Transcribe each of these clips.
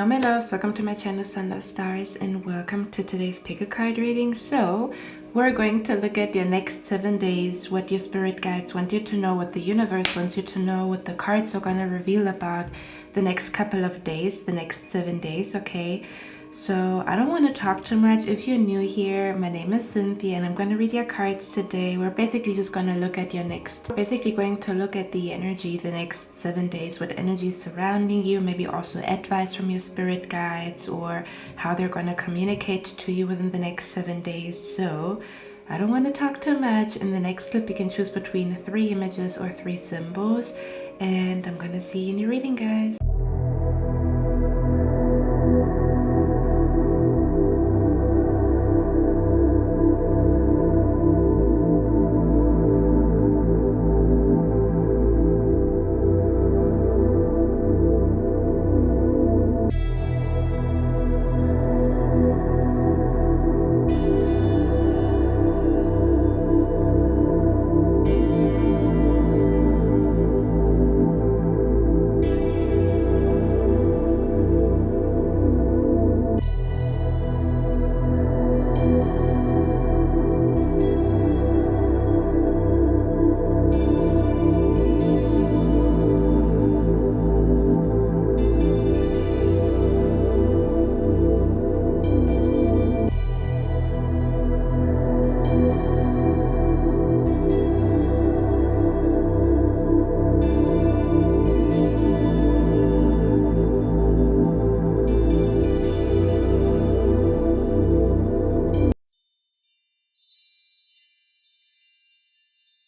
Hello my loves, welcome to my channel Sun Love Stars and welcome to today's pick a card reading. So we're going to look at your next 7 days, what your spirit guides want you to know, what the universe wants you to know, what the cards are going to reveal about the next couple of days, the next 7 days, okay? So I don't want to talk too much. If you're new here, my name is Cynthia and I'm going to read your cards today. We're basically just going to look at your next, going to look at the energy the next 7 days, what energy is surrounding you, maybe also advice from your spirit guides or how they're going to communicate to you within the next 7 days. So I don't want to talk too much. In the next clip you can choose between 3 images or 3 symbols, and I'm going to see you in your reading, guys.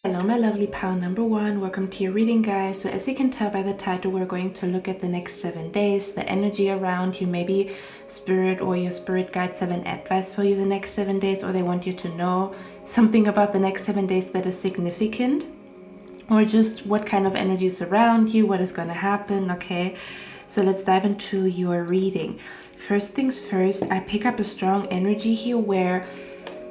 Hello my lovely pal number 1, welcome to your reading, guys. So as you can tell by the title, we're going to look at the next 7 days, the energy around you. Maybe spirit or your spirit guides have an advice for you the next 7 days, or they want you to know something about the next 7 days that is significant, or just what kind of energy is around you, what is going to happen, okay? So let's dive into your reading. First things first, I pick up a strong energy here where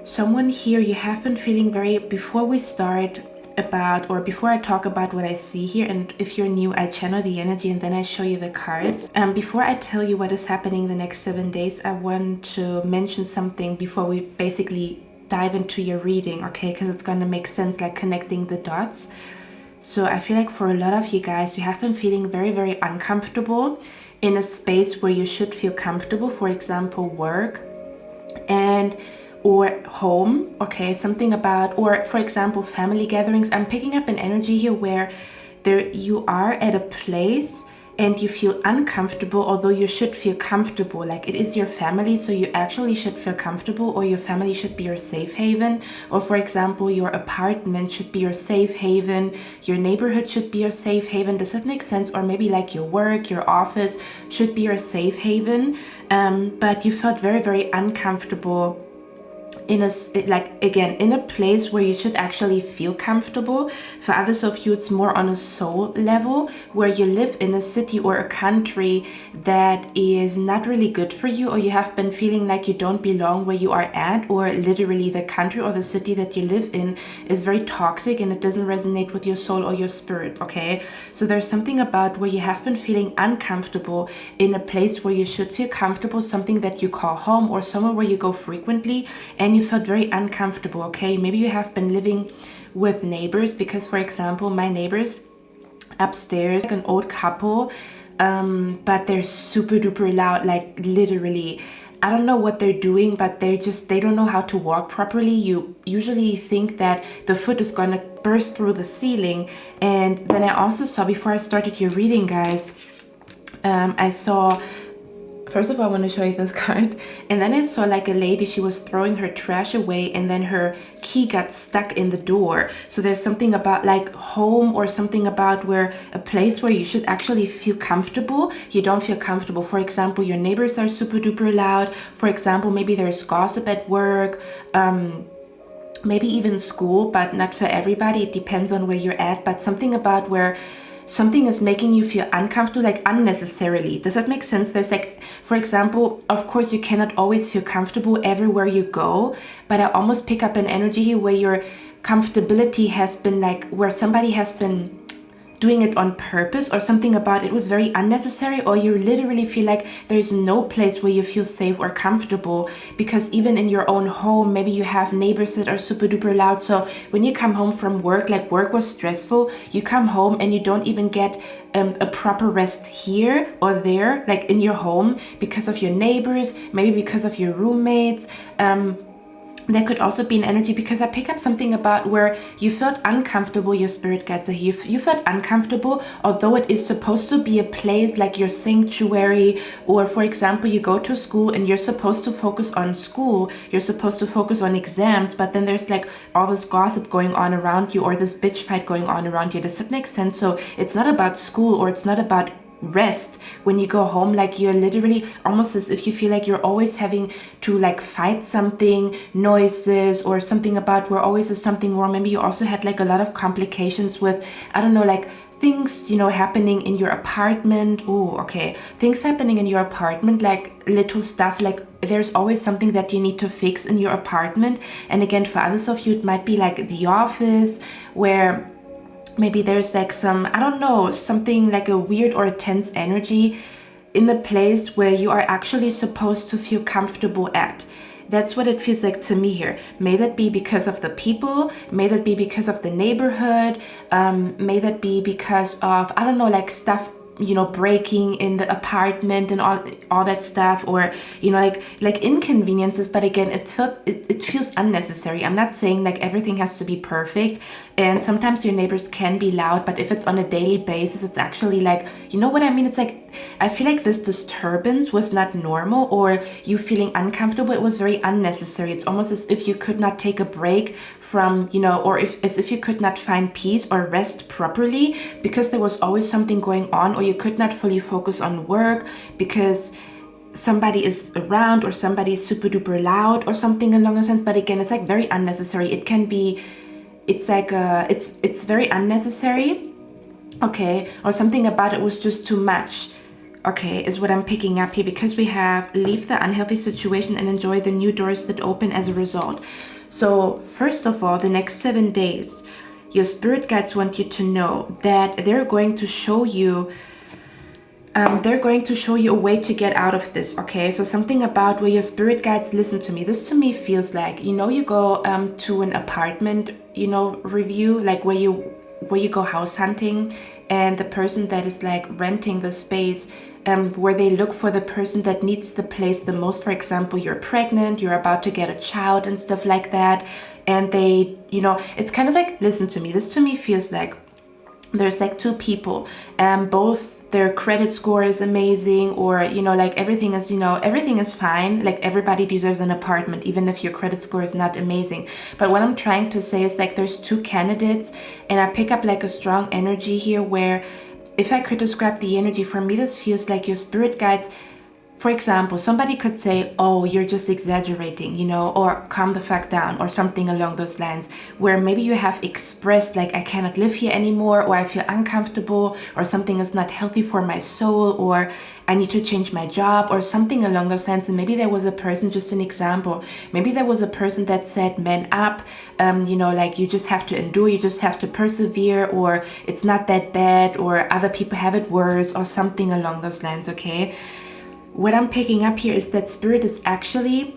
someone here, you have been feeling very, before we start about, or before I talk about what I see here, and if you're new, I channel the energy and then I show you the cards. Before I tell you what is happening the next 7 days, I want to mention something before we basically dive into your reading, okay? Because it's going to make sense, like connecting the dots. So I feel like for a lot of you guys, you have been feeling very, very uncomfortable in a space where you should feel comfortable, for example, work and or home, okay? Something about, or for example, family gatherings. I'm picking up an energy here where you are at a place and you feel uncomfortable, although you should feel comfortable. Like, it is your family, so you actually should feel comfortable, or your family should be your safe haven. Or for example, your apartment should be your safe haven, your neighborhood should be your safe haven. Does that make sense? Or maybe like your work, your office should be your safe haven, but you felt very, very uncomfortable in a, like, again, in a place where you should actually feel comfortable. For others of you, it's more on a soul level, where you live in a city or a country that is not really good for you, or you have been feeling like you don't belong where you are at, or literally the country or the city that you live in is very toxic and it doesn't resonate with your soul or your spirit, okay? So there's something about where you have been feeling uncomfortable in a place where you should feel comfortable, something that you call home or somewhere where you go frequently, and you felt very uncomfortable, okay? Maybe you have been living with neighbors, because for example, my neighbors upstairs, like an old couple, but they're super duper loud, like literally, I don't know what they're doing, but they don't know how to walk properly. You usually think that the foot is gonna burst through the ceiling. And then I also saw, before I started your reading, guys, I saw, first of all, I want to show you this card. And then I saw like a lady, she was throwing her trash away and then her key got stuck in the door. So there's something about like home, or something about where a place where you should actually feel comfortable, you don't feel comfortable. For example, your neighbors are super duper loud. For example, maybe there's gossip at work, maybe even school, but not for everybody. It depends on where you're at, but something about where something is making you feel uncomfortable, like unnecessarily. Does that make sense? There's like, for example, of course you cannot always feel comfortable everywhere you go, but I almost pick up an energy here where your comfortability has been like, where somebody has been doing it on purpose, or something about it was very unnecessary, or you literally feel like there's no place where you feel safe or comfortable, because even in your own home, maybe you have neighbors that are super duper loud. So when you come home from work, like work was stressful, you come home and you don't even get a proper rest here or there, like in your home, because of your neighbors, maybe because of your roommates. There could also be an energy, because I pick up something about where you felt uncomfortable, your spirit guides are here. You felt uncomfortable, although it is supposed to be a place like your sanctuary, or for example, you go to school and you're supposed to focus on school, you're supposed to focus on exams, but then there's like all this gossip going on around you, or this bitch fight going on around you. Does that make sense? So it's not about school, or it's not about rest. When you go home, like you're literally almost as if you feel like you're always having to like fight something, noises or something about where always is something wrong. Maybe you also had like a lot of complications with, I don't know, like things, you know, happening in your apartment. Oh, okay. Things happening in your apartment, like little stuff, like there's always something that you need to fix in your apartment. And again, for others of you, it might be like the office, where maybe there's like some, I don't know, something like a weird or a tense energy in the place where you are actually supposed to feel comfortable at. That's what it feels like to me here. May that be because of the people, may that be because of the neighborhood, may that be because of, I don't know, like stuff, you know, breaking in the apartment and all that stuff, or you know, like inconveniences. But again, it feels unnecessary. I'm not saying like everything has to be perfect, and sometimes your neighbors can be loud, but if it's on a daily basis, it's actually like, you know what I mean? It's like, I feel like this disturbance was not normal, or you feeling uncomfortable, it was very unnecessary. It's almost as if you could not take a break from, you know, or as if you could not find peace or rest properly, because there was always something going on, or you could not fully focus on work because somebody is around, or somebody is super duper loud, or something along those lines. But again, it's like very unnecessary. It can be, it's like it's very unnecessary, okay, or something about it was just too much, okay, is what I'm picking up here, because we have leave the unhealthy situation and enjoy the new doors that open as a result. So first of all, the next 7 days, your spirit guides want you to know that they're going to show you a way to get out of this, okay? So something about where your spirit guides, listen to me. This to me feels like, you know, you go to an apartment, you know, review, like where you go house hunting, and the person that is like renting the space, where they look for the person that needs the place the most. For example, you're pregnant, you're about to get a child and stuff like that, and they, you know, it's kind of like, listen to me. This to me feels like there's like two people, and both their credit score is amazing, or you know, like everything is, you know, everything is fine, like everybody deserves an apartment even if your credit score is not amazing. But what I'm trying to say is like there's two candidates, and I pick up like a strong energy here, where if I could describe the energy, for me this feels like your spirit guides. For example, somebody could say, oh, you're just exaggerating, you know, or calm the fuck down, or something along those lines, where maybe you have expressed like, I cannot live here anymore, or I feel uncomfortable, or something is not healthy for my soul, or I need to change my job, or something along those lines. And maybe there was a person, just an example, maybe there was a person that said, man up, you know, like you just have to endure, you just have to persevere, or it's not that bad, or other people have it worse, or something along those lines, okay? What I'm picking up here is that spirit is actually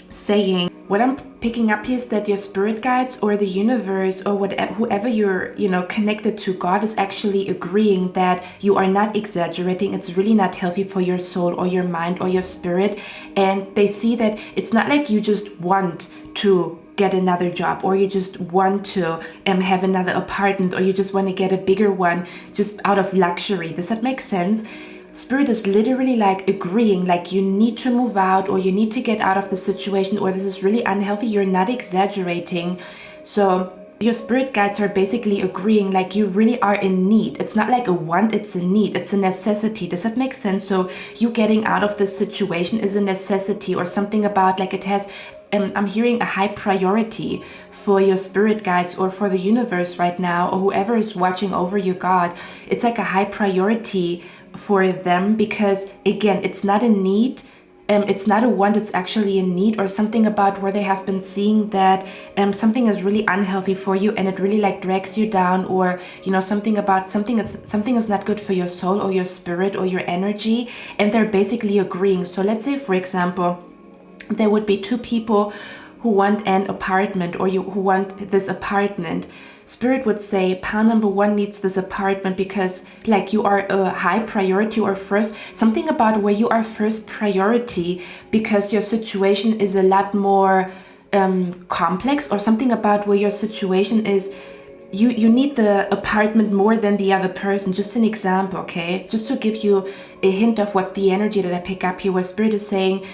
saying, what I'm picking up here is that your spirit guides, or the universe, or whatever, whoever you're, you know, connected to, God is actually agreeing that you are not exaggerating. It's really not healthy for your soul or your mind or your spirit. And they see that it's not like you just want to get another job, or you just want to have another apartment, or you just want to get a bigger one just out of luxury. Does that make sense? Spirit is literally like agreeing, like you need to move out, or you need to get out of the situation, or this is really unhealthy. You're not exaggerating. So your spirit guides are basically agreeing, like you really are in need. It's not like a want, it's a need, it's a necessity. Does that make sense? So you getting out of this situation is a necessity, or something about like it has, I'm hearing a high priority for your spirit guides, or for the universe right now, or whoever is watching over you, God. It's like a high priority for them, because again, it's not a need, it's not a want, it's actually a need, or something about where they have been seeing that something is really unhealthy for you and it really like drags you down, or something about something is not good for your soul or your spirit or your energy, and they're basically agreeing. So let's say, for example, there would be two people who want an apartment, or who want this apartment. Spirit would say pile number one needs this apartment because like you are a high priority, or first, something about where you are first priority because your situation is a lot more complex, or something about where your situation is you need the apartment more than the other person. Just an example, okay? Just to give you a hint of what the energy that I pick up here, where Spirit is saying,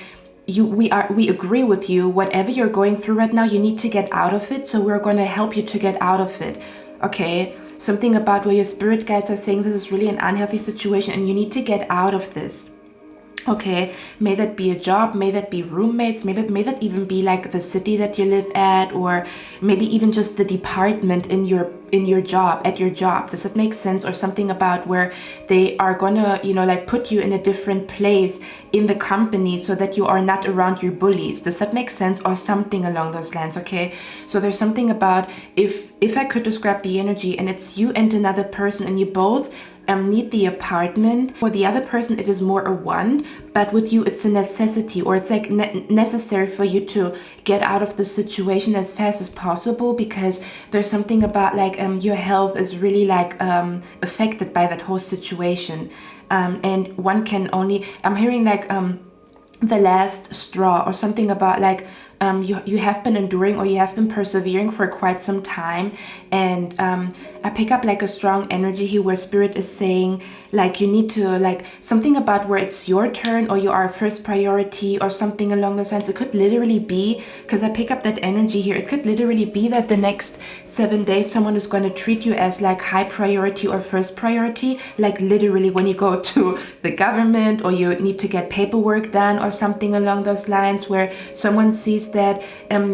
we agree with you. Whatever you're going through right now, you need to get out of it. So we're going to help you to get out of it. Okay. Something about where your spirit guides are saying this is really an unhealthy situation and you need to get out of this. Okay, may that be a job, may that be roommates, maybe that even be like the city that you live at, or maybe even just the department in your job, at your job. Does that make sense? Or something about where they are gonna, like put you in a different place in the company so that you are not around your bullies. Does that make sense? Or something along those lines, okay? So there's something about, if I could describe the energy, and it's you and another person, and you both need the apartment. For the other person, it is more a want, but with you, it's a necessity, or it's like necessary for you to get out of the situation as fast as possible, because there's something about like your health is really like affected by that whole situation. And one can only, I'm hearing like the last straw, or something about like you have been enduring, or you have been persevering for quite some time, and I pick up like a strong energy here where Spirit is saying like you need to, like something about where it's your turn, or you are first priority, or something along those lines. It could literally be, because I pick up that energy here, it could literally be that the next 7 days someone is going to treat you as like high priority or first priority, like literally when you go to the government, or you need to get paperwork done, or something along those lines, where someone sees that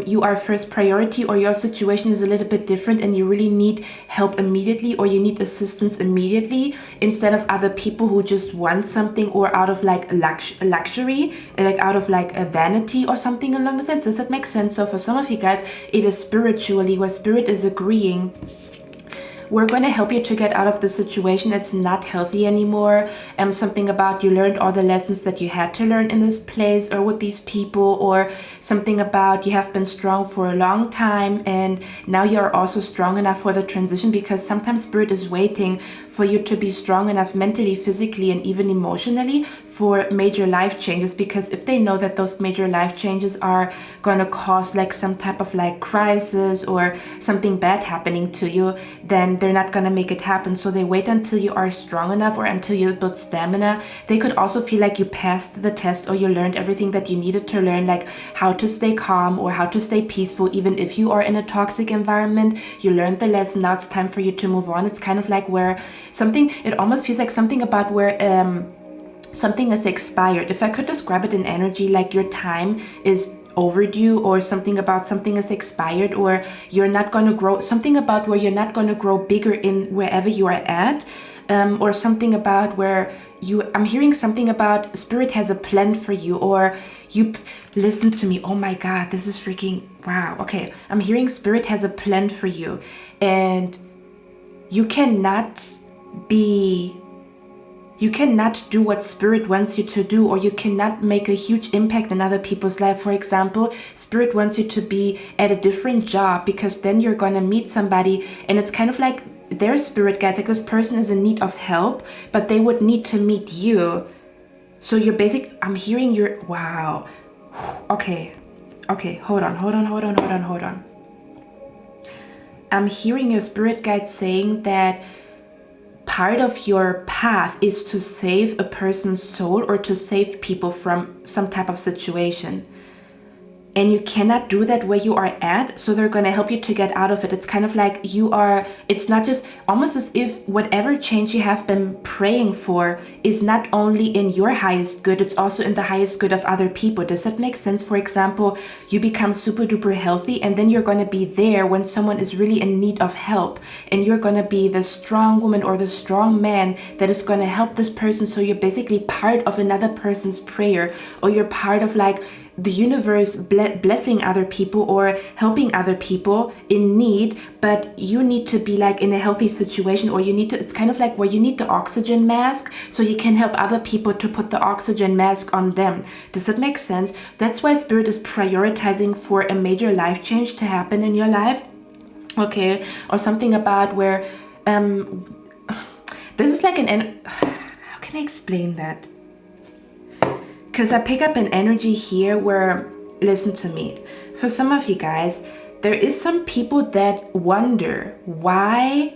you are first priority, or your situation is a little bit different and you really need help immediately, or you need assistance immediately, instead of other people who just want something, or out of like luxury, like out of like a vanity or something along the sense. Does that make sense? So for some of you guys, it is spiritually where Spirit is agreeing, we're going to help you to get out of the situation. It's not healthy anymore. Something about you learned all the lessons that you had to learn in this place or with these people, or something about you have been strong for a long time and now you're also strong enough for the transition, because sometimes Spirit is waiting for you to be strong enough mentally, physically, and even emotionally for major life changes. Because if they know that those major life changes are going to cause like some type of like crisis or something bad happening to you, then they're not going to make it happen. So they wait until you are strong enough, or until you build stamina. They could also feel like you passed the test, or you learned everything that you needed to learn, like how to stay calm or how to stay peaceful. Even if you are in a toxic environment, you learned the lesson. Now it's time for you to move on. It's kind of like where something, it almost feels like something about where something is expired. If I could describe it in energy, like your time is overdue, or something about something is expired, or you're not going to grow, something about where you're not going to grow bigger in wherever you are at, or something about where I'm hearing something about Spirit has a plan for you, or listen to me, oh my God, this is freaking wow. Okay, I'm hearing Spirit has a plan for you, and you cannot do what Spirit wants you to do, or you cannot make a huge impact in other people's life. For example, Spirit wants you to be at a different job, because then you're going to meet somebody, and it's kind of like their spirit guides, like this person is in need of help, but they would need to meet you. So you're I'm hearing your, wow. Okay, hold on. I'm hearing your spirit guide saying that part of your path is to save a person's soul, or to save people from some type of situation. and you cannot do that where you are at, so they're going to help you to get out of it. It's kind of like it's not just almost as if whatever change you have been praying for is not only in your highest good, it's also in the highest good of other people. Does that make sense? For example, you become super duper healthy, and then you're going to be there when someone is really in need of help, and you're going to be the strong woman or the strong man that is going to help this person. So you're basically part of another person's prayer, or you're part of like the universe blessing other people or helping other people in need, but you need to be like in a healthy situation, or it's kind of like where you need the oxygen mask so you can help other people to put the oxygen mask on them. Does that make sense? That's why Spirit is prioritizing for a major life change to happen in your life. Okay, or something about where this is like how can I explain that? Because I pick up an energy here where, listen to me, for some of you guys, there is some people that wonder why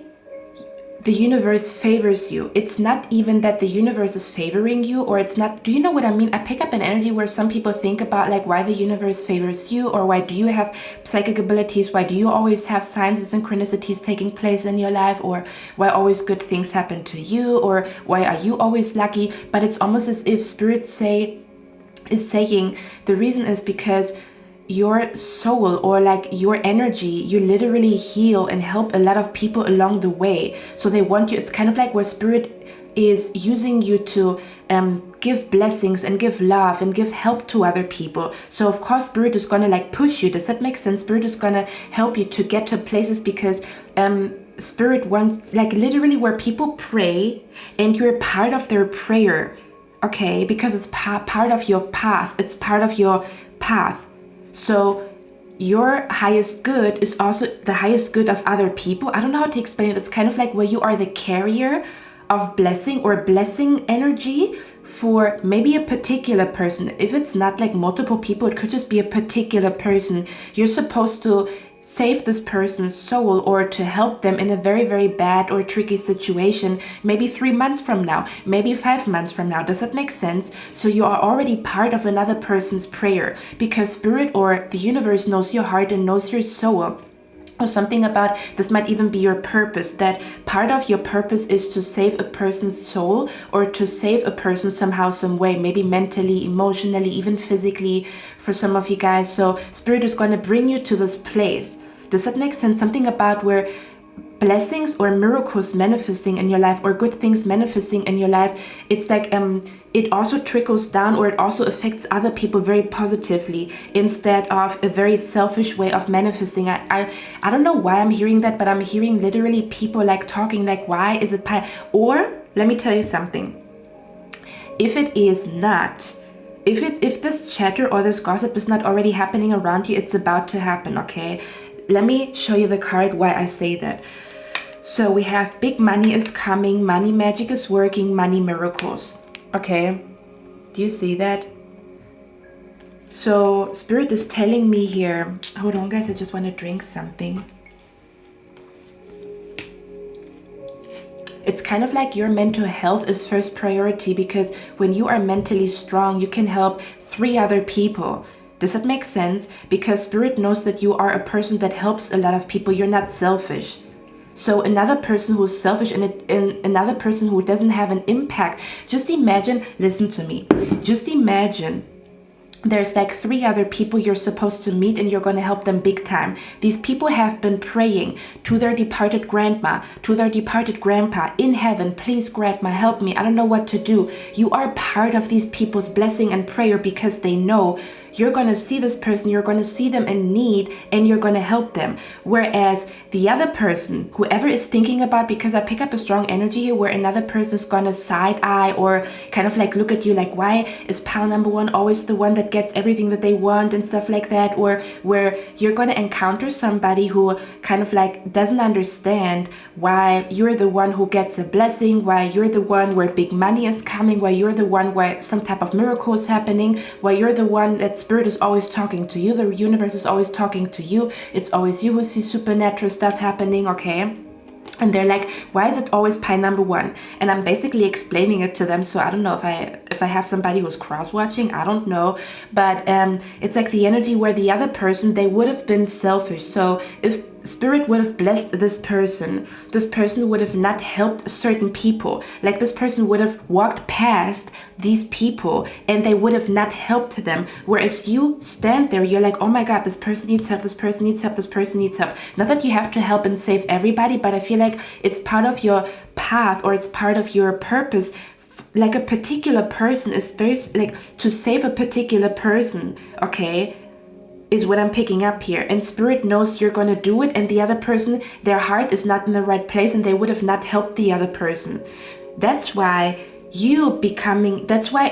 the universe favors you. It's not even that the universe is favoring you, or it's not, do you know what I mean? I pick up an energy where some people think about like why the universe favors you, or why do you have psychic abilities, why do you always have signs and synchronicities taking place in your life, or why always good things happen to you, or why are you always lucky? But it's almost as if Spirit is saying the reason is because your soul, or like your energy, you literally heal and help a lot of people along the way. So they want you, it's kind of like where Spirit is using you to give blessings and give love and give help to other people. So of course Spirit is gonna like push you. Does that make sense? Spirit is gonna help you to get to places, because Spirit wants, like literally where people pray and you're part of their prayer. Okay, because it's part of your path. It's part of your path. So your highest good is also the highest good of other people. I don't know how to explain it. It's kind of like where you are the carrier of blessing or blessing energy for maybe a particular person. If it's not like multiple people, it could just be a particular person. You're supposed to save this person's soul, or to help them in a very, very bad or tricky situation, maybe 3 months from now, maybe 5 months from now. Does that make sense? So you are already part of another person's prayer, because Spirit or the universe knows your heart and knows your soul. Or something about this might even be your purpose, that part of your purpose is to save a person's soul, or to save a person somehow, some way, maybe mentally, emotionally, even physically for some of you guys. So Spirit is going to bring you to this place. Does that make sense? Something about where blessings or miracles manifesting in your life, or good things manifesting in your life, it's like it also trickles down, or it also affects other people very positively, instead of a very selfish way of manifesting. I don't know why I'm hearing that, but I'm hearing literally people like talking like, why is it or let me tell you something. If it is not, if this chatter or this gossip is not already happening around you, it's about to happen. Okay, let me show you the card why I say that. So we have big money is coming, money magic is working, money miracles. Okay, do you see that? So Spirit is telling me here, hold on guys, I just want to drink something. It's kind of like your mental health is first priority, because when you are mentally strong, you can help 3 other people. Does that make sense? Because Spirit knows that you are a person that helps a lot of people. You're not selfish. So another person who's selfish and another person who doesn't have an impact, just imagine, listen to me, just imagine there's like 3 other people you're supposed to meet, and you're going to help them big time. These people have been praying to their departed grandma, to their departed grandpa, in heaven, please grandma, help me, I don't know what to do. You are part of these people's blessing and prayer, because they know you're going to see this person, you're going to see them in need, and you're going to help them. Whereas the other person, whoever is thinking about, because I pick up a strong energy here where another person is going to side eye or kind of like look at you like, why is pal number 1 always the one that gets everything that they want and stuff like that? Or where you're going to encounter somebody who kind of like doesn't understand why you're the one who gets a blessing, why you're the one where big money is coming, why you're the one where some type of miracle is happening, why you're the one that Spirit is always talking to you, the universe is always talking to you, it's always you who sees supernatural stuff happening. Okay, And they're like, why is it always pie number one? And I'm basically explaining it to them. So I don't know if I have somebody who's cross-watching, I don't know. But it's like the energy where the other person, they would have been selfish. So if Spirit would have blessed this person would have not helped certain people. Like this person would have walked past these people and they would have not helped them. Whereas you stand there, you're like, oh my God, this person needs help, this person needs help, this person needs help. Not that you have to help and save everybody, but I feel like it's part of your path or it's part of your purpose. Like a particular person is very, like to save a particular person, okay, is what I'm picking up here. And Spirit knows you're going to do it, and the other person, their heart is not in the right place and they would have not helped the other person. That's why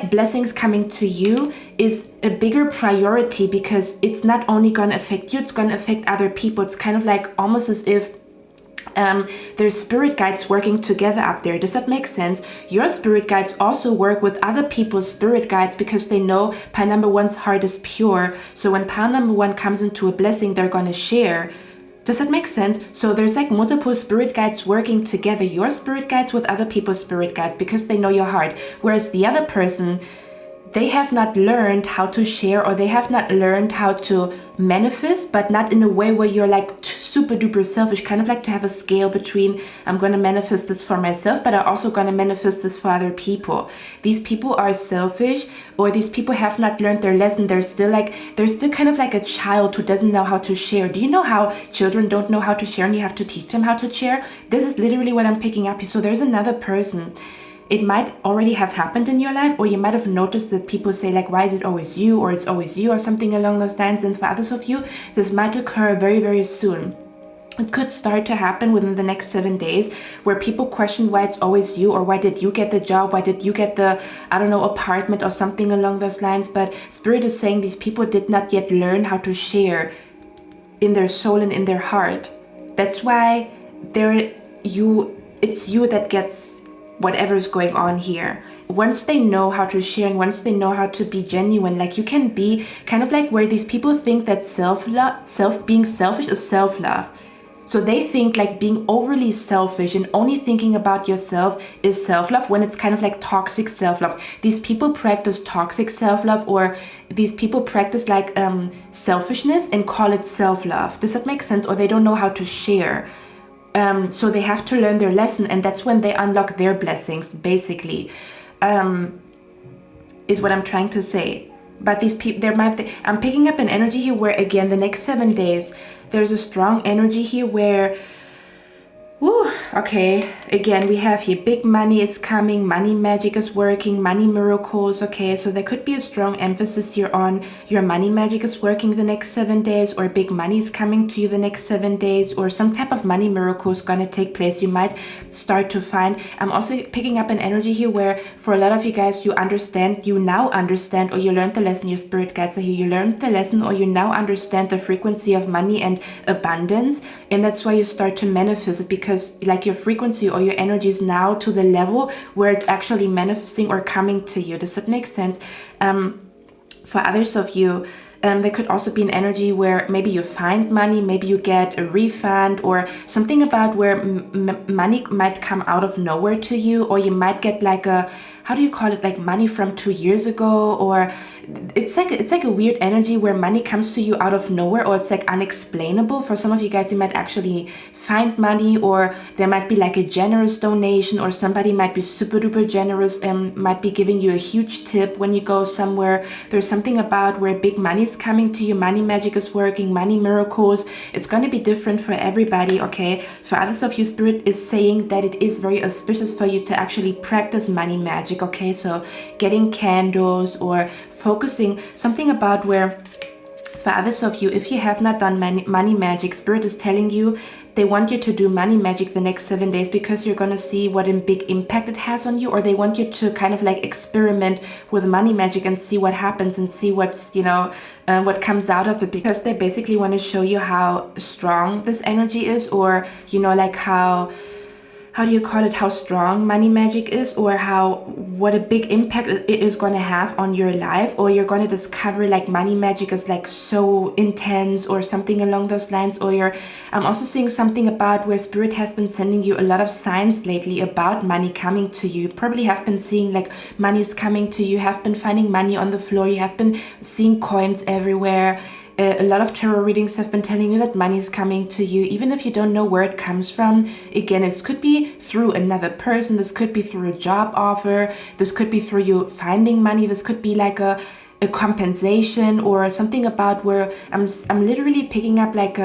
blessings coming to you is a bigger priority, because it's not only going to affect you, it's going to affect other people. It's kind of like almost as if there's spirit guides working together up there. Does that make sense? Your spirit guides also work with other people's spirit guides because they know pile number one's heart is pure. So when pile number one comes into a blessing, they're going to share. Does that make sense? So there's like multiple spirit guides working together. Your spirit guides with other people's spirit guides because they know your heart. Whereas the other person, they have not learned how to share, or they have not learned how to manifest, but not in a way where you're like super duper selfish, kind of like to have a scale between I'm going to manifest this for myself, but I'm also going to manifest this for other people. These people are selfish, or these people have not learned their lesson. They're still kind of like a child who doesn't know how to share. Do you know how children don't know how to share and you have to teach them how to share? This is literally what I'm picking up here. So there's another person. It might already have happened in your life, or you might have noticed that people say like, why is it always you, or it's always you, or something along those lines. And for others of you, this might occur very, very soon. It could start to happen within the next 7 days, where people question why it's always you, or why did you get the job, why did you get the, I don't know, apartment or something along those lines. But Spirit is saying these people did not yet learn how to share in their soul and in their heart. That's why it's you that gets whatever's going on here. Once they know how to share and once they know how to be genuine, like you can be kind of like where these people think that being selfish is self-love. So they think like being overly selfish and only thinking about yourself is self-love, when it's kind of like toxic self-love. These people practice toxic self-love, or these people practice like selfishness and call it self-love. Does that make sense? Or they don't know how to share. So they have to learn their lesson, and that's when they unlock their blessings, basically, is what I'm trying to say. But these people, I'm picking up an energy here where, again, the next 7 days, there's a strong energy here where, okay, again, we have here big money, it's coming, money magic is working, money miracles, okay, so there could be a strong emphasis here on your money magic is working the next 7 days, or big money is coming to you the next 7 days, or some type of money miracle is going to take place. You might start to find, I'm also picking up an energy here where for a lot of you guys, you now understand, or you learned the lesson, your spirit guides are here, you learned the lesson, or you now understand the frequency of money and abundance, and that's why you start to manifest it, because like your frequency or your energy is now to the level where it's actually manifesting or coming to you. Does that make sense? For others of you, there could also be an energy where maybe you find money, maybe you get a refund, or something about where money might come out of nowhere to you, or you might get like a, how do you call it, like money from 2 years ago, or it's like a weird energy where money comes to you out of nowhere, or it's like unexplainable. For some of you guys, you might actually find money, or there might be like a generous donation, or somebody might be super duper generous and might be giving you a huge tip when you go somewhere. There's something about where big money is coming to you, money magic is working, money miracles. It's going to be different for everybody, okay? For others of you, Spirit is saying that it is very auspicious for you to actually practice money magic, okay? So getting candles or focusing, something about where for others of you, if you have not done money magic, Spirit is telling you they want you to do money magic the next 7 days, because you're going to see what a big impact it has on you, or they want you to kind of like experiment with money magic and see what happens and see what's, what comes out of it, because they basically want to show you how strong this energy is, or, like how how do you call it, how strong money magic is, or what a big impact it is going to have on your life, or you're going to discover like money magic is like so intense or something along those lines. Or I'm also seeing something about where spirit has been sending you a lot of signs lately about money coming to you. You probably have been seeing like money is coming to you, you have been finding money on the floor, you have been seeing coins everywhere. A lot of tarot readings have been telling you that money is coming to you, even if you don't know where it comes from. Again, it could be through another person, this could be through a job offer, this could be through you finding money, this could be like a compensation or something about where I'm literally picking up like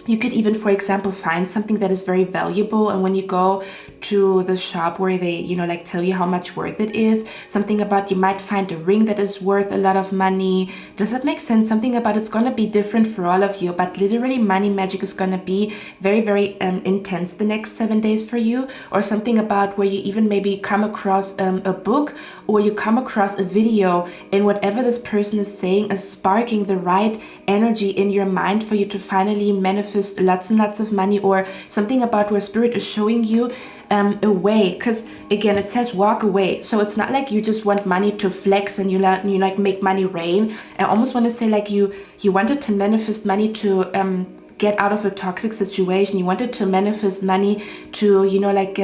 you could even, for example, find something that is very valuable, and when you go to the shop where they, you know, like tell you how much worth it is, something about you might find a ring that is worth a lot of money. Does that make sense? Something about it's going to be different for all of you, but literally money magic is going to be very, very intense the next 7 days for you. Or something about where you even maybe come across a book, or you come across a video, and whatever this person is saying is sparking the right energy in your mind for you to finally manifest lots and lots of money. Or something about where spirit is showing you a way, because again it says walk away, so it's not like you just want money to flex and you like make money rain. I almost want to say like you wanted to manifest money to get out of a toxic situation, you wanted to manifest money to, you know, like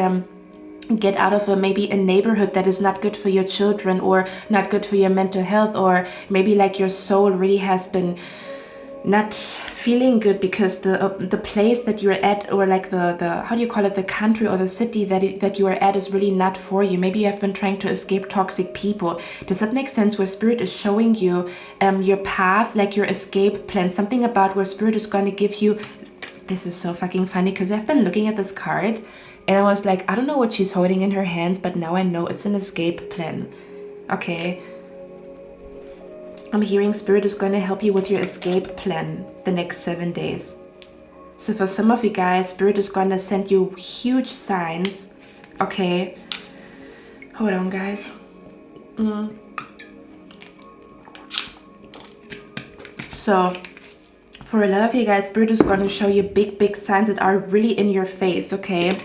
get out of maybe a neighborhood that is not good for your children or not good for your mental health, or maybe like your soul really has been not feeling good because the place that you're at, or like the how do you call it, the country or the city that you are at is really not for you. Maybe you have been trying to escape toxic people. Does that make sense? Where spirit is showing you your path, like your escape plan, something about where spirit is going to give you. This is so fucking funny because I've been looking at this card and I was like, I don't know what she's holding in her hands, but now I know it's an escape plan. Okay, I'm hearing spirit is going to help you with your escape plan the next 7 days. So for some of you guys, spirit is going to send you huge signs. Okay, hold on guys. So for a lot of you guys, spirit is going to show you big signs that are really in your face. Okay,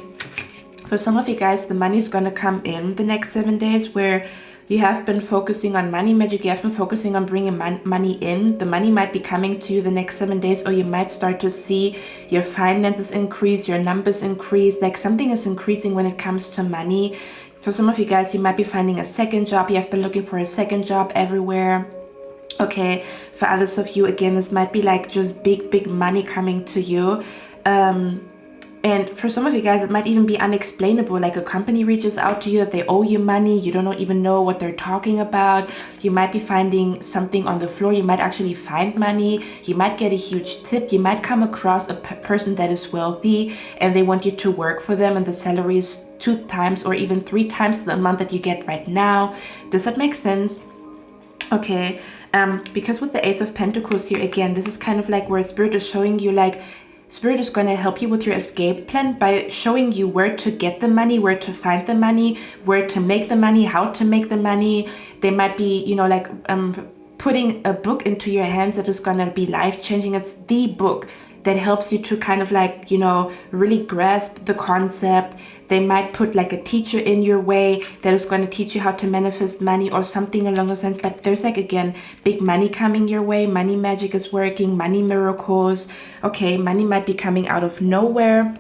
for some of you guys, the money is going to come in the next 7 days, where you have been focusing on money magic, you have been focusing on bringing money in. The money might be coming to you the next 7 days, or you might start to see your finances increase, your numbers increase, like something is increasing when it comes to money. For some of you guys, you might be finding a second job, you have been looking for a second job everywhere. Okay, for others of you, again, this might be like just big money coming to you. And for some of you guys, it might even be unexplainable, like a company reaches out to you that they owe you money, you don't even know what they're talking about. You might be finding something on the floor, you might actually find money, you might get a huge tip, you might come across a person that is wealthy and they want you to work for them, and the salary is 2 times or even 3 times the amount that you get right now. Does that make sense? Okay, because with the Ace of Pentacles here, again, this is kind of like where spirit is showing you, like, spirit is going to help you with your escape plan by showing you where to get the money, where to find the money, where to make the money, how to make the money. They might be, you know, like putting a book into your hands that is going to be life-changing. It's the book that helps you to kind of like, you know, really grasp the concept. They might put like a teacher in your way that is going to teach you how to manifest money or something along those lines. But there's like, again, big money coming your way. Money magic is working, money miracles. Okay, money might be coming out of nowhere.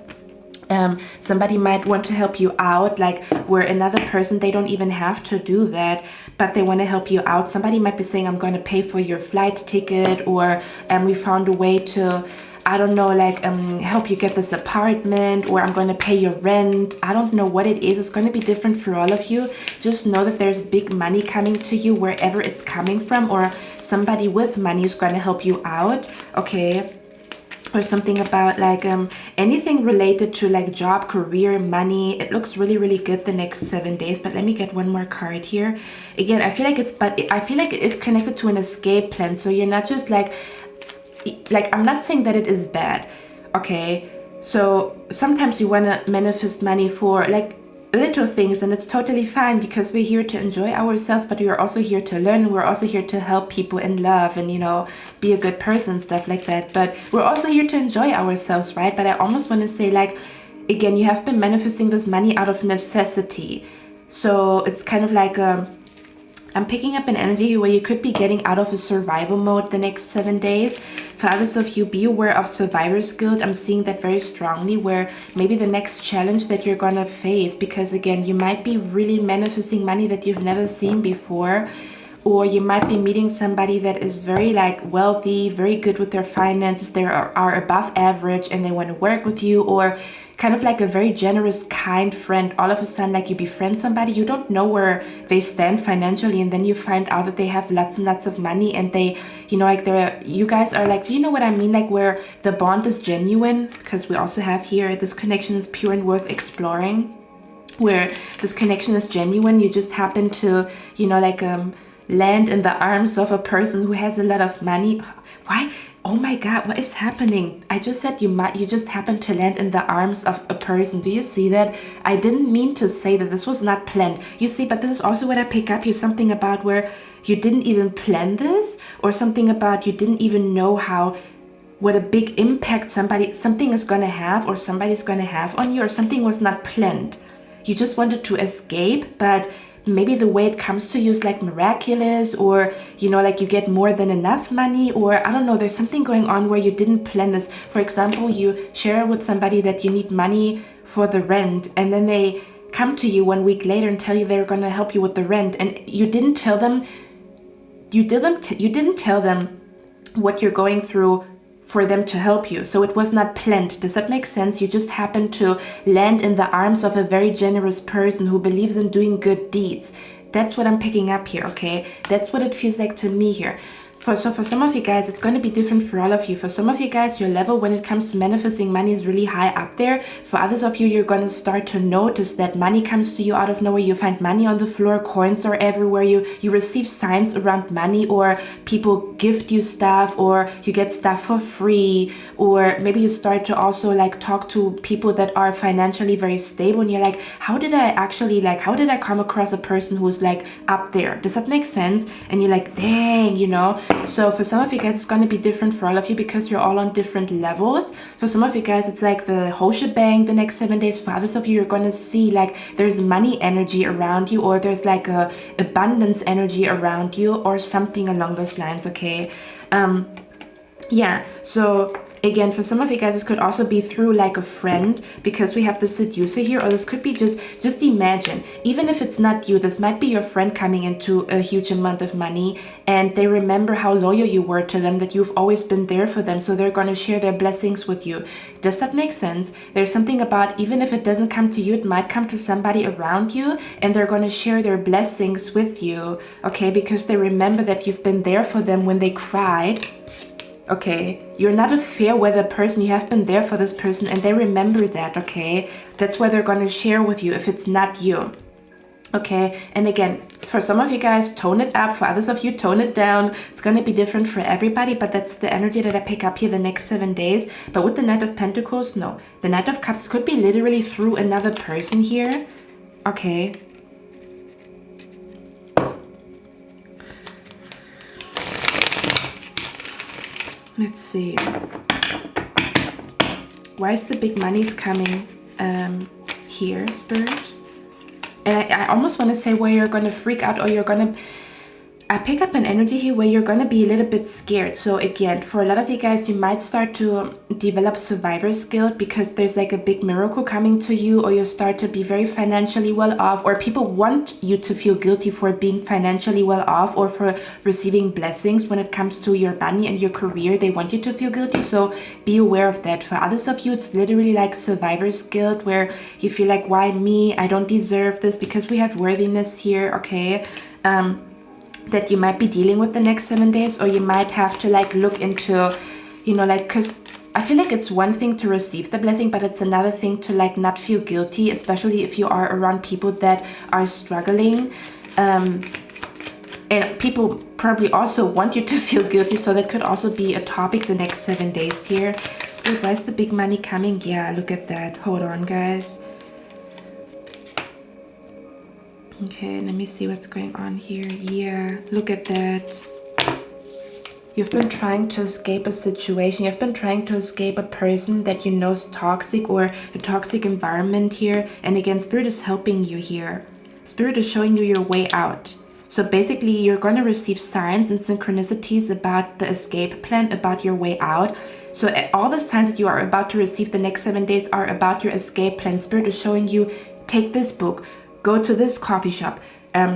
Somebody might want to help you out, like where another person, they don't even have to do that, but they want to help you out. Somebody might be saying, I'm going to pay for your flight ticket, or we found a way to, I don't know, like help you get this apartment, or I'm going to pay your rent. I don't know what it is. It's going to be different for all of you. Just know that there's big money coming to you wherever it's coming from, or somebody with money is going to help you out. Okay, or something about like anything related to like job, career, money. It looks really good the next 7 days. But let me get one more card here. Again, I feel like it is connected to an escape plan. So you're not just like I'm not saying that it is bad. Okay, so sometimes you want to manifest money for like little things, and it's totally fine, because we're here to enjoy ourselves, but we are also here to learn. We're also here to help people in love and, you know, be a good person, stuff like that. But we're also here to enjoy ourselves, right? But I almost want to say, like, again, you have been manifesting this money out of necessity. So it's kind of like I'm picking up an energy here where you could be getting out of a survival mode the next 7 days. For others of you, be aware of survivor's guilt. I'm seeing that very strongly, where maybe the next challenge that you're gonna face, because again, you might be really manifesting money that you've never seen before, or you might be meeting somebody that is very like wealthy, very good with their finances, they are above average and they want to work with you, or kind of like a very generous, kind friend. All of a sudden, like you befriend somebody, you don't know where they stand financially, and then you find out that they have lots and lots of money, and they, you know, like you guys are like, do you know what I mean? Like where the bond is genuine, because we also have here, this connection is pure and worth exploring, where this connection is genuine. You just happen to, you know, like land in the arms of a person who has a lot of money. Why? Oh my God, what is happening? I just said you just happen to land in the arms of a person. Do you see that? I didn't mean to say that. This was not planned. You see, but this is also what I pick up here, something about where you didn't even plan this, or something about you didn't even know what a big impact something is gonna have, or somebody's gonna have on you, or something was not planned. You just wanted to escape, but maybe the way it comes to you is like miraculous, or you know, like you get more than enough money, or I don't know, there's something going on where you didn't plan this. For example, you share with somebody that you need money for the rent, and then they come to you 1 week later and tell you they're gonna help you with the rent, and you didn't tell them what you're going through for them to help you. So it was not planned. Does that make sense? You just happened to land in the arms of a very generous person who believes in doing good deeds. That's what I'm picking up here, okay? That's what it feels like to me here. So for some of you guys, it's going to be different for all of you. For some of you guys, your level when it comes to manifesting money is really high up there. For others of you, you're going to start to notice that money comes to you out of nowhere. You find money on the floor, coins are everywhere. You receive signs around money, or people gift you stuff, or you get stuff for free, or maybe you start to also like talk to people that are financially very stable, and you're like, how did I come across a person who's like up there? Does that make sense? And you're like, dang, you know. So for some of you guys, it's going to be different for all of you because you're all on different levels. For some of you guys, it's like the whole shebang the next 7 days. For others of you, you're going to see like there's money energy around you, or there's like a abundance energy around you, or something along those lines, okay? Yeah, so again, for some of you guys, this could also be through like a friend, because we have the seducer here, or this could be just imagine, even if it's not you, this might be your friend coming into a huge amount of money, and they remember how loyal you were to them, that you've always been there for them, so they're going to share their blessings with you. Does that make sense? There's something about, even if it doesn't come to you, it might come to somebody around you, and they're going to share their blessings with you, okay, because they remember that you've been there for them when they cried. Okay, you're not a fair weather person, you have been there for this person, and they remember that, okay? That's why they're gonna share with you if it's not you. Okay, and again, for some of you guys, tone it up. For others of you, tone it down. It's gonna be different for everybody, but that's the energy that I pick up here the next 7 days. But with the Knight of Pentacles, no. The Knight of Cups could be literally through another person here. Okay. Let's see. Why is the big money's coming here, Spirit? And I almost want to say where you're going to freak out, or you're going to... I pick up an energy here where you're going to be a little bit scared. So again, for a lot of you guys, you might start to develop survivor's guilt because there's like a big miracle coming to you, or you start to be very financially well off, or people want you to feel guilty for being financially well off, or for receiving blessings when it comes to your money and your career. They want you to feel guilty, so be aware of that. For others of you, it's literally like survivor's guilt, where you feel like, why me? I don't deserve this, because we have worthiness here, okay? That you might be dealing with the next 7 days, or you might have to like look into, you know, like, because I feel like it's one thing to receive the blessing, but it's another thing to like not feel guilty, especially if you are around people that are struggling, and people probably also want you to feel guilty, so that could also be a topic the next 7 days here. Spirit, why is the big money coming? Yeah, look at that. Hold on, guys. Okay, let me see what's going on here. Yeah, look at that. You've been trying to escape a situation. You've been trying to escape a person that you know is toxic, or a toxic environment here. And again, Spirit is helping you here. Spirit is showing you your way out. So basically, you're going to receive signs and synchronicities about the escape plan, about your way out. So all the signs that you are about to receive the next 7 days are about your escape plan. Spirit is showing you, take this book, go to this coffee shop,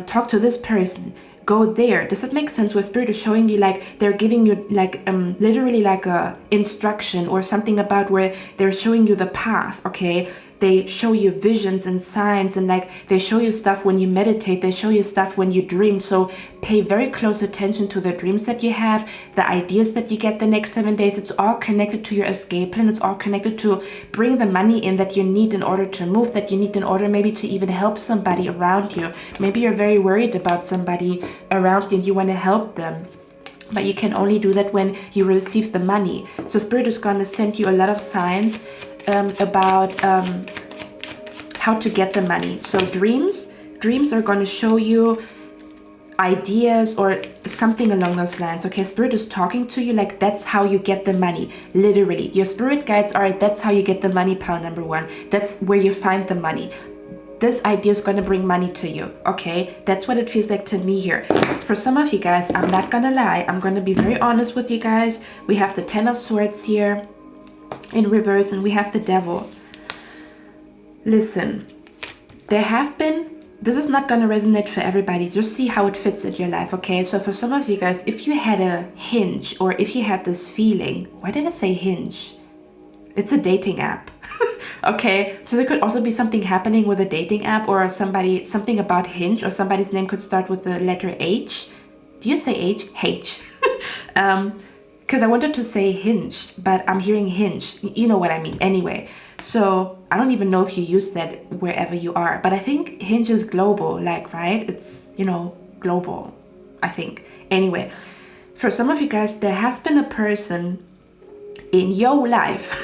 talk to this person, go there. Does that make sense? Where Spirit is showing you, like, they're giving you like literally like a instruction or something about where they're showing you the path. Okay, they show you visions and signs, and like they show you stuff when you meditate, they show you stuff when you dream. So pay very close attention to the dreams that you have, the ideas that you get the next 7 days. It's all connected to your escape plan. It's all connected to bring the money in that you need in order to move, that you need in order maybe to even help somebody around you. Maybe you're very worried about somebody around you and you want to help them, but you can only do that when you receive the money. So Spirit is going to send you a lot of signs about how to get the money. So dreams are going to show you ideas or something along those lines. Okay, Spirit is talking to you like that's how you get the money. Literally, your spirit guides are, that's how you get the money, pal number one. That's where you find the money. This idea is going to bring money to you. Okay, that's what it feels like to me here. For some of you guys, I'm not gonna lie, I'm going to be very honest with you guys. We have the 10 of Swords here in reverse, and we have the Devil. Listen, there have been, this is not going to resonate for everybody. Just see how it fits in your life. Okay, so for some of you guys, if you had a hinge, or if you had this feeling, why did I say hinge? It's a dating app. Okay, so there could also be something happening with a dating app, or something about Hinge, or somebody's name could start with the letter H. Do you say H? H. Because I wanted to say hinge, but I'm hearing hinge. You know what I mean. Anyway, so I don't even know if you use that wherever you are, but I think hinge is global, like, right? It's, you know, global, I think. Anyway, for some of you guys, there has been a person in your life.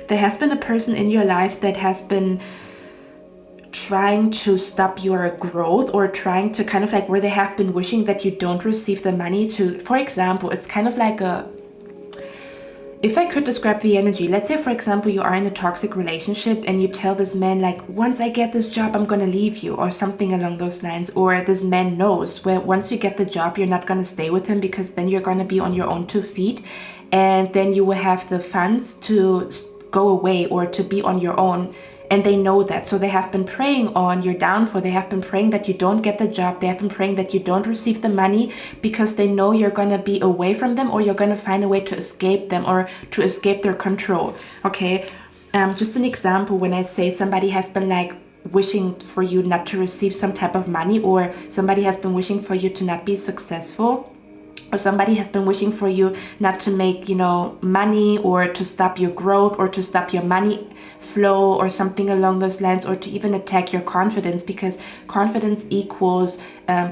There has been a person in your life that has been trying to stop your growth, or trying to kind of like, where they have been wishing that you don't receive the money to, for example, it's kind of like a, if I could describe the energy, let's say, for example, you are in a toxic relationship and you tell this man, like, once I get this job, I'm gonna leave you, or something along those lines. Or this man knows where once you get the job, you're not gonna stay with him, because then you're gonna be on your own 2 feet, and then you will have the funds to go away or to be on your own. And they know that. So they have been praying on your downfall. They have been praying that you don't get the job. They have been praying that you don't receive the money, because they know you're going to be away from them, or you're going to find a way to escape them, or to escape their control. Okay. Just an example, when I say somebody has been like wishing for you not to receive some type of money, or somebody has been wishing for you to not be successful, or somebody has been wishing for you not to make, you know, money, or to stop your growth, or to stop your money flow, or something along those lines, or to even attack your confidence, because confidence equals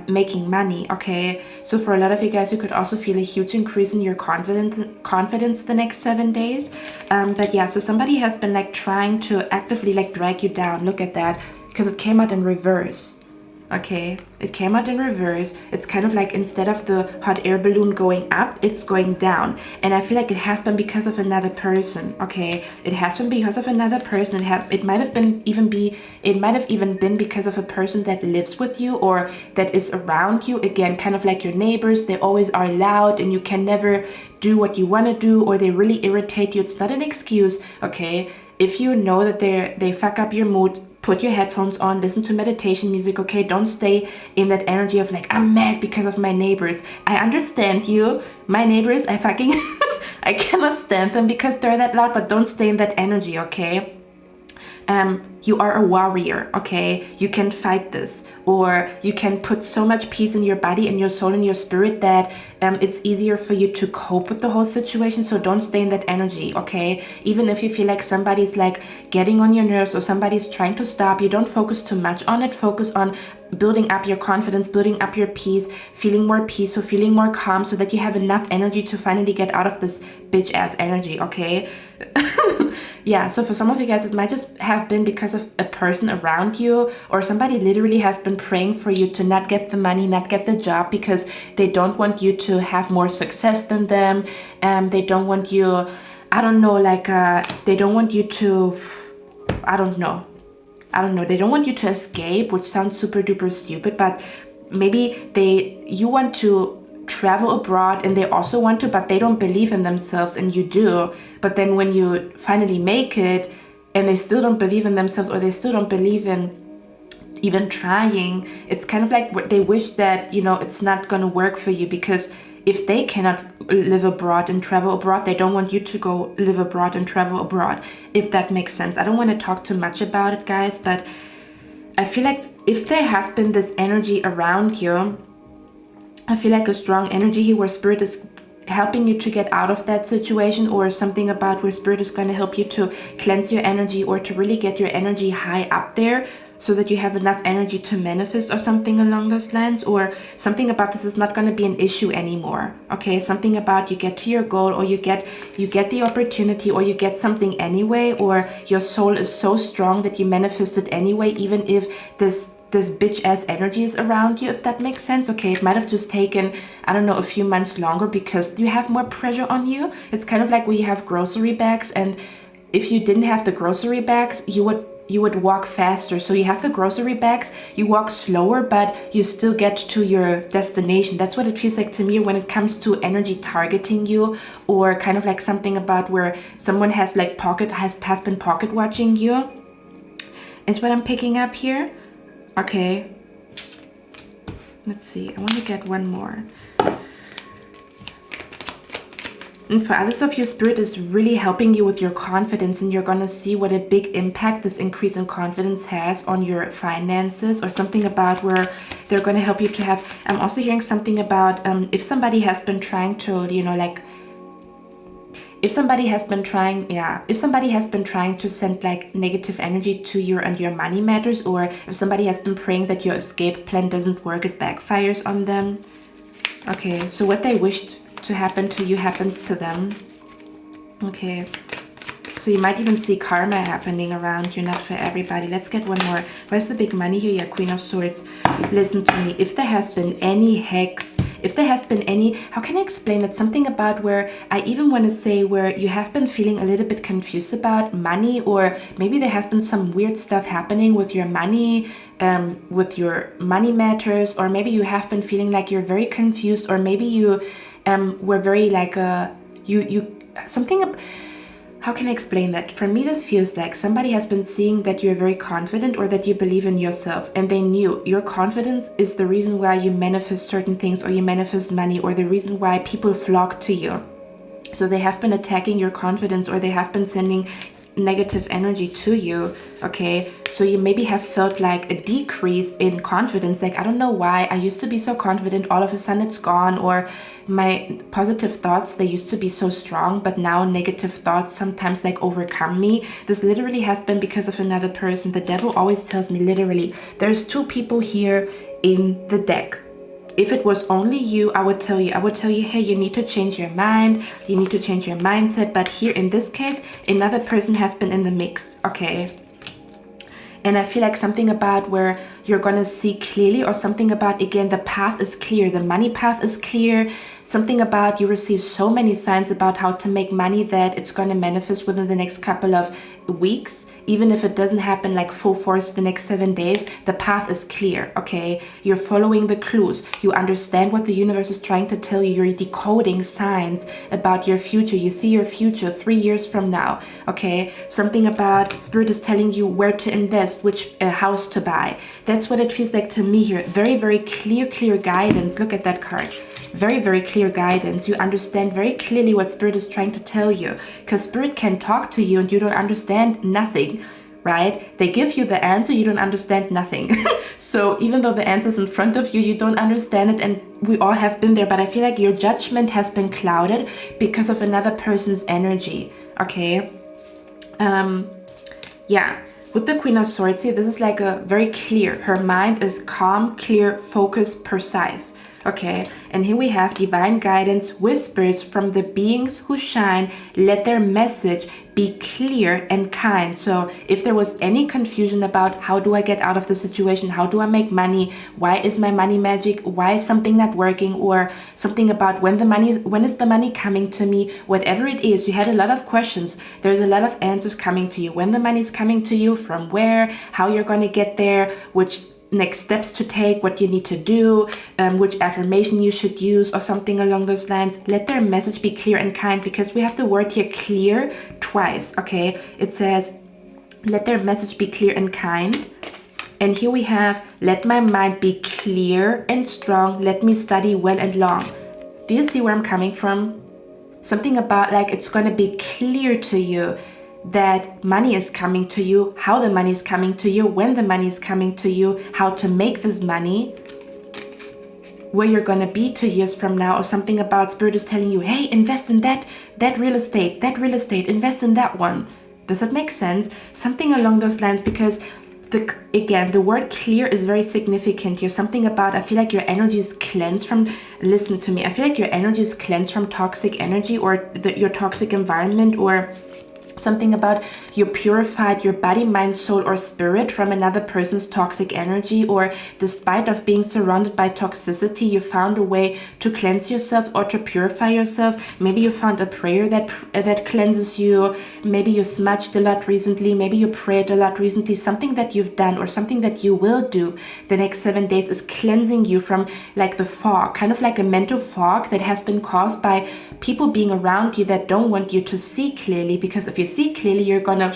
making money. Okay, so for a lot of you guys, you could also feel a huge increase in your confidence the next 7 days. But yeah, so somebody has been like trying to actively like drag you down. Look at that, because it came out in reverse. Okay, it came out in reverse. It's kind of like, instead of the hot air balloon going up, it's going down. And I feel like it has been because of another person. Okay, it has been because of another person. It might have even been because of a person that lives with you, or that is around you. Again, kind of like your neighbors. They always are loud and you can never do what you want to do, or they really irritate you. It's not an excuse. Okay, if you know that they fuck up your mood, put your headphones on, listen to meditation music. Okay, don't stay in that energy of like, I'm mad because of my neighbors. I understand you. My neighbors, I fucking I cannot stand them because they're that loud, but don't stay in that energy. Okay, you are a warrior. Okay, you can fight this, or you can put so much peace in your body and your soul and your spirit that it's easier for you to cope with the whole situation. So don't stay in that energy. Okay, even if you feel like somebody's like getting on your nerves, or somebody's trying to stop you, don't focus too much on it. Focus on, building up your confidence, building up your peace, feeling more peaceful, feeling more calm, so that you have enough energy to finally get out of this bitch ass energy, okay? Yeah, so for some of you guys, it might just have been because of a person around you, or somebody literally has been praying for you to not get the money, not get the job, because they don't want you to have more success than them. They don't want you, I don't know, like, they don't want you to, I don't know, they don't want you to escape, which sounds super duper stupid, but maybe you want to travel abroad and they also want to, but they don't believe in themselves and you do. But then when you finally make it and they still don't believe in themselves, or they still don't believe in even trying, it's kind of like they wish that, you know, it's not gonna work for you, because if they cannot live abroad and travel abroad, they don't want you to go live abroad and travel abroad, if that makes sense. I don't want to talk too much about it, guys, but I feel like if there has been this energy around you, I feel like a strong energy here where Spirit is helping you to get out of that situation, or something about where Spirit is going to help you to cleanse your energy, or to really get your energy high up there, so that you have enough energy to manifest, or something along those lines. Or something about this is not going to be an issue anymore, okay? Something about you get to your goal, or you get the opportunity, or you get something anyway, or your soul is so strong that you manifest it anyway, even if this bitch ass energy is around you, if that makes sense. Okay, it might have just taken, I don't know, a few months longer because you have more pressure on you. It's kind of like when you have grocery bags, and if you didn't have the grocery bags, you would walk faster. So you have the grocery bags, you walk slower, but you still get to your destination. That's what it feels like to me when it comes to energy targeting you, or kind of like something about where someone has like has been pocket watching you, is what I'm picking up here. Okay, let's see, I want to get one more. And for others of you, Spirit is really helping you with your confidence, and you're going to see what a big impact this increase in confidence has on your finances, or something about where they're going to help you to have, I'm also hearing something about if somebody has been trying to, you know, like, if somebody has been trying to send like negative energy to you and your money matters, or if somebody has been praying that your escape plan doesn't work, it backfires on them. Okay, so what they wished to happen to you happens to them. Okay, so you might even see karma happening around you, not for everybody. Let's get one more. Where's the big money here? Yeah, Queen of Swords. Listen to me. If there has been any hex, if there has been any, how can I explain it? Something about where I even want to say where you have been feeling a little bit confused about money, or maybe there has been some weird stuff happening with your money, with your money matters, or maybe you have been feeling like you're very confused, or maybe you were very like how can I explain that? For me, this feels like somebody has been seeing that you're very confident, or that you believe in yourself, and they knew your confidence is the reason why you manifest certain things, or you manifest money, or the reason why people flock to you. So they have been attacking your confidence, or they have been sending negative energy to you. Okay, so you maybe have felt like a decrease in confidence, like, I don't know why I used to be so confident, all of a sudden it's gone, or my positive thoughts, they used to be so strong, but now negative thoughts sometimes like overcome me. This literally has been because of another person. The devil always tells me, literally, there's two people here in the deck. If it was only you, I would tell you, hey, you need to change your mind, you need to change your mindset. But here in this case, another person has been in the mix, okay? And I feel like something about where you're gonna see clearly, or something about, again, the path is clear, the money path is clear, something about you receive so many signs about how to make money that it's gonna manifest within the next couple of weeks. Even if it doesn't happen like full force the next 7 days, the path is clear, okay? You're following the clues. You understand what the universe is trying to tell you. You're decoding signs about your future. You see your future 3 years from now, okay? Something about Spirit is telling you where to invest, which house to buy. That's what it feels like to me here. Very, very clear guidance. Look at that card. Very, very clear guidance. You understand very clearly what Spirit is trying to tell you, because Spirit can talk to you and you don't understand nothing, right? They give you the answer, you don't understand nothing. So even though the answer is in front of you, you don't understand it, and we all have been there, but I feel like your judgment has been clouded because of another person's energy, okay? Yeah. with the Queen of Swords here, this is like a very clear. Her mind is calm, clear, focused, precise. Okay, and here we have divine guidance, whispers from the beings who shine. Let their message be clear and kind. So if there was any confusion about how do I get out of the situation, how do I make money, why is my money magic, why is something not working, or something about when is the money coming to me, whatever it is, you had a lot of questions. There's a lot of answers coming to you. When the money is coming to you, from where, how you're going to get there, which next steps to take, what you need to do, which affirmation you should use, or something along those lines. Let their message be clear and kind, because we have the word here clear twice. Okay, it says let their message be clear and kind, and here we have let my mind be clear and strong, let me study well and long. Do you see where I'm coming from? Something about like it's going to be clear to you that money is coming to you, how the money is coming to you, when the money is coming to you, how to make this money, where you're going to be 2 years from now, or something about Spirit is telling you, hey, invest in that real estate, invest in that one. Does that make sense? Something along those lines, because the word clear is very significant here. Something about, I feel like your energy is cleansed from, listen to me, I feel like your energy is cleansed from toxic energy, or your toxic environment, or something about you purified your body, mind, soul, or spirit from another person's toxic energy, or despite of being surrounded by toxicity, you found a way to cleanse yourself or to purify yourself. Maybe you found a prayer that cleanses you. Maybe you smudged a lot recently. Maybe you prayed a lot recently. Something that you've done or something that you will do the next 7 days is cleansing you from like the fog, kind of like a mental fog that has been caused by people being around you that don't want you to see clearly, because if you see clearly, you're gonna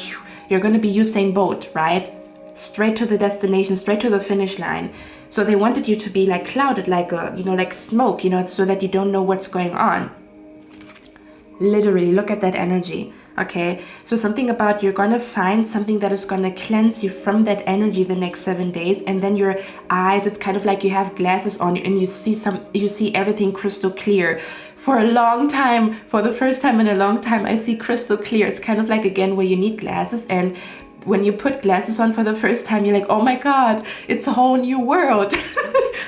be Usain Bolt, right? Straight to the destination, straight to the finish line. So they wanted you to be like clouded, like like smoke, so that you don't know what's going on. Literally, look at that energy. Okay, so something about you're gonna find something that is gonna cleanse you from that energy the next 7 days, and then your eyes, it's kind of like you have glasses on and you see everything crystal clear. For a long time, for the first time in a long time, I see crystal clear. It's kind of like, again, where you need glasses, and when you put glasses on for the first time, you're like, oh my God, it's a whole new world.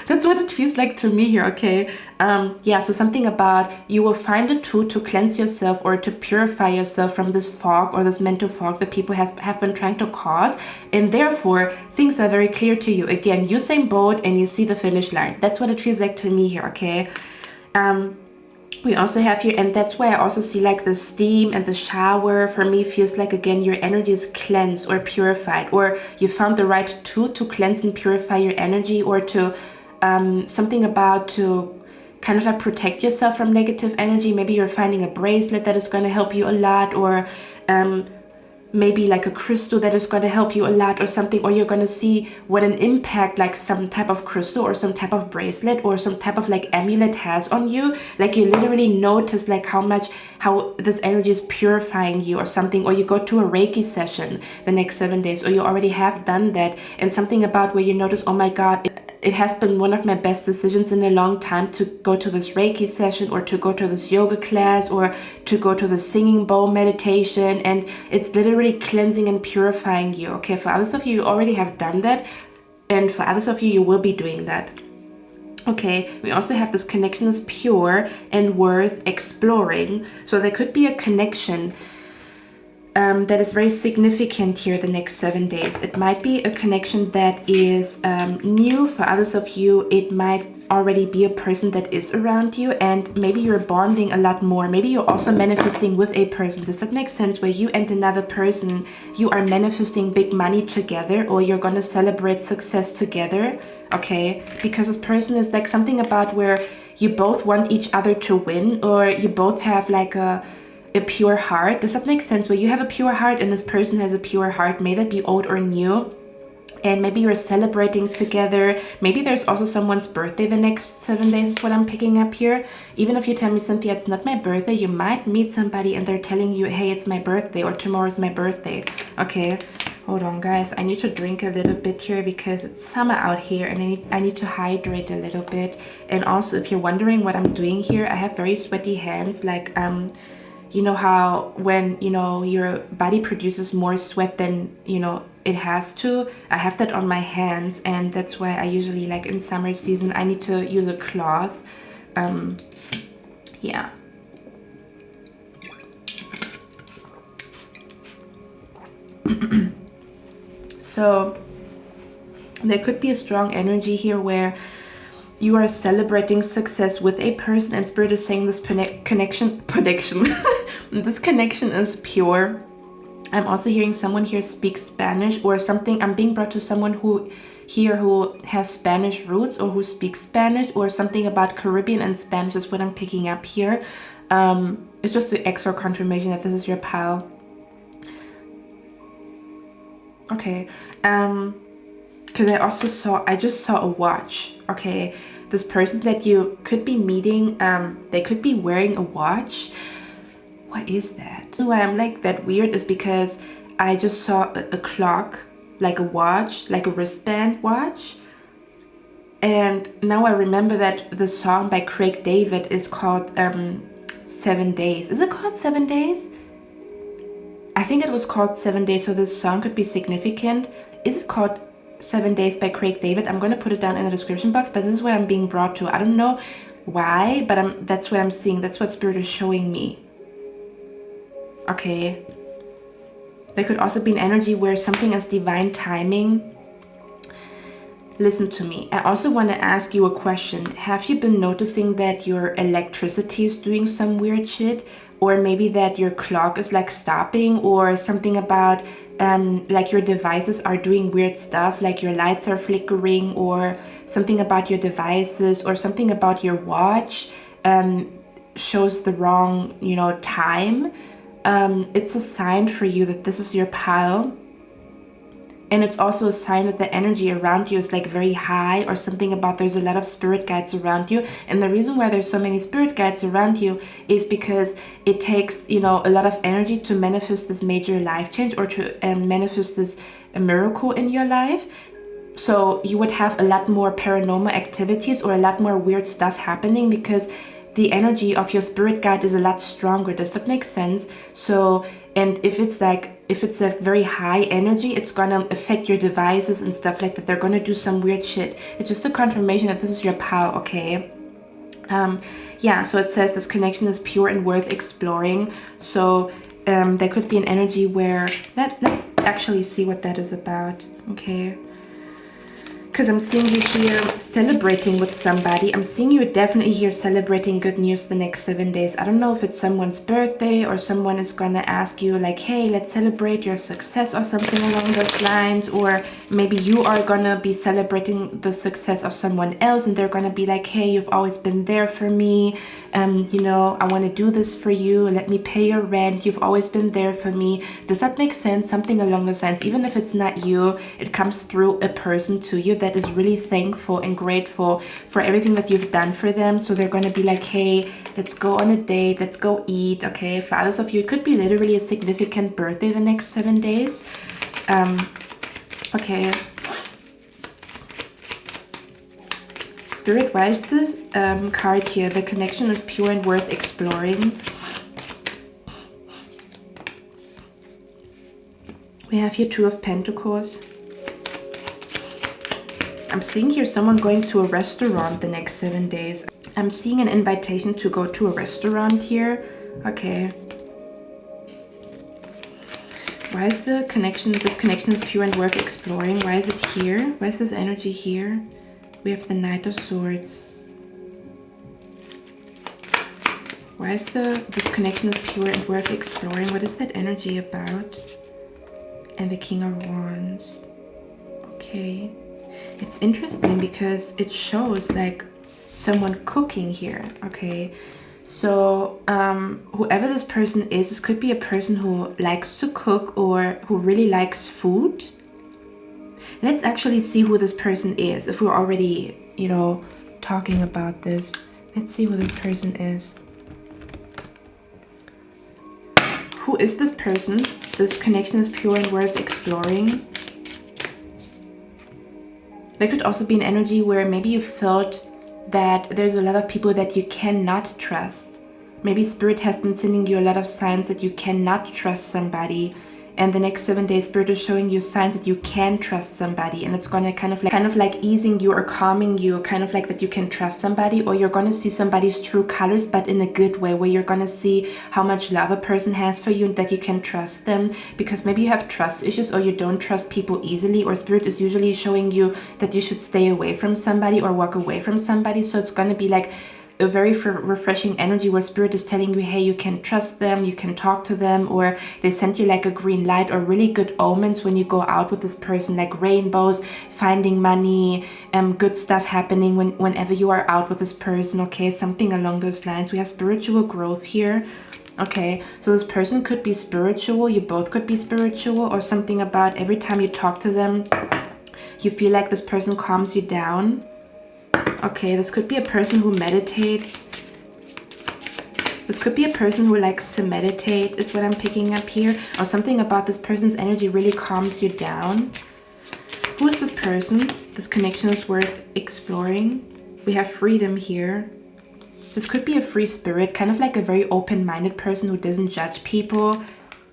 That's what it feels like to me here, okay? So something about you will find a tool to cleanse yourself or to purify yourself from this fog or this mental fog that people have been trying to cause, and therefore things are very clear to you. Again, Usain Bolt, and you see the finish line. That's what it feels like to me here, okay? We also have here, and that's why I also see like the steam and the shower for me feels like, again, your energy is cleansed or purified, or you found the right tool to cleanse and purify your energy, or to something about to kind of like protect yourself from negative energy. Maybe you're finding a bracelet that is going to help you a lot, or maybe like a crystal that is going to help you a lot or something, or you're going to see what an impact like some type of crystal or some type of bracelet or some type of like amulet has on you. Like you literally notice like how this energy is purifying you or something, or you go to a Reiki session the next 7 days, or you already have done that, and something about where you notice, oh my God, it has been one of my best decisions in a long time to go to this Reiki session, or to go to this yoga class, or to go to the singing bowl meditation, and it's literally cleansing and purifying you. Okay, for others of you, you already have done that, and for others of you, you will be doing that. Okay, we also have this connection is pure and worth exploring. So there could be a connection that is very significant here the next 7 days. It might be a connection that is new. For others of you, it might already be a person that is around you, and maybe you're bonding a lot more. Maybe you're also manifesting with a person. Does that make sense? Where you and another person, you are manifesting big money together, or you're going to celebrate success together. Okay, because this person is like something about where you both want each other to win, or you both have like a pure heart. Does that make sense? Where you have a pure heart and this person has a pure heart, may that be old or new, and maybe you're celebrating together. Maybe there's also someone's birthday the next 7 days is what I'm picking up here. Even if you tell me, Cynthia, it's not my birthday, you might meet somebody and they're telling you, hey, it's my birthday, or tomorrow's my birthday. Okay, hold on guys, I need to drink a little bit here because it's summer out here, and I need to hydrate a little bit. And also, if you're wondering what I'm doing here, I have very sweaty hands, like you know how when, you know, your body produces more sweat than, you know, it has to. I have that on my hands, and that's why I usually, like in summer season, I need to use a cloth. Yeah. So there could be a strong energy here where you are celebrating success with a person, and Spirit is saying this connection this connection is pure. I'm also hearing someone here speak Spanish or something. I'm being brought to someone who has Spanish roots or who speaks Spanish, or something about Caribbean and Spanish is what I'm picking up here. It's just the extra confirmation that this is your pal. Okay, because I just saw a watch. Okay, this person that you could be meeting, they could be wearing a watch. What is that? Why I'm like that weird is because I just saw a clock, like a watch, like a wristband watch. And now I remember that the song by Craig David is called 7 Days. Is it called 7 Days? I think it was called 7 Days, so this song could be significant. Is it called 7 Days by Craig David? I'm going to put it down in the description box, but this is what I'm being brought to. I don't know why, but that's what I'm seeing. That's what Spirit is showing me. Okay. There could also be an energy where something is divine timing. Listen to me. I also want to ask you a question. Have you been noticing that your electricity is doing some weird shit? Or maybe that your clock is like stopping, or something about like your devices are doing weird stuff, like your lights are flickering, or something about your devices, or something about your watch shows the wrong, you know, time. It's a sign for you that this is your pile. And it's also a sign that the energy around you is like very high, or something about there's a lot of spirit guides around you. And the reason why there's so many spirit guides around you is because it takes, you know, a lot of energy to manifest this major life change, or to manifest this a miracle in your life. So you would have a lot more paranormal activities or a lot more weird stuff happening, because the energy of your spirit guide is a lot stronger. Does that make sense? So, and if it's a very high energy, it's gonna affect your devices and stuff like that. They're gonna do some weird shit. It's just a confirmation that this is your pal, okay? Yeah, so it says this connection is pure and worth exploring. So there could be an energy where let's actually see what that is about, okay? Because I'm seeing you here celebrating with somebody. I'm seeing you definitely here celebrating good news the next 7 days. I don't know if it's someone's birthday, or someone is gonna ask you like, hey, let's celebrate your success or something along those lines. Or maybe you are gonna be celebrating the success of someone else, and they're gonna be like, hey, you've always been there for me. You know, I want to do this for you. Let me pay your rent. You've always been there for me. Does that make sense? Something along those lines. Even if it's not you, it comes through a person to you that is really thankful and grateful for everything that you've done for them. So they're going to be like, hey, let's go on a date. Let's go eat. Okay. For others of you, it could be literally a significant birthday the next 7 days. Okay. Spirit, why is this card here? The connection is pure and worth exploring. We have here Two of Pentacles. I'm seeing here someone going to a restaurant the next 7 days. I'm seeing an invitation to go to a restaurant here. Okay. Why is the connection, this connection is pure and worth exploring? Why is it here? Why is this energy here? We have the Knight of Swords. Why is this connection is pure and worth exploring? What is that energy about? And the King of Wands. Okay. It's interesting because it shows like someone cooking here. Okay. So whoever this person is, this could be a person who likes to cook or who really likes food. Let's actually see who this person is. If we're already, you know, talking about this, let's see who this person is. Who is this person? This connection is pure and worth exploring. There could also be an energy where maybe you felt that there's a lot of people that you cannot trust. maybe Spirit has been sending you a lot of signs that you cannot trust somebody. And the next 7 days, Spirit is showing you signs that you can trust somebody, and it's gonna kind of like easing you or calming you, kind of like that you can trust somebody, or you're gonna see somebody's true colors, but in a good way, where you're gonna see how much love a person has for you and that you can trust them, because maybe you have trust issues or you don't trust people easily, or Spirit is usually showing you that you should stay away from somebody or walk away from somebody. So it's gonna be like a very refreshing energy where Spirit is telling you, hey, you can trust them, you can talk to them, or they send you like a green light, or really good omens when you go out with this person, like rainbows, finding money, good stuff happening whenever you are out with this person, okay, something along those lines. We have spiritual growth here. Okay, so this person could be spiritual, you both could be spiritual, or something about every time you talk to them, you feel like this person calms you down. Okay, this could be a person who meditates. This could be a person who likes to meditate, is what I'm picking up here. Or something about this person's energy really calms you down. Who is this person? This connection is worth exploring. We have freedom here. This could be a free spirit, kind of like a very open-minded person who doesn't judge people.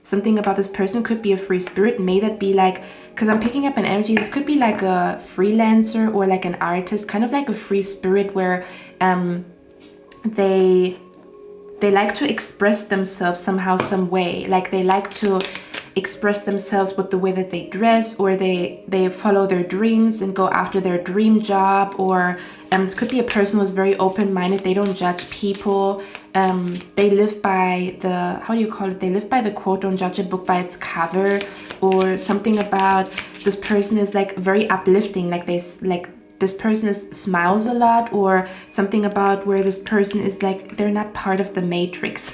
Something about this person could be a free spirit. May that be like, because I'm picking up an energy, this could be like a freelancer or like an artist, kind of like a free spirit where they like to express themselves somehow, some way. Like they like to express themselves with the way that they dress, or they follow their dreams and go after their dream job. Or this could be a person who's very open-minded, they don't judge people. They live by the, how do you call it? They live by the quote, don't judge a book by its cover. Or something about this person is like very uplifting, like this person smiles a lot, or something about where this person is like, they're not part of the matrix.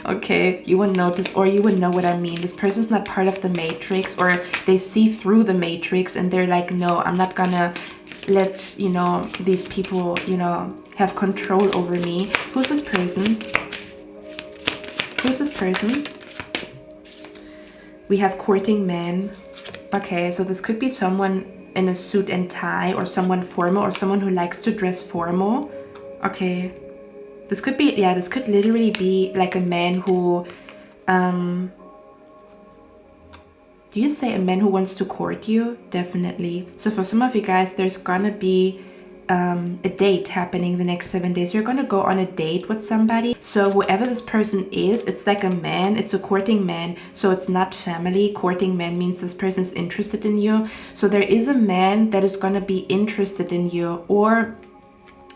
Okay, you would notice, or you would know what I mean. This person's not part of the matrix, or they see through the matrix and they're like, no, I'm not gonna let, you know, these people, you know, have control over me. Who's this person? Who's this person? We have courting man. Okay, so this could be someone in a suit and tie, or someone formal, or someone who likes to dress formal. Okay, this could be, yeah, this could literally be like a man who, do you say a man who wants to court you? Definitely. So for some of you guys, there's gonna be a date happening the next 7 days. You're gonna go on a date with somebody. So whoever this person is, it's like a man, it's a courting man. So it's not family. Courting man means this person's interested in you. So there is a man that is gonna be interested in you, or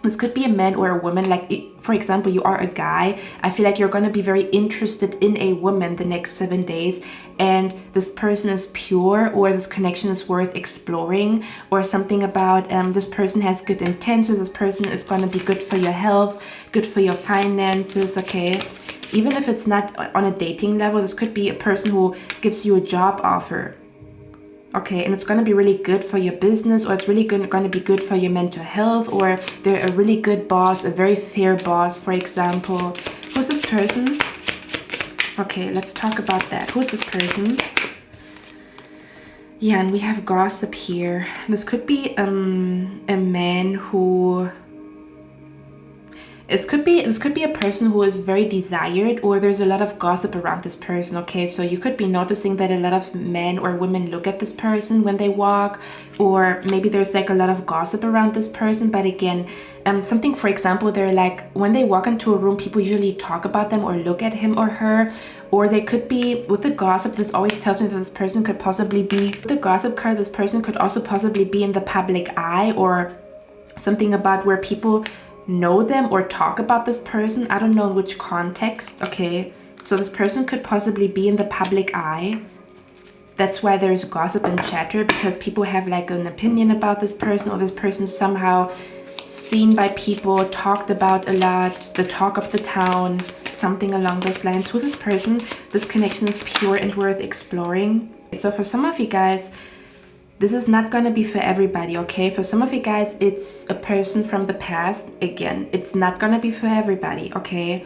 this could be a man or a woman. Like, for example, you are a guy. I feel like you're going to be very interested in a woman the next 7 days, and this person is pure, or this connection is worth exploring, or something about this person has good intentions. This person is going to be good for your health, good for your finances. Okay, even if it's not on a dating level, this could be a person who gives you a job offer. Okay, and it's going to be really good for your business, or it's really going to be good for your mental health, or they're a really good boss, a very fair boss, for example. Who's this person? Okay, let's talk about that. Who's this person? Yeah, and we have gossip here. This could be a man who... This could be a person who is very desired, or there's a lot of gossip around this person. Okay, so you could be noticing that a lot of men or women look at this person when they walk, or maybe there's like a lot of gossip around this person. But again, something, for example, they're like, when they walk into a room, people usually talk about them or look at him or her. Or they could be, with the gossip, this always tells me that this person could possibly be, with the gossip card, this person could also possibly be in the public eye, or something about where people know them or talk about this person. I don't know in which context. Okay, so this person could possibly be in the public eye. That's why there's gossip and chatter, because people have like an opinion about this person, or this person somehow seen by people, talked about a lot, the talk of the town, something along those lines. Who's this person? This connection is pure and worth exploring. So for some of you guys, this is not going to be for everybody, okay? For some of you guys, it's a person from the past. Again, it's not going to be for everybody, okay?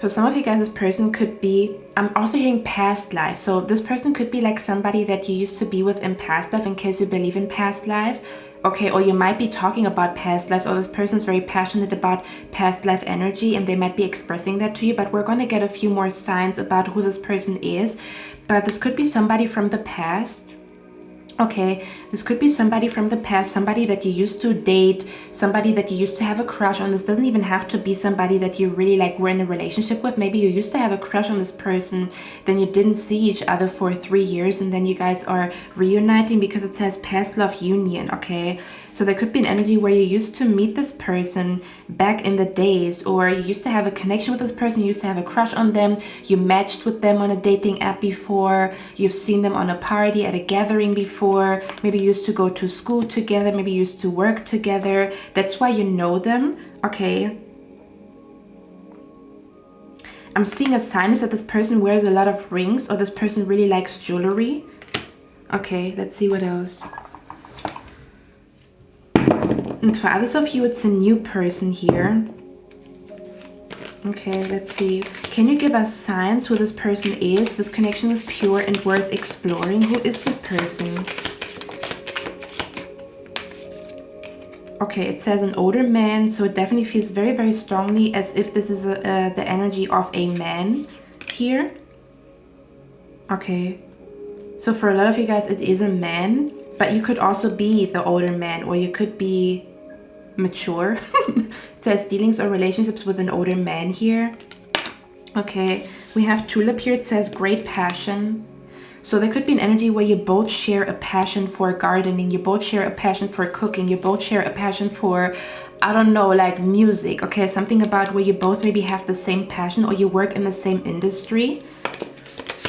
For some of you guys, this person could be, I'm also hearing past life. So this person could be like somebody that you used to be with in past life, in case you believe in past life. Okay, or you might be talking about past lives, or this person's very passionate about past life energy and they might be expressing that to you. But we're going to get a few more signs about who this person is. But this could be somebody from the past. Okay, this could be somebody from the past, somebody that you used to date, somebody that you used to have a crush on. This doesn't even have to be somebody that you really like were in a relationship with. Maybe you used to have a crush on this person, then you didn't see each other for 3 years, and then you guys are reuniting because it says past love union. Okay, so there could be an energy where you used to meet this person back in the days, or you used to have a connection with this person, you used to have a crush on them, you matched with them on a dating app before, you've seen them on a party, at a gathering before, maybe you used to go to school together, maybe you used to work together. That's why you know them. Okay, I'm seeing a sign is that this person wears a lot of rings, or this person really likes jewelry. Okay, let's see what else. And for others of you, it's a new person here. Okay, let's see. Can you give us signs who this person is? This connection is pure and worth exploring. Who is this person? Okay, it says an older man, so it definitely feels very, very strongly as if this is the energy of a man here. Okay, so for a lot of you guys, it is a man, but you could also be the older man, or you could be mature. It says dealings or relationships with an older man here. Okay, we have tulip here. It says great passion. So there could be an energy where you both share a passion for gardening, you both share a passion for cooking, you both share a passion for, I don't know, like music. Okay, something about where you both maybe have the same passion, or you work in the same industry.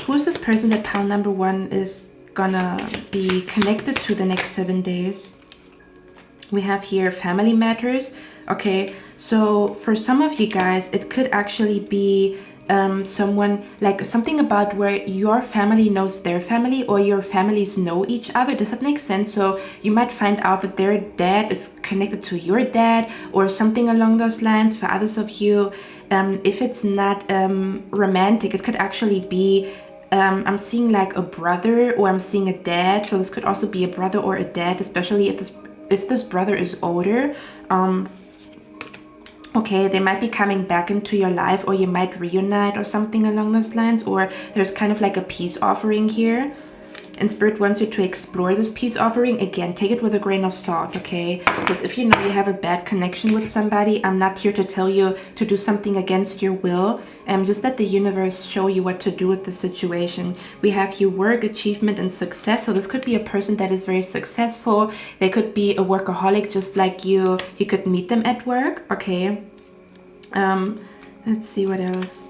Who's this person that pile number 1 is gonna be connected to the next 7 days? We have here family matters. Okay, so for some of you guys, it could actually be someone, like something about where your family knows their family, or your families know each other. Does that make sense? So you might find out that their dad is connected to your dad, or something along those lines. For others of you, if it's not romantic, it could actually be I'm seeing like a brother, or I'm seeing a dad. So this could also be a brother or a dad, especially if this brother is older. Okay, they might be coming back into your life, or you might reunite or something along those lines, or there's kind of like a peace offering here. And Spirit wants you to explore this peace offering. Again, take it with a grain of salt, okay? Because if you know you have a bad connection with somebody, I'm not here to tell you to do something against your will. Just let the universe show you what to do with the situation. We have your work, achievement, and success. So this could be a person that is very successful. They could be a workaholic just like you. You could meet them at work, okay? Let's see what else.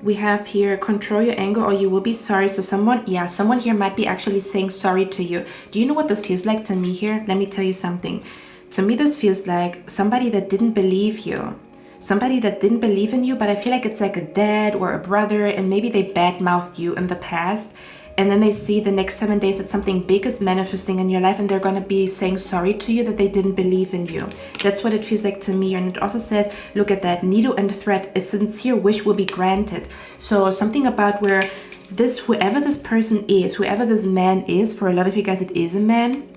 We have here, control your anger or you will be sorry. So someone here might be actually saying sorry to you. Do you know what this feels like to me here? Let me tell you something. To me, this feels like somebody that didn't believe you. Somebody that didn't believe in you, but I feel like it's like a dad or a brother, and maybe they badmouthed you in the past. And then they see the next 7 days that something big is manifesting in your life, and they're going to be saying sorry to you that they didn't believe in you. That's what it feels like to me. And it also says, look at that, needle and thread, a sincere wish will be granted. So something about where this, whoever this person is, whoever this man is, for a lot of you guys it is a man.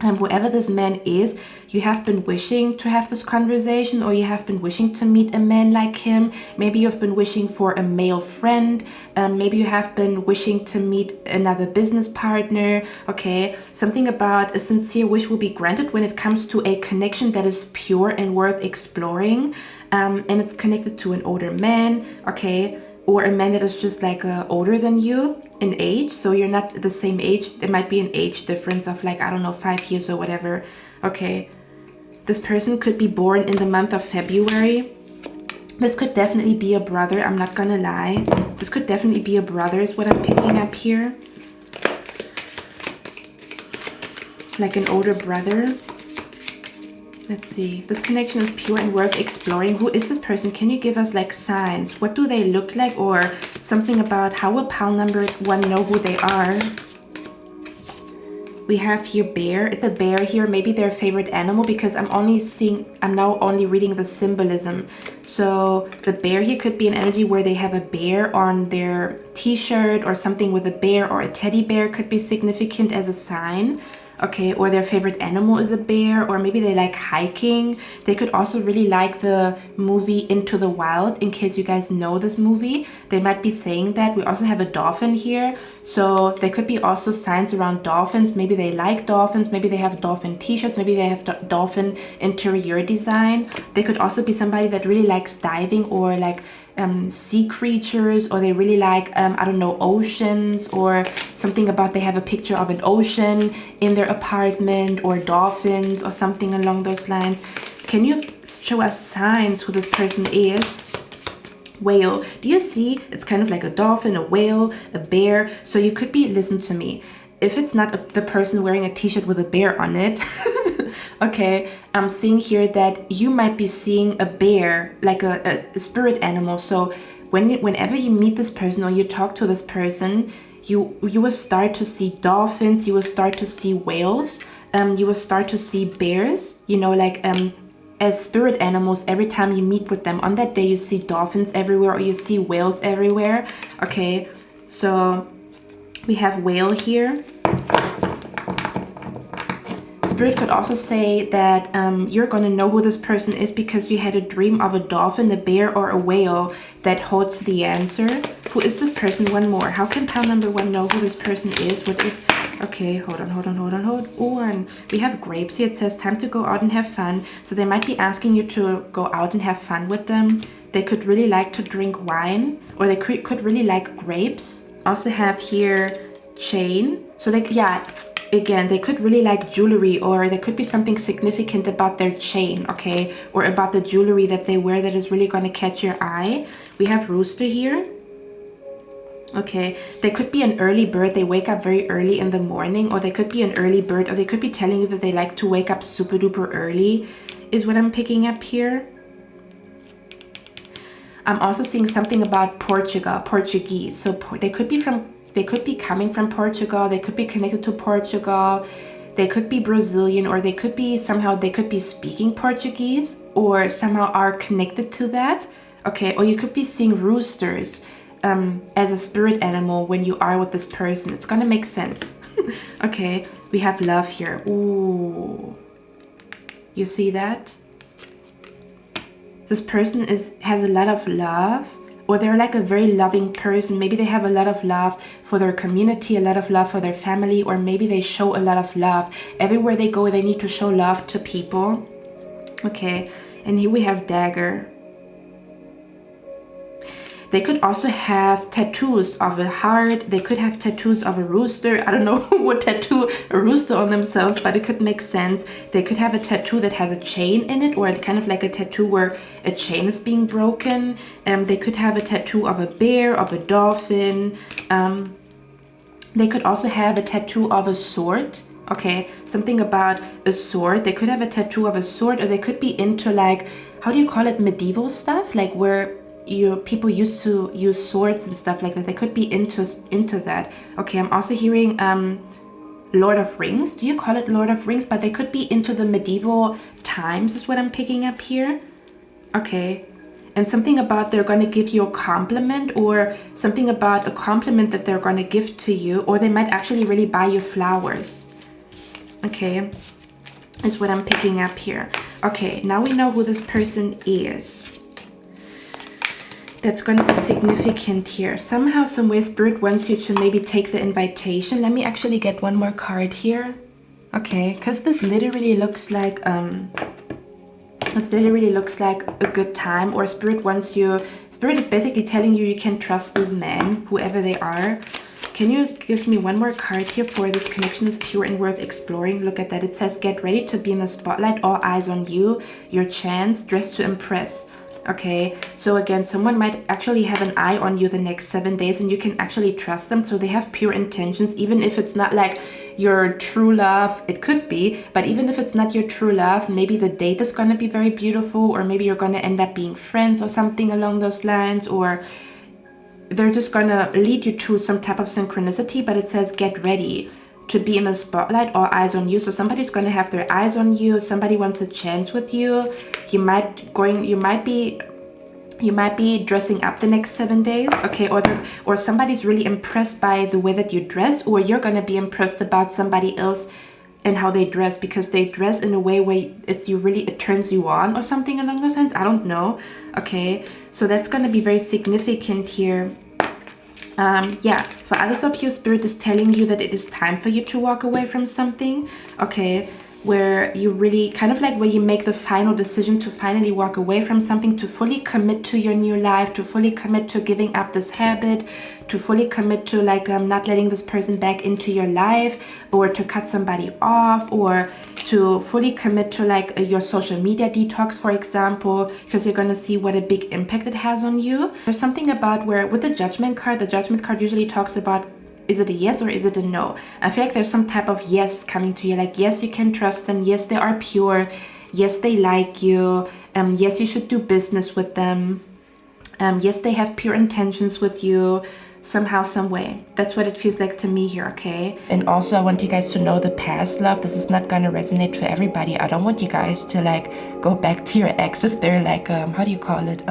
Whoever this man is, you have been wishing to have this conversation, or you have been wishing to meet a man like him. Maybe you've been wishing for a male friend. Maybe you have been wishing to meet another business partner. Okay, something about a sincere wish will be granted when it comes to a connection that is pure and worth exploring. And it's connected to an older man. Okay, or a man that is just like older than you in age. So you're not the same age. There might be an age difference of like, I don't know, 5 years or whatever. Okay, this person could be born in the month of February. This could definitely be a brother, I'm not gonna lie. This could definitely be a brother is what I'm picking up here. Like an older brother. Let's see. This connection is pure and worth exploring. Who is this person? Can you give us like signs? What do they look like? Or something about how will pile number 1 know who they are? We have here bear. It's a bear here. Maybe their favorite animal, because I'm now only reading the symbolism. So the bear here could be an energy where they have a bear on their t-shirt, or something with a bear, or a teddy bear could be significant as a sign. Okay, or their favorite animal is a bear, or maybe they like hiking. They could also really like the movie Into the Wild, in case you guys know this movie. They might be saying that. We also have a dolphin here, so there could be also signs around dolphins. Maybe they like dolphins, maybe they have dolphin t-shirts, maybe they have dolphin interior design. They could also be somebody that really likes diving, or like sea creatures, or they really like I don't know, oceans, or something about they have a picture of an ocean in their apartment, or dolphins, or something along those lines. Can you show us signs who this person is? Whale. Do you see? It's kind of like a dolphin, a whale, a bear. So you could be, listen to me, if it's not the person wearing a t-shirt with a bear on it, okay, I'm seeing here that you might be seeing a bear, like a spirit animal. So whenever you meet this person, or you talk to this person, you will start to see dolphins, you will start to see whales, you will start to see bears, you know, like as spirit animals. Every time you meet with them on that day, you see dolphins everywhere, or you see whales everywhere. Okay, so we have whale here. Spirit could also say that you're gonna know who this person is because you had a dream of a dolphin, a bear, or a whale that holds the answer. Who is this person? One more. How can pile number 1 know who this person is? What is... Okay, hold on. We have grapes here. It says time to go out and have fun. So they might be asking you to go out and have fun with them. They could really like to drink wine, or they could really like grapes. Also have here chain. So they, yeah, again, they could really like jewelry, or there could be something significant about their chain, okay, or about the jewelry that they wear that is really going to catch your eye. We have rooster here. Okay, they could be an early bird. They wake up very early in the morning, or they could be an early bird, or they could be telling you that they like to wake up super duper early, is what I'm picking up here. I'm also seeing something about Portuguese. So they could be coming from Portugal, they could be connected to Portugal, they could be Brazilian, or they could be somehow, they could be speaking Portuguese, or somehow are connected to that. Okay, or you could be seeing roosters as a spirit animal when you are with this person. It's gonna make sense. Okay, we have love here. Ooh, you see that? This person has a lot of love, or they're like a very loving person. Maybe they have a lot of love for their community, a lot of love for their family, or maybe they show a lot of love. Everywhere they go, they need to show love to people. Okay, and here we have dagger. They could also have tattoos of a heart. They could have tattoos of a rooster. I don't know who would tattoo a rooster on themselves, but it could make sense. They could have a tattoo that has a chain in it, or kind of like a tattoo where a chain is being broken. They could have a tattoo of a bear, of a dolphin. They could also have a tattoo of a sword. Okay, something about a sword. They could have a tattoo of a sword, or they could be into, like, how do you call it, medieval stuff, like where people used to use swords and stuff like that. They could be into that. Okay, I'm also hearing Lord of Rings. Do you call it Lord of Rings? But they could be into the medieval times is what I'm picking up here. Okay, and something about they're going to give you a compliment, or something about a compliment that they're going to give to you, or they might actually really buy you flowers. Okay, is what I'm picking up here. Okay, now we know who this person is. That's going to be significant here. Somehow, somewhere, Spirit wants you to maybe take the invitation. Let me actually get one more card here. Okay, because this literally looks like a good time, or Spirit wants you. Spirit is basically telling you you can trust these men, whoever they are. Can you give me one more card here for this connection is pure and worth exploring? Look at that. It says, get ready to be in the spotlight, all eyes on you, your chance, dressed to impress. Okay, so again, someone might actually have an eye on you the next 7 days, and you can actually trust them. So they have pure intentions, even if it's not like your true love. It could be, but even if it's not your true love, maybe the date is going to be very beautiful, or maybe you're going to end up being friends or something along those lines, or they're just going to lead you to some type of synchronicity. But it says, get ready to be in the spotlight, all eyes on you. So somebody's going to have their eyes on you. Somebody wants a chance with you. You might be You might be dressing up the next 7 days, okay? Or somebody's really impressed by the way that you dress, or you're gonna be impressed about somebody else and how they dress, because they dress in a way where it turns you on or something along those lines. I don't know, okay? So that's gonna be very significant here. Yeah, for others of you, Spirit is telling you that it is time for you to walk away from something, okay? Where you really kind of like where you make the final decision to finally walk away from something, to fully commit to your new life, to fully commit to giving up this habit, to fully commit to like not letting this person back into your life, or to cut somebody off, or to fully commit to like your social media detox, for example, because you're going to see what a big impact it has on you. There's something about where with the Judgment card usually talks about, is it a yes or is it a no? I feel like there's some type of yes coming to you, like yes, you can trust them, yes, they are pure, yes, they like you, yes, you should do business with them, yes, they have pure intentions with you, somehow, some way. That's what it feels like to me here, okay? And also I want you guys to know the past love, this is not gonna resonate for everybody. I don't want you guys to like go back to your ex if they're like, how do you call it?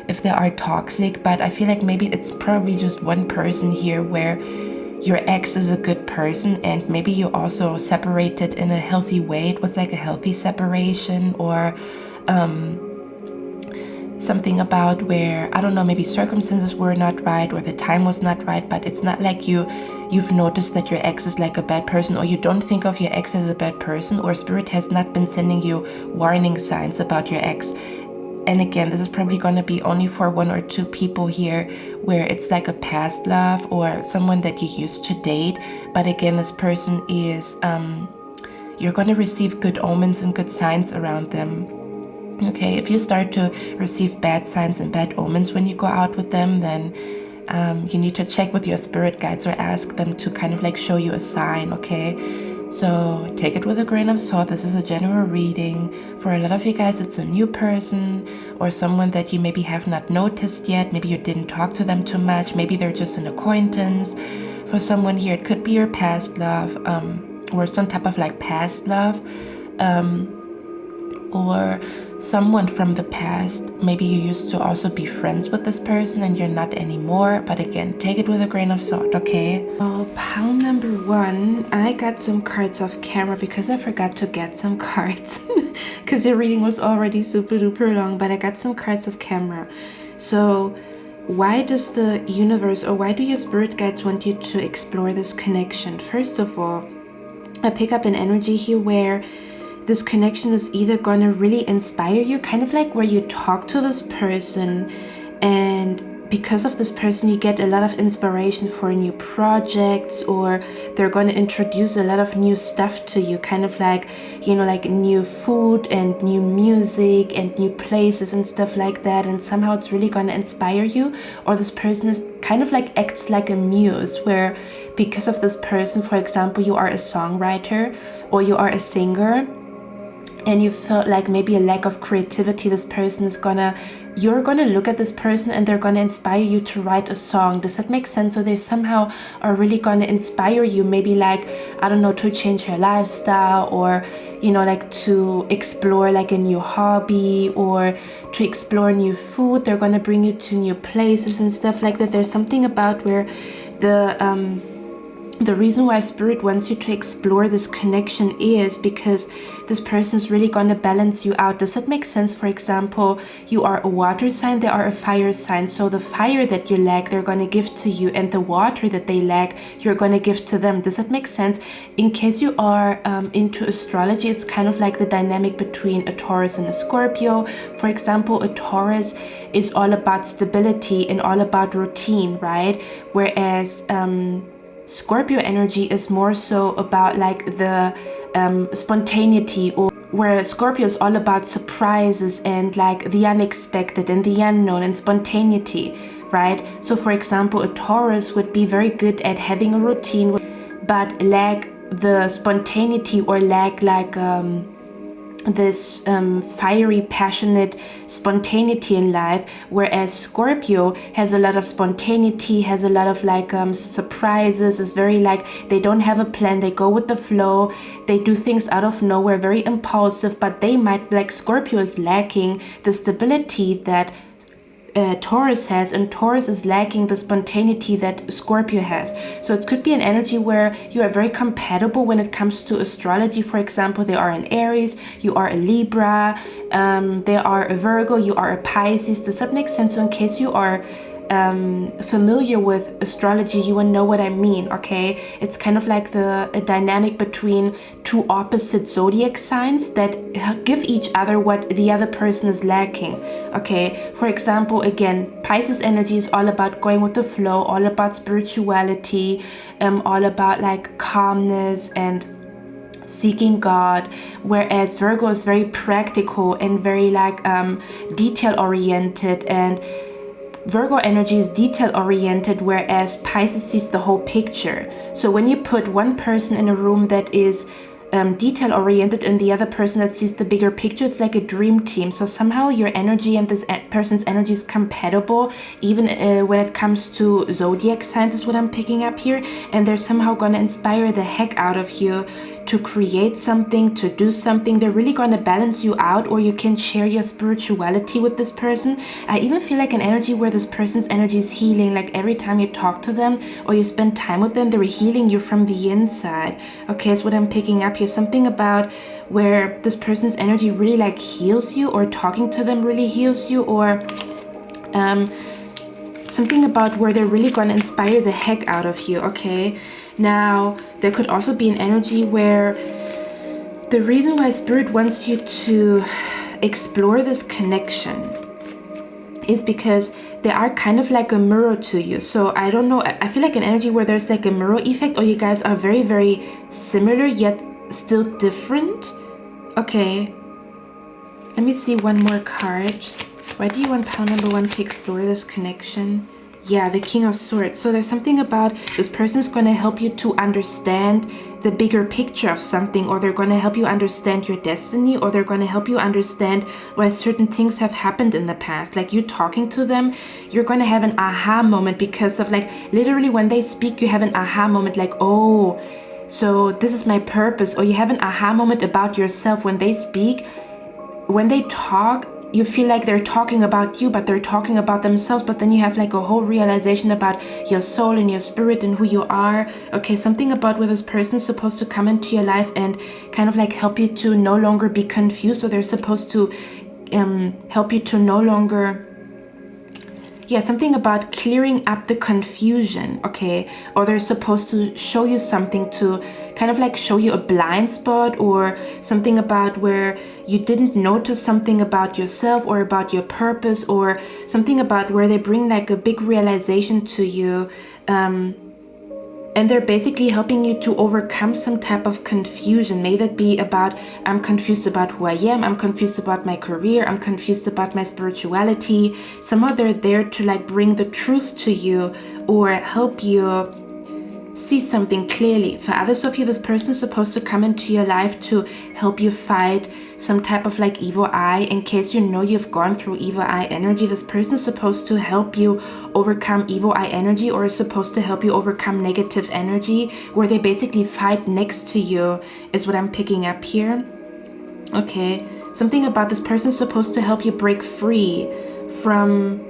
If they are toxic, but I feel like maybe it's probably just one person here where your ex is a good person, and maybe you also separated in a healthy way. It was like a healthy separation, or something about where, I don't know, maybe circumstances were not right, or the time was not right, but it's not like you've noticed that your ex is like a bad person, or you don't think of your ex as a bad person, or Spirit has not been sending you warning signs about your ex. And again, this is probably going to be only for 1 or 2 people here, where it's like a past love or someone that you used to date. But again, this person is, you're going to receive good omens and good signs around them. Okay, if you start to receive bad signs and bad omens when you go out with them, then you need to check with your spirit guides or ask them to kind of like show you a sign, okay? So take it with a grain of salt. This is a general reading. For a lot of you guys, it's a new person or someone that you maybe have not noticed yet. Maybe you didn't talk to them too much. Maybe they're just an acquaintance. For someone here, it could be your past love, or some type of like past love, or someone from the past. Maybe you used to also be friends with this person and you're not anymore, but again, take it with a grain of salt, okay? Oh, pile number 1, I got some cards off camera because I forgot to get some cards because the reading was already super duper long, but I got some cards off camera. So why does the universe, or why do your spirit guides want you to explore this connection? First of all, I pick up an energy here where this connection is either going to really inspire you, kind of like where you talk to this person, and because of this person you get a lot of inspiration for new projects, or they're going to introduce a lot of new stuff to you, kind of like, you know, like new food and new music and new places and stuff like that, and somehow it's really going to inspire you. Or this person is kind of like acts like a muse, where because of this person, for example, you are a songwriter or you are a singer, and you felt like maybe a lack of creativity, this person is you're gonna look at this person and they're gonna inspire you to write a song. Does that make sense? So they somehow are really gonna inspire you, maybe like, I don't know, to change your lifestyle, or, you know, like to explore like a new hobby, or to explore new food. They're gonna bring you to new places and stuff like that. There's something about where the reason why Spirit wants you to explore this connection is because this person is really going to balance you out. Does that make sense? For example, you are a water sign, they are a fire sign. So the fire that you lack, they're going to give to you, and the water that they lack, you're going to give to them. Does that make sense? In case you are into astrology, it's kind of like the dynamic between a Taurus and a Scorpio. For example, a Taurus is all about stability and all about routine, right? Whereas Scorpio energy is more so about like the spontaneity, or where Scorpio is all about surprises and like the unexpected and the unknown and spontaneity, right? So for example, a Taurus would be very good at having a routine but lack the spontaneity, or lack like this fiery, passionate spontaneity in life, whereas Scorpio has a lot of spontaneity, has a lot of like surprises, is very like, they don't have a plan, they go with the flow, they do things out of nowhere, very impulsive, but they might, like Scorpio is lacking the stability that Taurus has, and Taurus is lacking the spontaneity that Scorpio has. So it could be an energy where you are very compatible when it comes to astrology. For example, they are an Aries, you are a Libra, they are a Virgo, you are a Pisces. Does that make sense? So in case you are familiar with astrology, you will know what I mean, okay? It's kind of like a dynamic between two opposite zodiac signs that give each other what the other person is lacking, okay? For example, again, Pisces energy is all about going with the flow, all about spirituality, all about like calmness and seeking God, whereas Virgo is very practical and very like detail oriented, and Virgo energy is detail oriented, whereas Pisces sees the whole picture. So when you put one person in a room that is detail oriented and the other person that sees the bigger picture, it's like a dream team. So somehow your energy and this person's energy is compatible, even when it comes to zodiac signs, is what I'm picking up here. And they're somehow going to inspire the heck out of you to create something, to do something. They're really going to balance you out, or you can share your spirituality with this person. I even feel like an energy where this person's energy is healing. Like every time you talk to them or you spend time with them, they're healing you from the inside. Okay, that's what I'm picking up here. Something about where this person's energy really like heals you, or talking to them really heals you, or something about where they're really going to inspire the heck out of you, okay? Now, there could also be an energy where the reason why Spirit wants you to explore this connection is because they are kind of like a mirror to you. So I don't know, I feel like an energy where there's like a mirror effect, or you guys are very, very similar yet still different. Okay, let me see one more card. Why do you want pile number 1 to explore this connection? Yeah, the King of Swords. So there's something about this person's going to help you to understand the bigger picture of something, or they're going to help you understand your destiny, or they're going to help you understand why certain things have happened in the past. Like you talking to them, you're going to have an aha moment because of like literally when they speak, you have an aha moment like, oh, so this is my purpose. Or you have an aha moment about yourself when they speak. When they talk, you feel like they're talking about you, but they're talking about themselves. But then you have like a whole realization about your soul and your spirit and who you are. Okay, something about where this person is supposed to come into your life and kind of like help you to no longer be confused, or they're supposed to help you to no longer, yeah, something about clearing up the confusion, okay? Or they're supposed to show you something, to kind of like show you a blind spot, or something about where you didn't notice something about yourself or about your purpose, or something about where they bring like a big realization to you. And they're basically helping you to overcome some type of confusion. May that be about, I'm confused about who I am, I'm confused about my career, I'm confused about my spirituality. Somehow they're there to like bring the truth to you, or help you see something clearly. For others of you, this person is supposed to come into your life to help you fight some type of like evil eye. In case you know you've gone through evil eye energy, this person is supposed to help you overcome evil eye energy, or is supposed to help you overcome negative energy, where they basically fight next to you, is what I'm picking up here. Okay, something about this person is supposed to help you break free from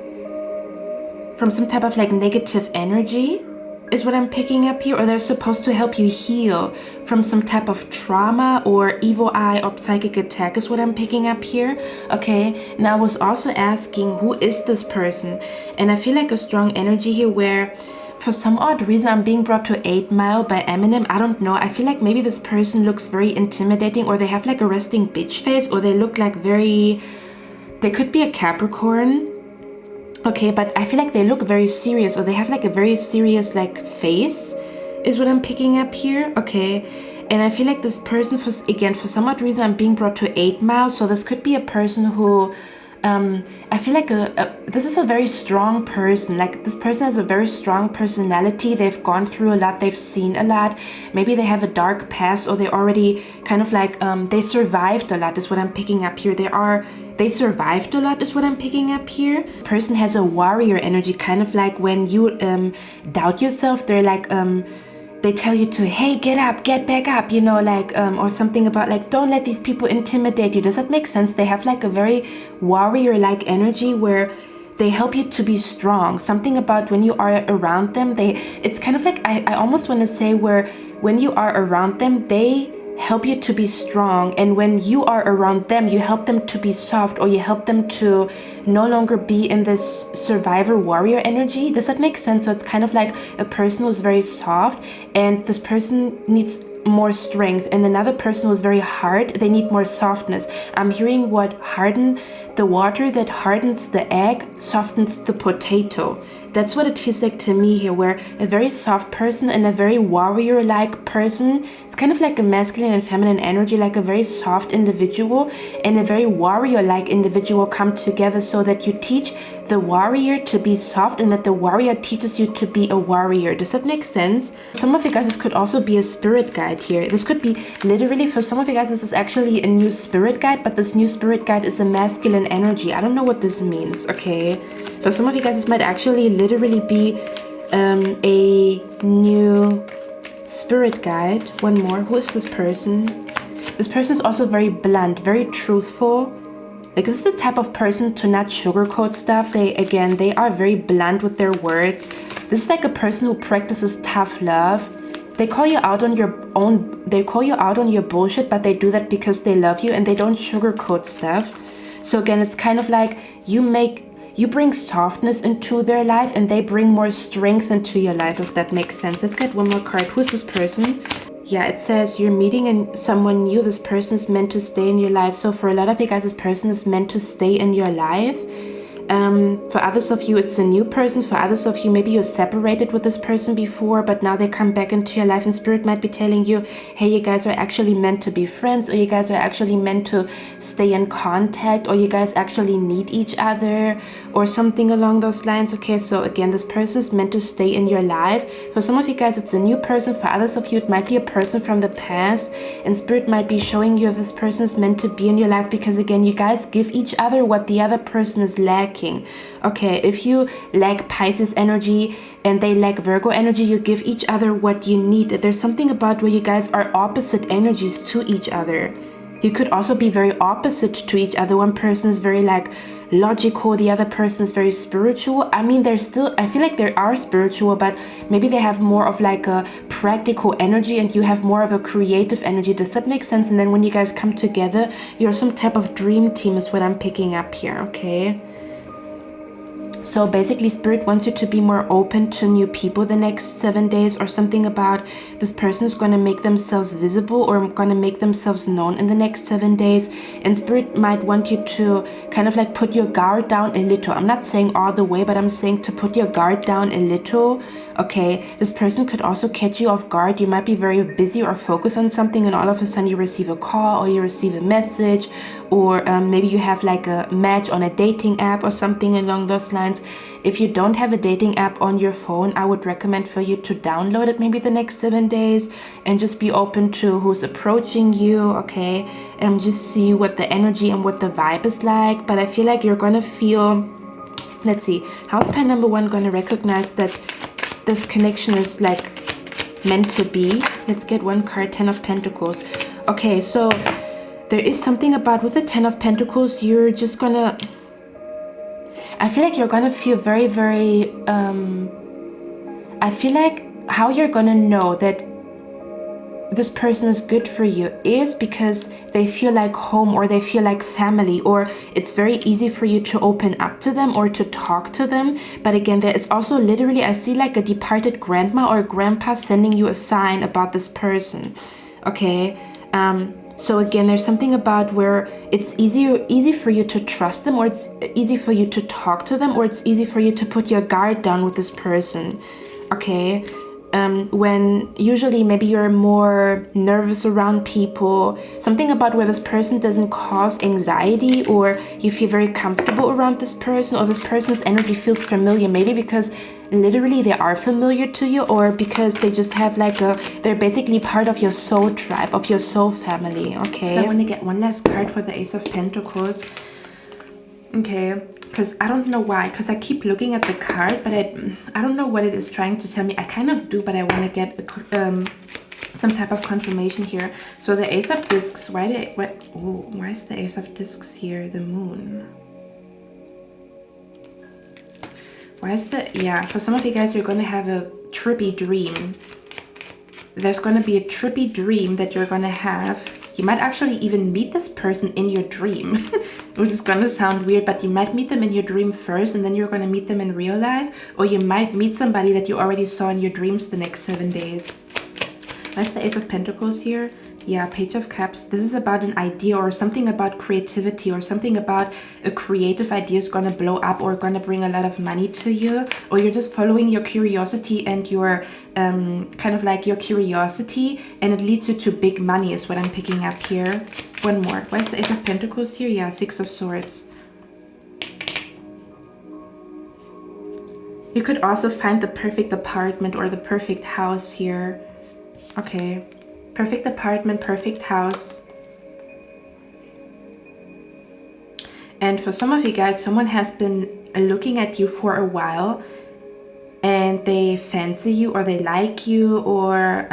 some type of like negative energy, is what I'm picking up here. Or they're supposed to help you heal from some type of trauma or evil eye or psychic attack, is what I'm picking up here. Okay, now I was also asking, who is this person? And I feel like a strong energy here where for some odd reason I'm being brought to 8 Mile by Eminem. I don't know, I feel like maybe this person looks very intimidating, or they have like a resting bitch face, or they look like very, they could be a Capricorn. Okay, but I feel like they look very serious, or they have like a very serious like face, is what I'm picking up here. Okay, and I feel like this person, for some odd reason I'm being brought to 8 Mile. So this could be a person who I feel like this is a very strong person. Like this person has a very strong personality. They've gone through a lot, they've seen a lot. Maybe they have a dark past, or they already kind of like they survived a lot, is what I'm picking up here. They survived a lot, is what I'm picking up here. Person has a warrior energy, kind of like when you doubt yourself, they're like they tell you to, hey, get up, get back up, you know, like or something about like, don't let these people intimidate you. Does that make sense? They have like a very warrior like energy where they help you to be strong. Something about when you are around them, it's kind of like, I almost want to say where when you are around them, they help you to be strong, and when you are around them, you help them to be soft, or you help them to no longer be in this survivor warrior energy. Does that make sense? So it's kind of like a person who's very soft, and this person needs more strength, and another person who's very hard, they need more softness. I'm hearing what harden the water that hardens the egg softens the potato. That's what it feels like to me here, where a very soft person and a very warrior-like person, it's kind of like a masculine and feminine energy, like a very soft individual and a very warrior-like individual come together, so that you teach the warrior to be soft and that the warrior teaches you to be a warrior. Does that make sense? Some of you guys, this could also be a spirit guide here. This could be literally, for some of you guys, this is actually a new spirit guide, but this new spirit guide is a masculine energy. I don't know what this means, okay? For some of you guys, this might actually literally be a new spirit guide. One more. Who is this person? This person is also very blunt, very truthful. Like, this is the type of person to not sugarcoat stuff. They are very blunt with their words. This is like a person who practices tough love. They call you out on your bullshit, but they do that because they love you and they don't sugarcoat stuff. So again, it's kind of like you bring softness into their life and they bring more strength into your life, if that makes sense. Let's get one more card. Who's this person? Yeah, it says you're meeting someone new. This person is meant to stay in your life. So for a lot of you guys, this person is meant to stay in your life. For others of you, it's a new person. For others of you, maybe you're separated with this person before, but now they come back into your life, and spirit might be telling you, hey, you guys are actually meant to be friends, or you guys are actually meant to stay in contact, or you guys actually need each other, or something along those lines. Okay, so again, this person is meant to stay in your life. For some of you guys, it's a new person. For others of you, it might be a person from the past, and spirit might be showing you this person is meant to be in your life, because again, you guys give each other what the other person is lacking. Okay, if you lack Pisces energy and they lack Virgo energy, you give each other what you need. There's something about where you guys are opposite energies to each other. You could also be very opposite to each other. One person is very like logical, the other person is very spiritual. I mean, I feel like they are spiritual, but maybe they have more of like a practical energy and you have more of a creative energy. Does that make sense? And then when you guys come together, you're some type of dream team is what I'm picking up here, okay? So basically, spirit wants you to be more open to new people the next 7 days, or something about this person is going to make themselves visible or going to make themselves known in the next 7 days. And spirit might want you to kind of like put your guard down a little. I'm not saying all the way, but I'm saying to put your guard down a little. Okay, this person could also catch you off guard. You might be very busy or focused on something, and all of a sudden you receive a call or you receive a message, or maybe you have like a match on a dating app or something along those lines. If you don't have a dating app on your phone, I would recommend for you to download it maybe the next 7 days and just be open to who's approaching you, okay? And just see what the energy and what the vibe is like. But I feel like you're gonna feel, let's see, house pile number 1 gonna recognize that this connection is like meant to be. Let's get one card, 10 of Pentacles. Okay, so there is something about with the 10 of Pentacles, you're just gonna, I feel like you're gonna feel very, very, I feel like how you're gonna know that this person is good for you is because they feel like home, or they feel like family, or it's very easy for you to open up to them or to talk to them. But again, there is also literally, I see like a departed grandma or grandpa sending you a sign about this person, okay? So again, there's something about where it's easy for you to trust them, or it's easy for you to talk to them, or it's easy for you to put your guard down with this person, okay? When usually maybe you're more nervous around people, something about where this person doesn't cause anxiety, or you feel very comfortable around this person, or this person's energy feels familiar, maybe because literally they are familiar to you, or because they just have like they're basically part of your soul tribe, of your soul family, okay? So I want to get one last card for the Ace of Pentacles. Okay, because I don't know why, because I keep looking at the card, but I don't know what it is trying to tell me. I kind of do, but I want to get some type of confirmation here. So the Ace of Discs, why is the Ace of Discs here? The Moon. Where's the, yeah, for some of you guys, you're going to have a trippy dream. There's going to be a trippy dream that you're going to have. You might actually even meet this person in your dream, which is going to sound weird, but you might meet them in your dream first and then you're going to meet them in real life. Or you might meet somebody that you already saw in your dreams the next 7 days. That's the Ace of Pentacles here. Yeah, Page of Cups. This is about an idea or something about creativity or something about a creative idea is going to blow up or going to bring a lot of money to you. Or you're just following your curiosity and your kind of like your curiosity, and it leads you to big money is what I'm picking up here. One more. Where's the Ace of Pentacles here? Yeah, Six of Swords. You could also find the perfect apartment or the perfect house here. Okay. Perfect apartment, perfect house. And for some of you guys, someone has been looking at you for a while and they fancy you or they like you, or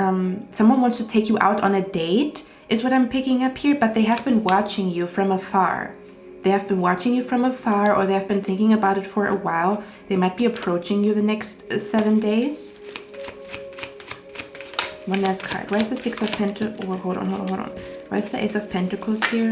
someone wants to take you out on a date is what I'm picking up here, but they have been watching you from afar. They have been watching you from afar, or they have been thinking about it for a while. They might be approaching you the next 7 days. One last card. Where's the Six of Pentacles? Oh, hold on. Where's the Ace of Pentacles here?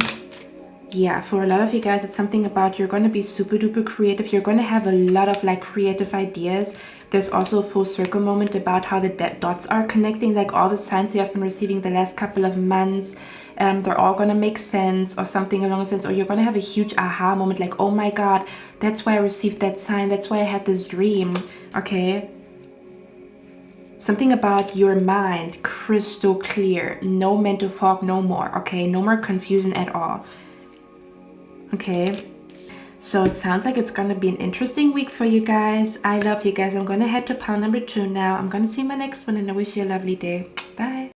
Yeah, for a lot of you guys, it's something about you're going to be super duper creative. You're going to have a lot of like creative ideas. There's also a full circle moment about how the dots are connecting, like all the signs you have been receiving the last couple of months. They're all going to make sense or something along those lines. Or you're going to have a huge aha moment like, oh my God, that's why I received that sign. That's why I had this dream. Okay. Something about your mind, crystal clear, no mental fog, no more, okay? No more confusion at all, okay? So it sounds like it's gonna be an interesting week for you guys. I love you guys. I'm gonna head to pile number 2 now. I'm gonna see my next one and I wish you a lovely day. Bye.